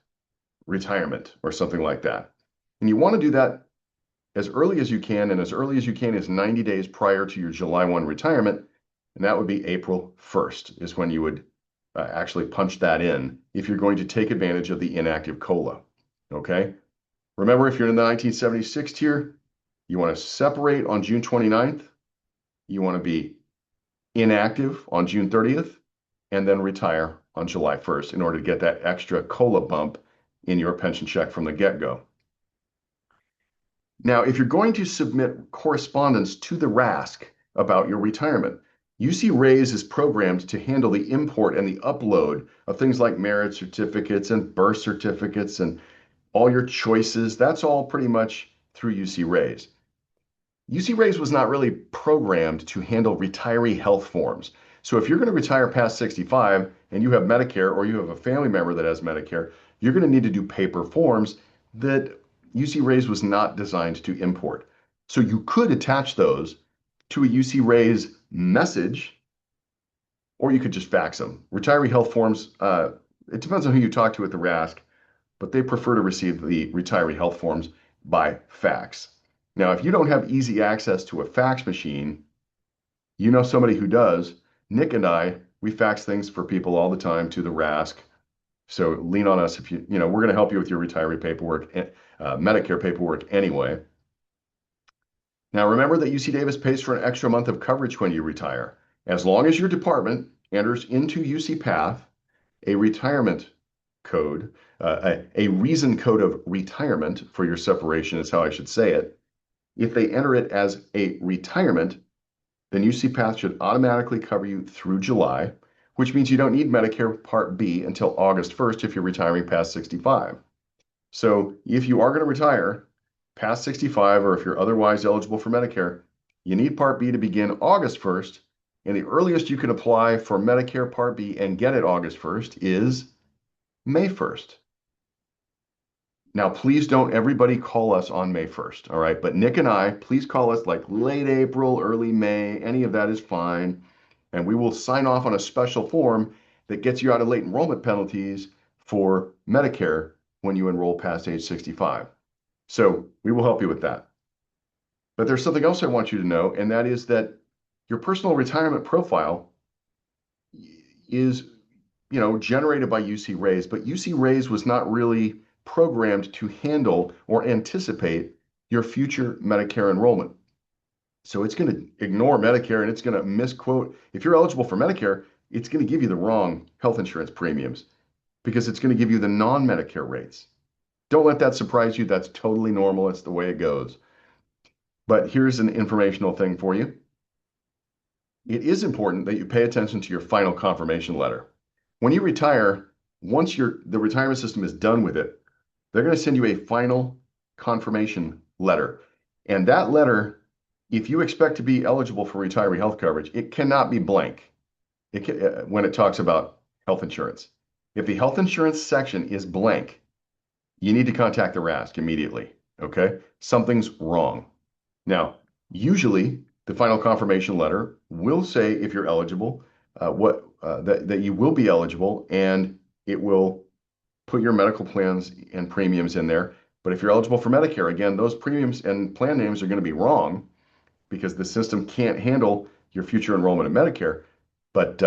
Retirement or something like that. And you want to do that as early as you can, and as early as you can is 90 days prior to your July 1 retirement, and that would be April 1st is when you would actually punch that in if you're going to take advantage of the inactive COLA, okay? Remember, if you're in the 1976 tier, you want to separate on June 29th, you want to be inactive on June 30th, and then retire on July 1st in order to get that extra COLA bump in your pension check from the get-go. Now, if you're going to submit correspondence to the RASC about your retirement, UC Raise is programmed to handle the import and the upload of things like marriage certificates and birth certificates and all your choices. That's all pretty much through UC Raise. UC Raise was not really programmed to handle retiree health forms. So if you're going to retire past 65 and you have Medicare or you have a family member that has Medicare, you're going to need to do paper forms that UC Raise was not designed to import. So you could attach those to a UC Raise message, or you could just fax them. Retiree health forms, it depends on who you talk to at the RASC, but they prefer to receive the retiree health forms by fax. Now, if you don't have easy access to a fax machine, you know somebody who does. Nick and I, we fax things for people all the time to the RASC. So lean on us if we're going to help you with your retiree paperwork, Medicare paperwork anyway. Now, remember that UC Davis pays for an extra month of coverage when you retire. As long as your department enters into UC Path a retirement code, a reason code of retirement for your separation is how I should say it. If they enter it as a retirement, then UC Path should automatically cover you through July, which means you don't need Medicare Part B until August 1st if you're retiring past 65. So if you are going to retire past 65, or if you're otherwise eligible for Medicare, you need Part B to begin August 1st, and the earliest you can apply for Medicare Part B and get it August 1st is May 1st. Now, please don't everybody call us on May 1st, all right? But Nick and I, please call us like late April, early May, any of that is fine. And we will sign off on a special form that gets you out of late enrollment penalties for Medicare when you enroll past age 65. So we will help you with that. But there's something else I want you to know, and that is that your personal retirement profile is, generated by UC Raise, but UC Raise was not really programmed to handle or anticipate your future Medicare enrollment. So it's going to ignore Medicare and it's going to misquote. If you're eligible for Medicare, it's going to give you the wrong health insurance premiums because it's going to give you the non-Medicare rates. Don't let that surprise you. That's totally normal. It's the way it goes. But here's an informational thing for you. It is important that you pay attention to your final confirmation letter. When you retire, once the retirement system is done with it, they're going to send you a final confirmation letter. And that letter, if you expect to be eligible for retiree health coverage, it cannot be blank. when it talks about health insurance. If the health insurance section is blank, you need to contact the RASC immediately. Okay? Something's wrong. Now, usually the final confirmation letter will say if you're eligible, that you will be eligible, and it will put your medical plans and premiums in there. But if you're eligible for Medicare, again, those premiums and plan names are going to be wrong because the system can't handle your future enrollment in Medicare. But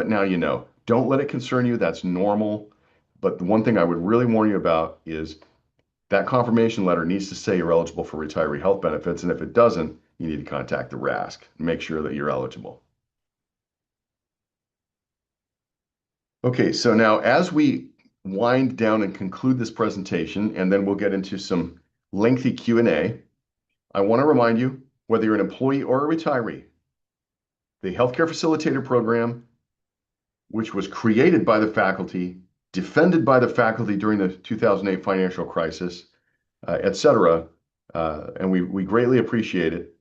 now you know. Don't let it concern you. That's normal. But the one thing I would really warn you about is that confirmation letter needs to say you're eligible for retiree health benefits. And if it doesn't, you need to contact the RASC and make sure that you're eligible. Okay, so now as we wind down and conclude this presentation, and then we'll get into some lengthy Q&A, I want to remind you, whether you're an employee or a retiree, the Healthcare Facilitator Program, which was created by the faculty, defended by the faculty during the 2008 financial crisis, et cetera, and we greatly appreciate it.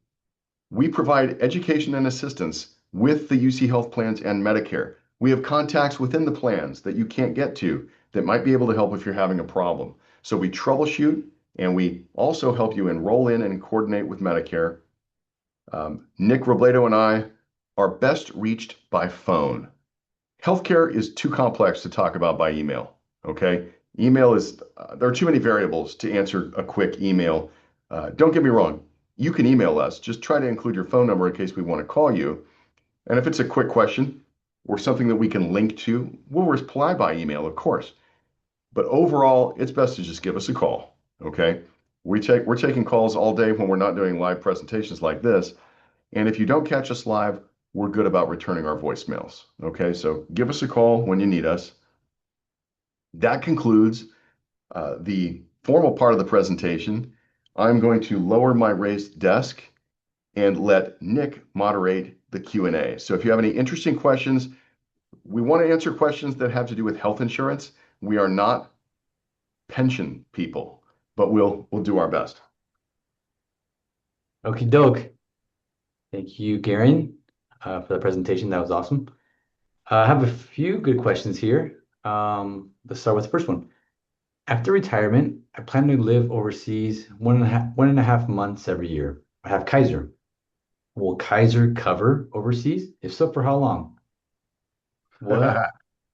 We provide education and assistance with the UC Health plans and Medicare. We have contacts within the plans that you can't get to that might be able to help if you're having a problem. So we troubleshoot, and we also help you enroll in and coordinate with Medicare. Nick Robledo and I are best reached by phone. Healthcare is too complex to talk about by email, okay? Email is, there are too many variables to answer a quick email. Don't get me wrong, you can email us. Just try to include your phone number in case we want to call you. And if it's a quick question or something that we can link to, we'll reply by email, of course. But overall, it's best to just give us a call, okay? We're taking calls all day when we're not doing live presentations like this. And if you don't catch us live, we're good about returning our voicemails, okay? So give us a call when you need us. That concludes the formal part of the presentation. I'm going to lower my raised desk and let Nick moderate the Q&A. So if you have any interesting questions, we want to answer questions that have to do with health insurance. We are not pension people, but we'll do our best. Okie doke. Thank you, Garen, for the presentation. That was awesome. I have a few good questions here. Let's start with the first one. After retirement, I plan to live overseas 1.5 months every year. I have Kaiser. Will Kaiser cover overseas? If so, for how long? What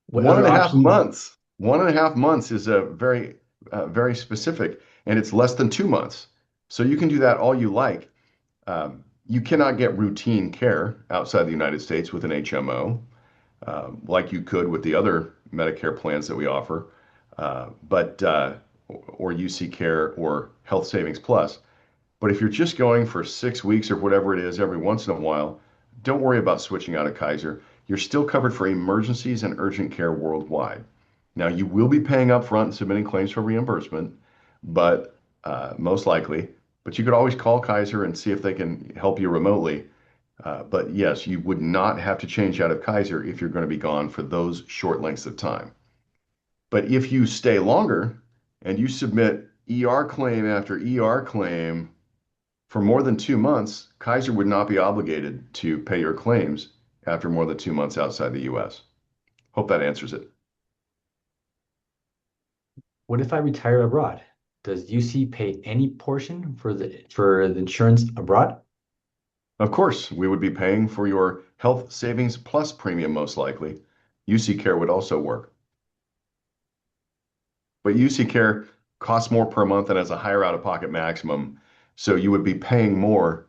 One other and a half options? months. 1.5 months is a very specific, and it's less than 2 months. So you can do that all you like. You cannot get routine care outside the United States with an HMO, like you could with the other Medicare plans that we offer, or UC Care or Health Savings Plus. But if you're just going for 6 weeks or whatever it is every once in a while, don't worry about switching out of Kaiser. You're still covered for emergencies and urgent care worldwide. Now, you will be paying up front and submitting claims for reimbursement, but most likely. But you could always call Kaiser and see if they can help you remotely. But yes, you would not have to change out of Kaiser if you're going to be gone for those short lengths of time. But if you stay longer and you submit ER claim after ER claim for more than 2 months, Kaiser would not be obligated to pay your claims after more than 2 months outside the US. Hope that answers it. What if I retire abroad? Does UC pay any portion for the insurance abroad? Of course, we would be paying for your Health Savings Plus premium most likely. UC Care would also work. But UC Care costs more per month and has a higher out-of-pocket maximum. So you would be paying more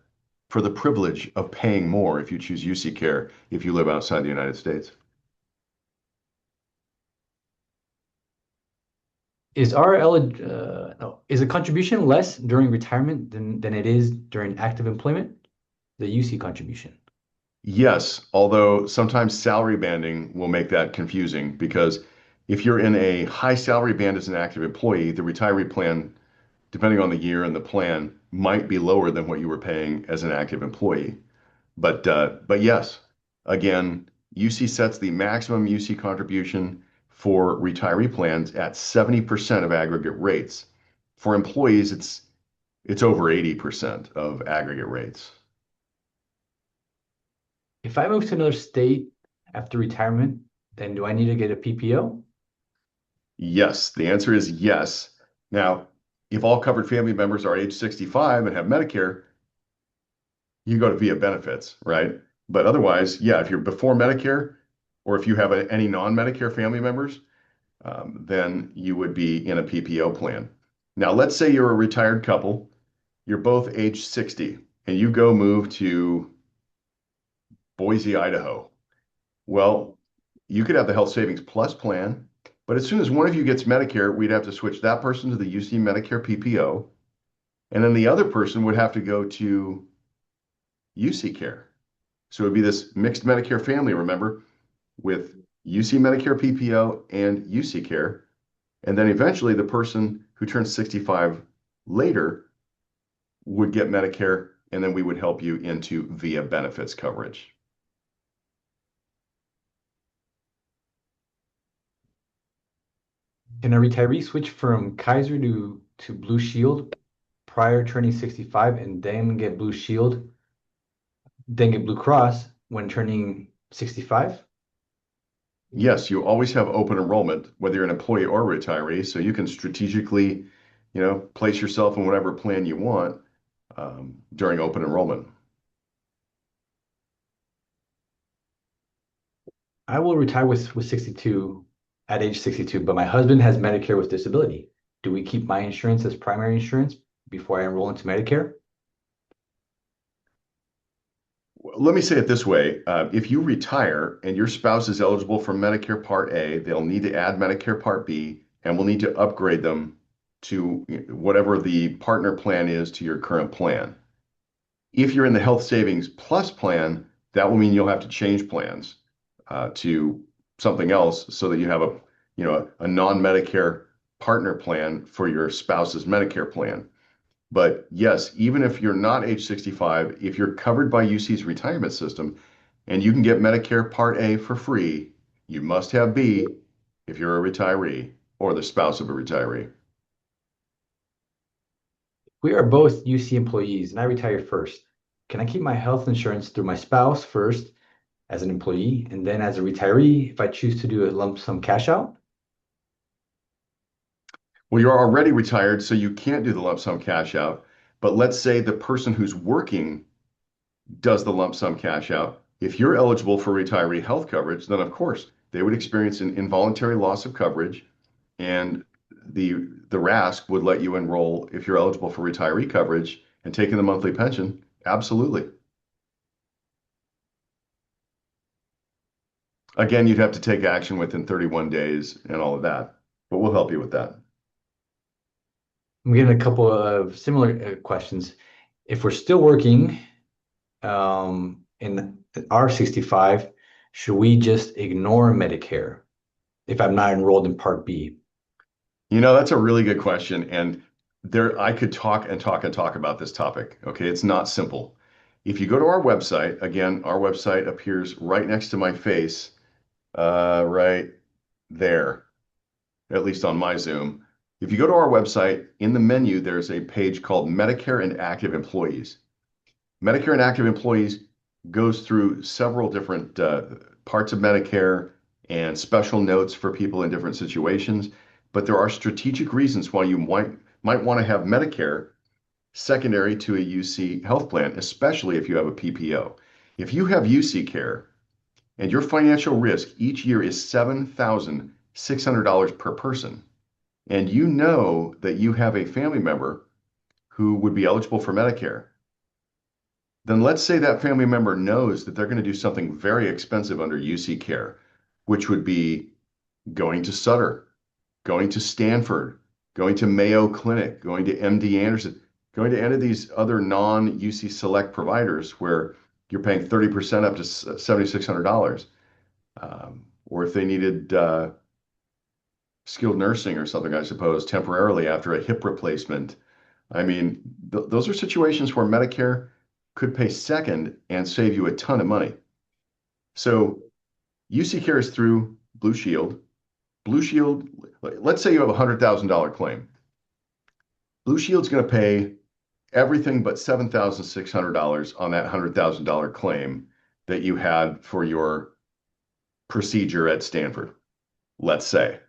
for the privilege of paying more if you choose UC Care if you live outside the United States. Is the contribution less during retirement than it is during active employment? The UC contribution. Yes, although sometimes salary banding will make that confusing because if you're in a high salary band as an active employee, the retiree plan, depending on the year and the plan, might be lower than what you were paying as an active employee. But yes, again, UC sets the maximum UC contribution for retiree plans at 70% of aggregate rates. For employees, it's over 80% of aggregate rates. If I move to another state after retirement, then do I need to get a PPO? Yes, the answer is yes. Now, if all covered family members are age 65 and have Medicare, you go to VIA benefits, right? But otherwise, yeah, if you're before Medicare or if you have any non-Medicare family members, then you would be in a PPO plan. Now, let's say you're a retired couple, you're both age 60, and you go move to Boise, Idaho. Well, you could have the Health Savings Plus plan, but as soon as one of you gets Medicare, we'd have to switch that person to the UC Medicare PPO, and then the other person would have to go to UC Care. So it would be this mixed Medicare family, remember, with UC Medicare PPO and UC Care. And then eventually the person who turns 65 later would get Medicare, and then we would help you into VIA benefits coverage. Can a retiree switch from Kaiser to Blue Shield prior turning 65 and then get Blue Shield, then get Blue Cross when turning 65? Yes, you always have open enrollment, whether you're an employee or a retiree, so you can strategically, place yourself in whatever plan you want during open enrollment. I will retire with 62 at age 62, but my husband has Medicare with disability. Do we keep my insurance as primary insurance before I enroll into Medicare? Let me say it this way. If you retire and your spouse is eligible for Medicare Part A, they'll need to add Medicare Part B, and we'll need to upgrade them to whatever the partner plan is to your current plan. If you're in the Health Savings Plus plan, that will mean you'll have to change plans to something else so that you have a non-Medicare partner plan for your spouse's Medicare plan. But yes, even if you're not age 65, if you're covered by UC's retirement system and you can get Medicare Part A for free, you must have B if you're a retiree or the spouse of a retiree. We are both UC employees and I retired first. Can I keep my health insurance through my spouse first as an employee and then as a retiree if I choose to do a lump sum cash out? Well, you're already retired, so you can't do the lump sum cash out. But let's say the person who's working does the lump sum cash out. If you're eligible for retiree health coverage, then of course they would experience an involuntary loss of coverage, and the RASC would let you enroll if you're eligible for retiree coverage and taking the monthly pension. Absolutely. Again, you'd have to take action within 31 days and all of that, but we'll help you with that. I'm getting a couple of similar questions. If we're still working in our 65, should we just ignore Medicare if I'm not enrolled in Part B? That's a really good question. And I could talk and talk and talk about this topic. Okay. It's not simple. If you go to our website, again, our website appears right next to my face, right there, at least on my Zoom. If you go to our website, in the menu, there's a page called Medicare and Active Employees. Medicare and Active Employees goes through several different parts of Medicare and special notes for people in different situations. But there are strategic reasons why you might want to have Medicare secondary to a UC health plan, especially if you have a PPO. If you have UC Care and your financial risk each year is $7,600 per person, and you know that you have a family member who would be eligible for Medicare, then let's say that family member knows that they're going to do something very expensive under UC Care, which would be going to Sutter, going to Stanford, going to Mayo Clinic, going to MD Anderson, going to any of these other non-UC Select providers where you're paying 30% up to $7,600. Or if they needed skilled nursing or something, I suppose, temporarily after a hip replacement. I mean, those are situations where Medicare could pay second and save you a ton of money. So UC Care is through Blue Shield. Blue Shield, let's say you have a $100,000 claim. Blue Shield's going to pay everything but $7,600 on that $100,000 claim that you had for your procedure at Stanford, let's say,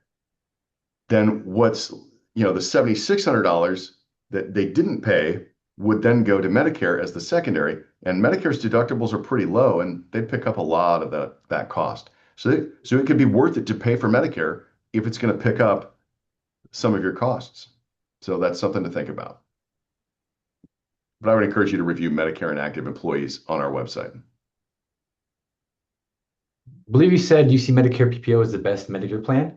then the $7,600 that they didn't pay would then go to Medicare as the secondary, and Medicare's deductibles are pretty low, and they pick up a lot of that cost. So it could be worth it to pay for Medicare if it's going to pick up some of your costs. So that's something to think about. But I would encourage you to review Medicare and active employees on our website. I believe you said UC Medicare PPO is the best Medicare plan.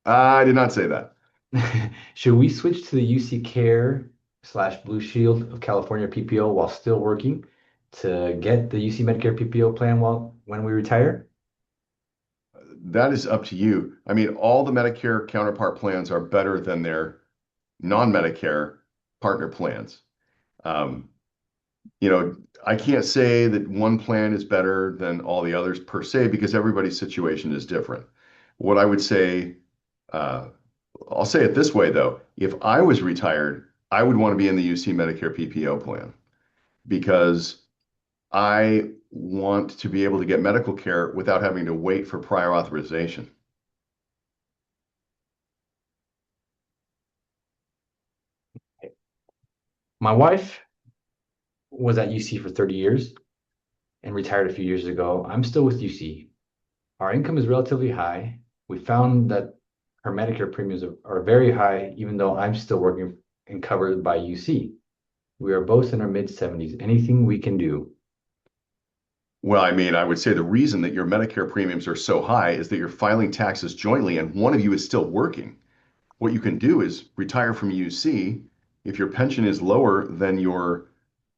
I did not say that. Should we switch to the UC Care / Blue Shield of California PPO while still working to get the UC Medicare PPO plan when we retire? That is up to you. I mean, all the Medicare counterpart plans are better than their non-Medicare partner plans. I can't say that one plan is better than all the others per se, because everybody's situation is different. What I would say, I'll say it this way though, if I was retired, I would want to be in the UC Medicare PPO plan because I want to be able to get medical care without having to wait for prior authorization. My wife was at UC for 30 years and retired a few years ago. I'm still with UC. Our income is relatively high. We found that her Medicare premiums are very high, even though I'm still working and covered by UC. We are both in our mid-70s. Anything we can do? Well, I mean, I would say the reason that your Medicare premiums are so high is that you're filing taxes jointly and one of you is still working. What you can do is retire from UC. If your pension is lower than your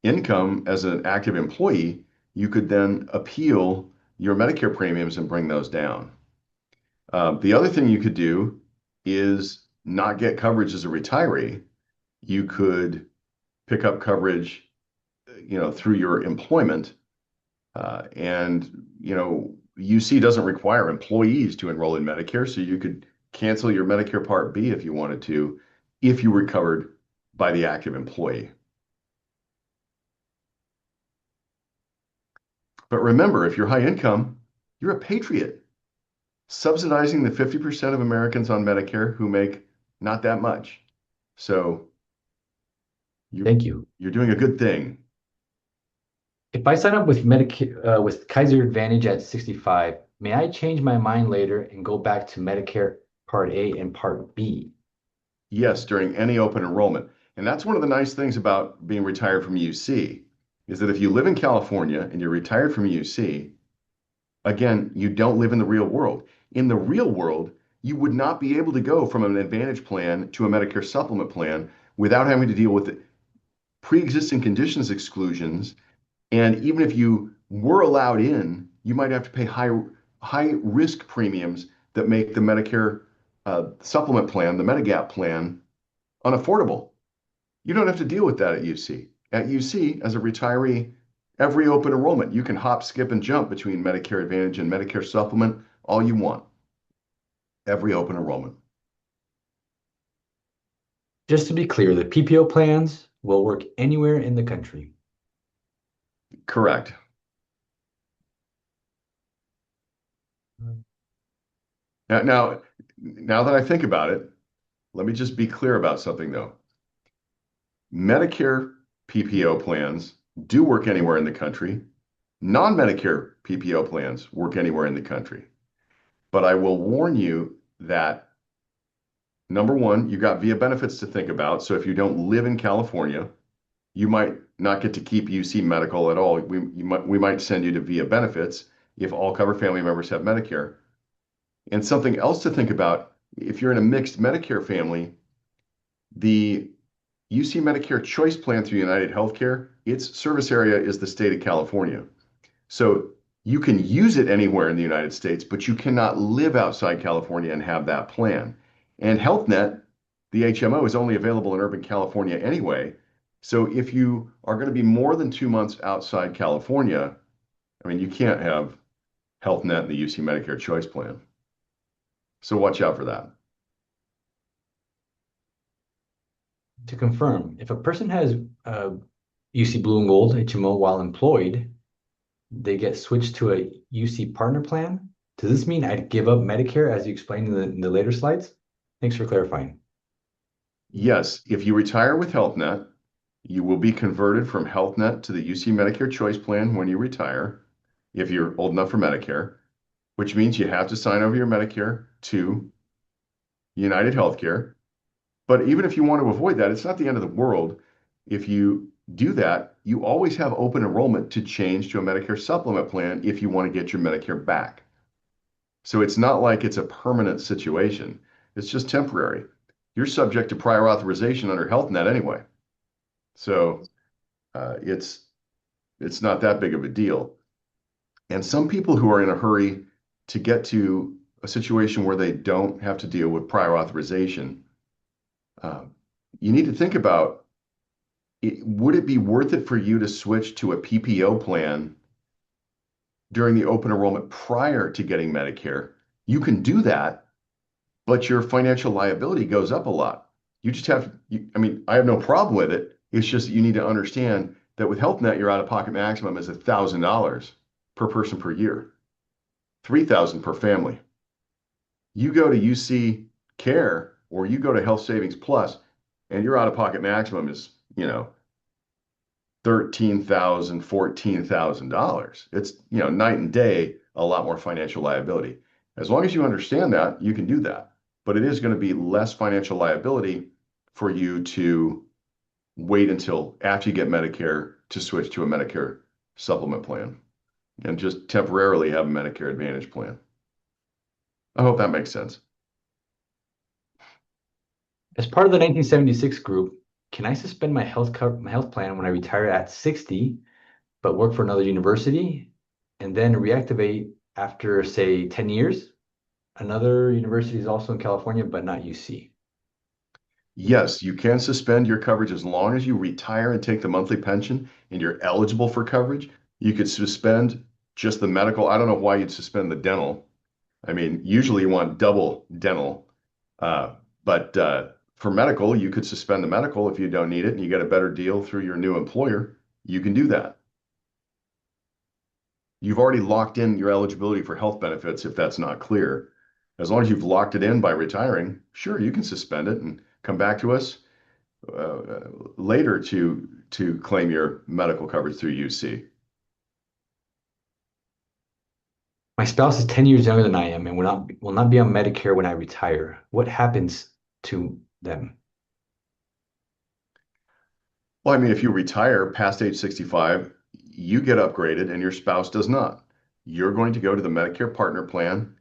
income as an active employee, you could then appeal your Medicare premiums and bring those down. The other thing you could do is not get coverage as a retiree. You could pick up coverage, through your employment. UC doesn't require employees to enroll in Medicare, so you could cancel your Medicare Part B if you wanted to, if you were covered by the active employee. But remember, if you're high income, you're a patriot, subsidizing the 50% of Americans on Medicare who make not that much. So Thank you. You're doing a good thing. If I sign up with Medicare with Kaiser Advantage at 65, may I change my mind later and go back to Medicare Part A and Part B? Yes, during any open enrollment. And that's one of the nice things about being retired from UC, is that if you live in California and you're retired from UC, again, you don't live in the real world. In the real world, you would not be able to go from an Advantage plan to a Medicare supplement plan without having to deal with pre-existing conditions exclusions. And even if you were allowed in, you might have to pay high risk premiums that make the Medicare supplement plan, the Medigap plan, unaffordable. You don't have to deal with that at UC. At UC, as a retiree, every open enrollment, you can hop, skip, and jump between Medicare Advantage and Medicare supplement all you want. Every open enrollment. Just to be clear, the PPO plans will work anywhere in the country. Correct. Now that I think about it, let me just be clear about something though. Medicare PPO plans do work anywhere in the country. Non-Medicare PPO plans work anywhere in the country. But I will warn you that, number one, you've got VIA benefits to think about. So if you don't live in California, you might not get to keep UC medical at all. We might send you to VIA benefits if all covered family members have Medicare. And something else to think about, if you're in a mixed Medicare family, the UC Medicare Choice Plan through United Healthcare, its service area is the state of California. So you can use it anywhere in the United States, but you cannot live outside California and have that plan. And HealthNet, the HMO, is only available in urban California anyway. So if you are going to be more than 2 months outside California, I mean, you can't have HealthNet and the UC Medicare Choice Plan. So watch out for that. To confirm, if a person has UC Blue and Gold HMO while employed, they get switched to a UC partner plan Does this mean I'd give up Medicare as you explained in the later slides? Thanks for clarifying. Yes, if you retire with Health Net, you will be converted from Health Net to the UC Medicare Choice Plan when you retire, if you're old enough for Medicare, which means you have to sign over your Medicare to United Healthcare. But even if you want to avoid that, it's not the end of the world. If you do that, you always have open enrollment to change to a Medicare supplement plan if you want to get your Medicare back. So it's not like it's a permanent situation. It's just temporary. You're subject to prior authorization under Health Net anyway. So it's not that big of a deal. And some people who are in a hurry to get to a situation where they don't have to deal with prior authorization, you need to think about would it be worth it for you to switch to a PPO plan during the open enrollment prior to getting Medicare? You can do that, but your financial liability goes up a lot. You just have, I mean, I have no problem with it. It's just that you need to understand that with Health Net, your out-of-pocket maximum is $1,000 per person per year, $3,000 per family. You go to UC Care or you go to Health Savings Plus, and your out-of-pocket maximum is, $13,000, $14,000. It's, night and day, a lot more financial liability. As long as you understand that, you can do that. But it is going to be less financial liability for you to wait until after you get Medicare to switch to a Medicare supplement plan and just temporarily have a Medicare Advantage plan. I hope that makes sense. As part of the 1976 group, can I suspend my health plan when I retire at 60, but work for another university, and then reactivate after, say, 10 years? Another university is also in California, but not UC. Yes, you can suspend your coverage as long as you retire and take the monthly pension and you're eligible for coverage. You could suspend just the medical. I don't know why you'd suspend the dental. I mean, usually you want double dental, but for medical, you could suspend the medical if you don't need it and you get a better deal through your new employer. You can do that. You've already locked in your eligibility for health benefits if that's not clear. As long as you've locked it in by retiring, sure, you can suspend it and come back to us later to claim your medical coverage through UC. My spouse is 10 years younger than I am and will not be on Medicare when I retire. What happens to them? Well, I mean, if you retire past age 65, you get upgraded and your spouse does not. You're going to go to the Medicare partner plan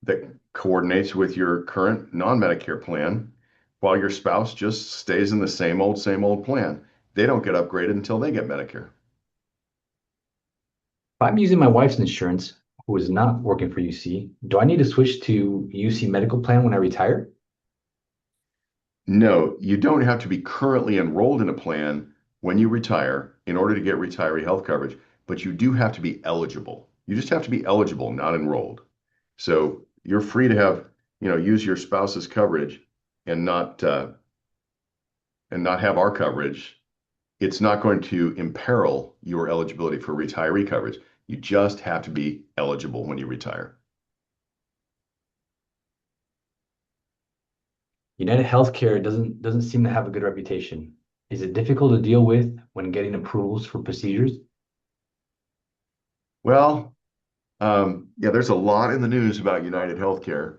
that coordinates with your current non-Medicare plan, while your spouse just stays in the same old plan. They don't get upgraded until they get Medicare. If I'm using my wife's insurance, who is not working for UC, do I need to switch to UC medical plan when I retire? No, you don't have to be currently enrolled in a plan when you retire in order to get retiree health coverage, but you do have to be eligible. You just have to be eligible, not enrolled. So you're free to have, use your spouse's coverage and not have our coverage. It's not going to imperil your eligibility for retiree coverage. You just have to be eligible when you retire. United Healthcare doesn't seem to have a good reputation. Is it difficult to deal with when getting approvals for procedures? Well, yeah, there's a lot in the news about United Healthcare.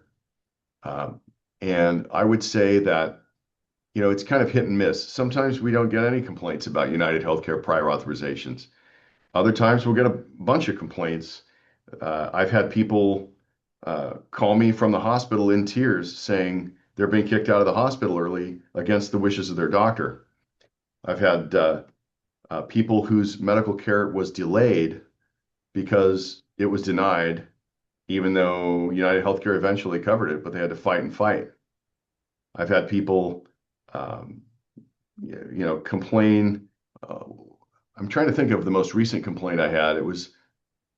And I would say that, it's kind of hit and miss. Sometimes we don't get any complaints about United Healthcare prior authorizations. Other times we'll get a bunch of complaints. I've had people call me from the hospital in tears saying they're being kicked out of the hospital early against the wishes of their doctor. I've had people whose medical care was delayed because it was denied, even though United Healthcare eventually covered it, but they had to fight and fight. I've had people, complain. I'm trying to think of the most recent complaint I had. It was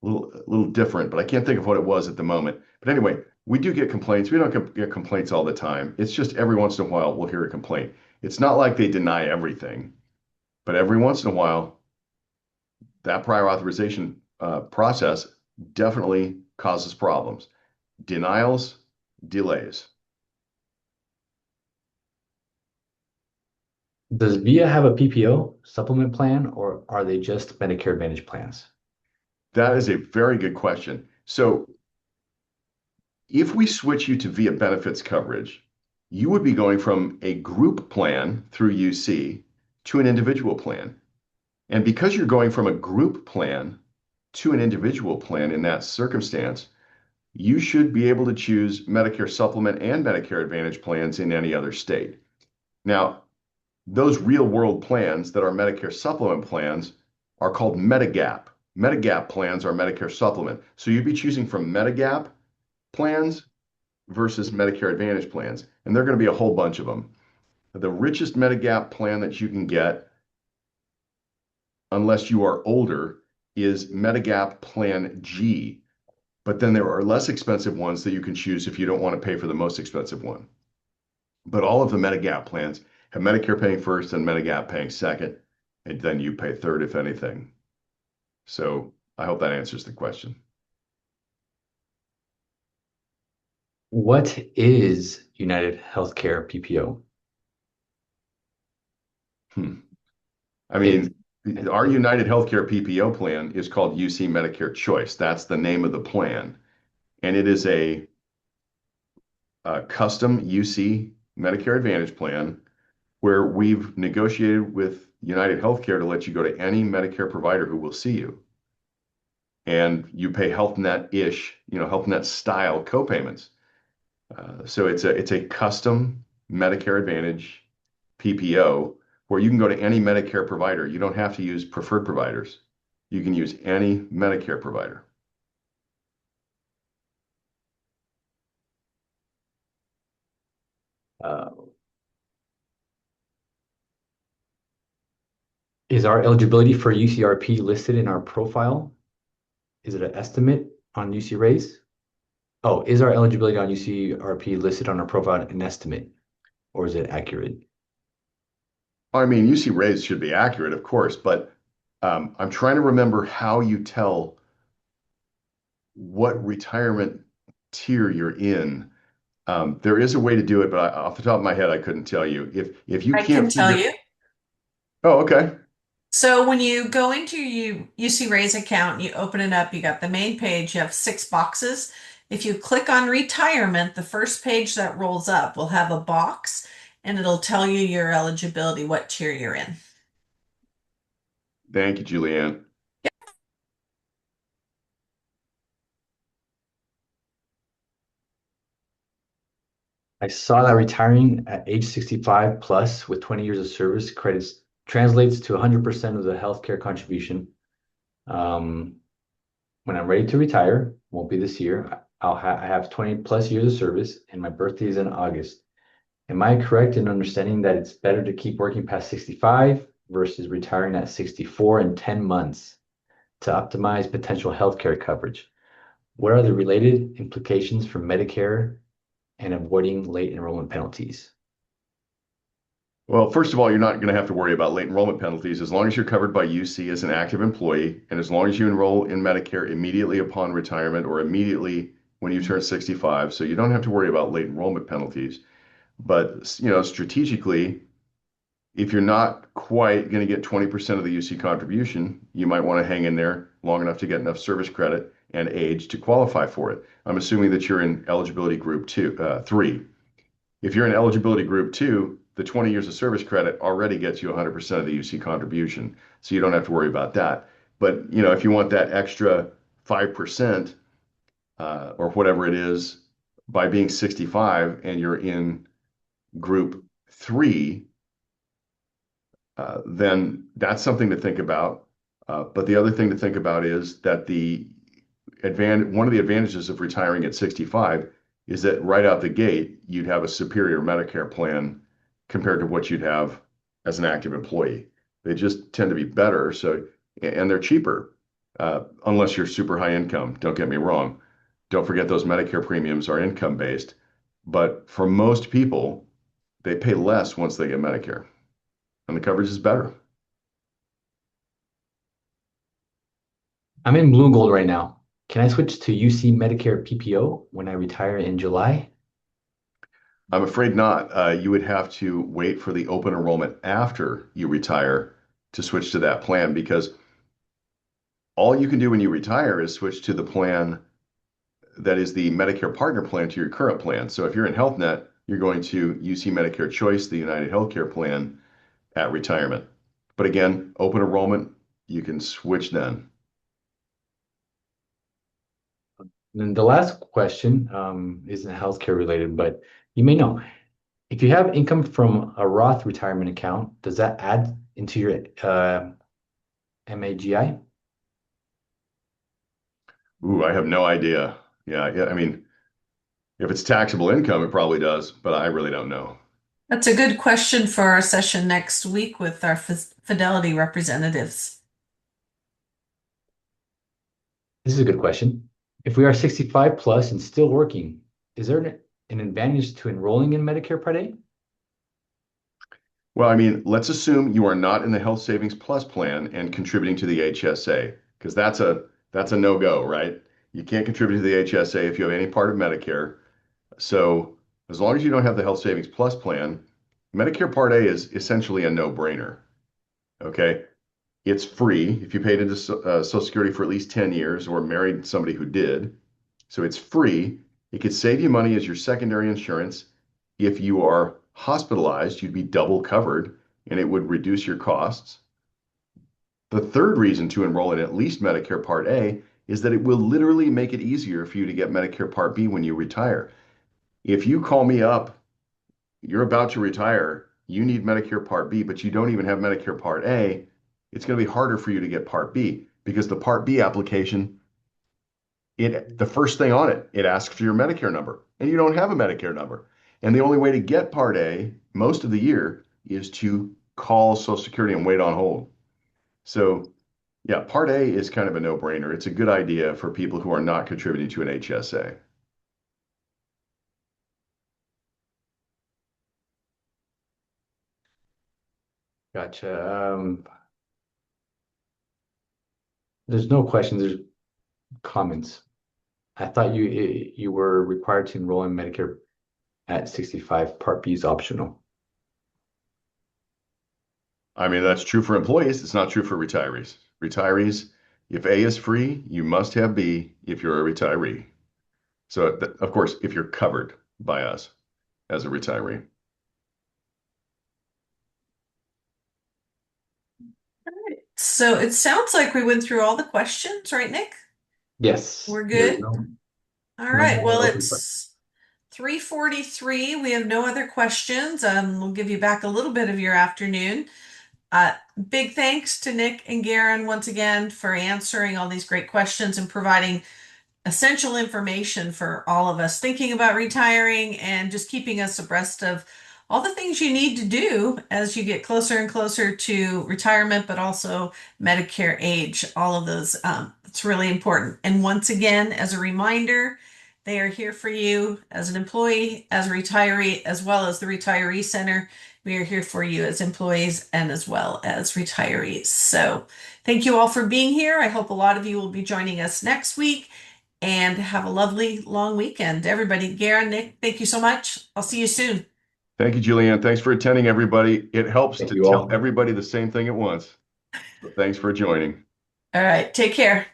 a little different, but I can't think of what it was at the moment. But anyway, we do get complaints. We don't get complaints all the time. It's just every once in a while we'll hear a complaint. It's not like they deny everything, but every once in a while, that prior authorization process definitely causes problems? Denials, delays. Does VIA have a PPO supplement plan, or are they just Medicare Advantage plans? That is a very good question. So if we switch you to VIA benefits coverage, you would be going from a group plan through UC to an individual plan. And because you're going from a group plan to an individual plan in that circumstance, you should be able to choose Medicare Supplement and Medicare Advantage plans in any other state. Now, those real world plans that are Medicare Supplement plans are called Medigap. Medigap plans are Medicare Supplement. So you'd be choosing from Medigap plans versus Medicare Advantage plans. And there are going to be a whole bunch of them. The richest Medigap plan that you can get, unless you are older, is Medigap Plan G. But then there are less expensive ones that you can choose if you don't want to pay for the most expensive one. But all of the Medigap plans have Medicare paying first and Medigap paying second, and then you pay third if anything. So I hope that answers the question. What is United Healthcare PPO? I mean, our United Healthcare PPO plan is called UC Medicare Choice. That's the name of the plan. And it is a custom UC Medicare Advantage plan where we've negotiated with United Healthcare to let you go to any Medicare provider who will see you. And you pay Health Net-ish, Health Net style copayments. So it's a custom Medicare Advantage PPO where you can go to any Medicare provider. You don't have to use preferred providers. You can use any Medicare provider. Is our eligibility for UCRP listed in our profile? Is it an estimate on UC Raise? Oh, is our eligibility on UCRP listed on our profile an estimate, or is it accurate? I mean, UC Raise should be accurate, of course, but I'm trying to remember how you tell what retirement tier you're in. There is a way to do it, but off the top of my head, I couldn't tell you. If you I can't can tell figure, you. oh, okay. So when you go into your UC Raise account, you open it up, you got the main page, you have 6 boxes. If you click on retirement, the first page that rolls up will have a box and it'll tell you your eligibility, what tier you're in. Thank you, Julianne. I saw that retiring at age 65 plus with 20 years of service credits translates to 100% of the healthcare contribution. When I'm ready to retire, won't be this year, I have 20 plus years of service and my birthday is in August. Am I correct in understanding that it's better to keep working past 65 versus retiring at 64 in 10 months to optimize potential healthcare coverage? What are the related implications for Medicare and avoiding late enrollment penalties? Well, first of all, you're not going to have to worry about late enrollment penalties as long as you're covered by UC as an active employee, and as long as you enroll in Medicare immediately upon retirement or immediately when you turn 65. So you don't have to worry about late enrollment penalties. But, strategically, if you're not quite going to get 20% of the UC contribution, you might want to hang in there long enough to get enough service credit and age to qualify for it. I'm assuming that you're in eligibility group 3. If you're in eligibility group 2, the 20 years of service credit already gets you 100% of the UC contribution. So you don't have to worry about that. But, if you want that extra 5% or whatever it is by being 65 and you're in group 3, then that's something to think about. But the other thing to think about is that one of the advantages of retiring at 65 is that right out the gate, you'd have a superior Medicare plan compared to what you'd have as an active employee. They just tend to be better, and they're cheaper, unless you're super high income. Don't get me wrong. Don't forget those Medicare premiums are income based, but for most people, they pay less once they get Medicare, and the coverage is better. I'm in Blue Gold right now. Can I switch to UC Medicare PPO when I retire in July? I'm afraid not. You would have to wait for the open enrollment after you retire to switch to that plan because all you can do when you retire is switch to the plan that is the Medicare partner plan to your current plan. So if you're in Health Net, you're going to UC Medicare Choice, the United Healthcare plan at retirement. But again, open enrollment, you can switch then. And the last question isn't healthcare related, but you may know if you have income from a Roth retirement account, does that add into your MAGI? Ooh, I have no idea. Yeah. I mean, if it's taxable income, it probably does, but I really don't know. That's a good question for our session next week with our Fidelity representatives. This is a good question. If we are 65 plus and still working, is there an advantage to enrolling in Medicare Part A? Well, I mean, let's assume you are not in the Health Savings Plus plan and contributing to the HSA, because that's a no-go, right? You can't contribute to the HSA if you have any part of Medicare. So as long as you don't have the Health Savings Plus plan, Medicare Part A is essentially a no-brainer. Okay. It's free if you paid into Social Security for at least 10 years or married somebody who did. So it's free. It could save you money as your secondary insurance. If you are hospitalized, you'd be double covered and it would reduce your costs. The third reason to enroll in at least Medicare Part A is that it will literally make it easier for you to get Medicare Part B when you retire. If you call me up, you're about to retire, you need Medicare Part B, but you don't even have Medicare Part A, it's going to be harder for you to get Part B because the Part B application, the first thing on it, it asks for your Medicare number, and you don't have a Medicare number. And the only way to get Part A most of the year is to call Social Security and wait on hold. So, yeah, Part A is kind of a no-brainer. It's a good idea for people who are not contributing to an HSA. Gotcha. There's no questions, there's comments. I thought you were required to enroll in Medicare at 65. Part B is optional. I mean, that's true for employees. It's not true for retirees. Retirees, if A is free, you must have B if you're a retiree. So, of course, if you're covered by us as a retiree. So it sounds like we went through all the questions, right, Nick? Yes, We're there's good? All no right. more Well, open questions. it's 3:43. We have no other questions. We'll give you back a little bit of your afternoon. Uh, Big thanks to Nick and Garen once again for answering all these great questions and providing essential information for all of us thinking about retiring and just keeping us abreast of all the things you need to do as you get closer and closer to retirement, but also Medicare age. All of those, it's really important. And once again, as a reminder, they are here for you as an employee, as a retiree, as well as the Retiree Center. We are here for you as employees and as well as retirees. So thank you all for being here. I hope a lot of you will be joining us next week and have a lovely long weekend. Everybody, Garen, Nick, thank you so much. I'll see you soon. Thank you, Julianne. Thanks for attending, everybody. It helps Thank to you tell all. everybody the same thing at once. So thanks for joining. All right, take care.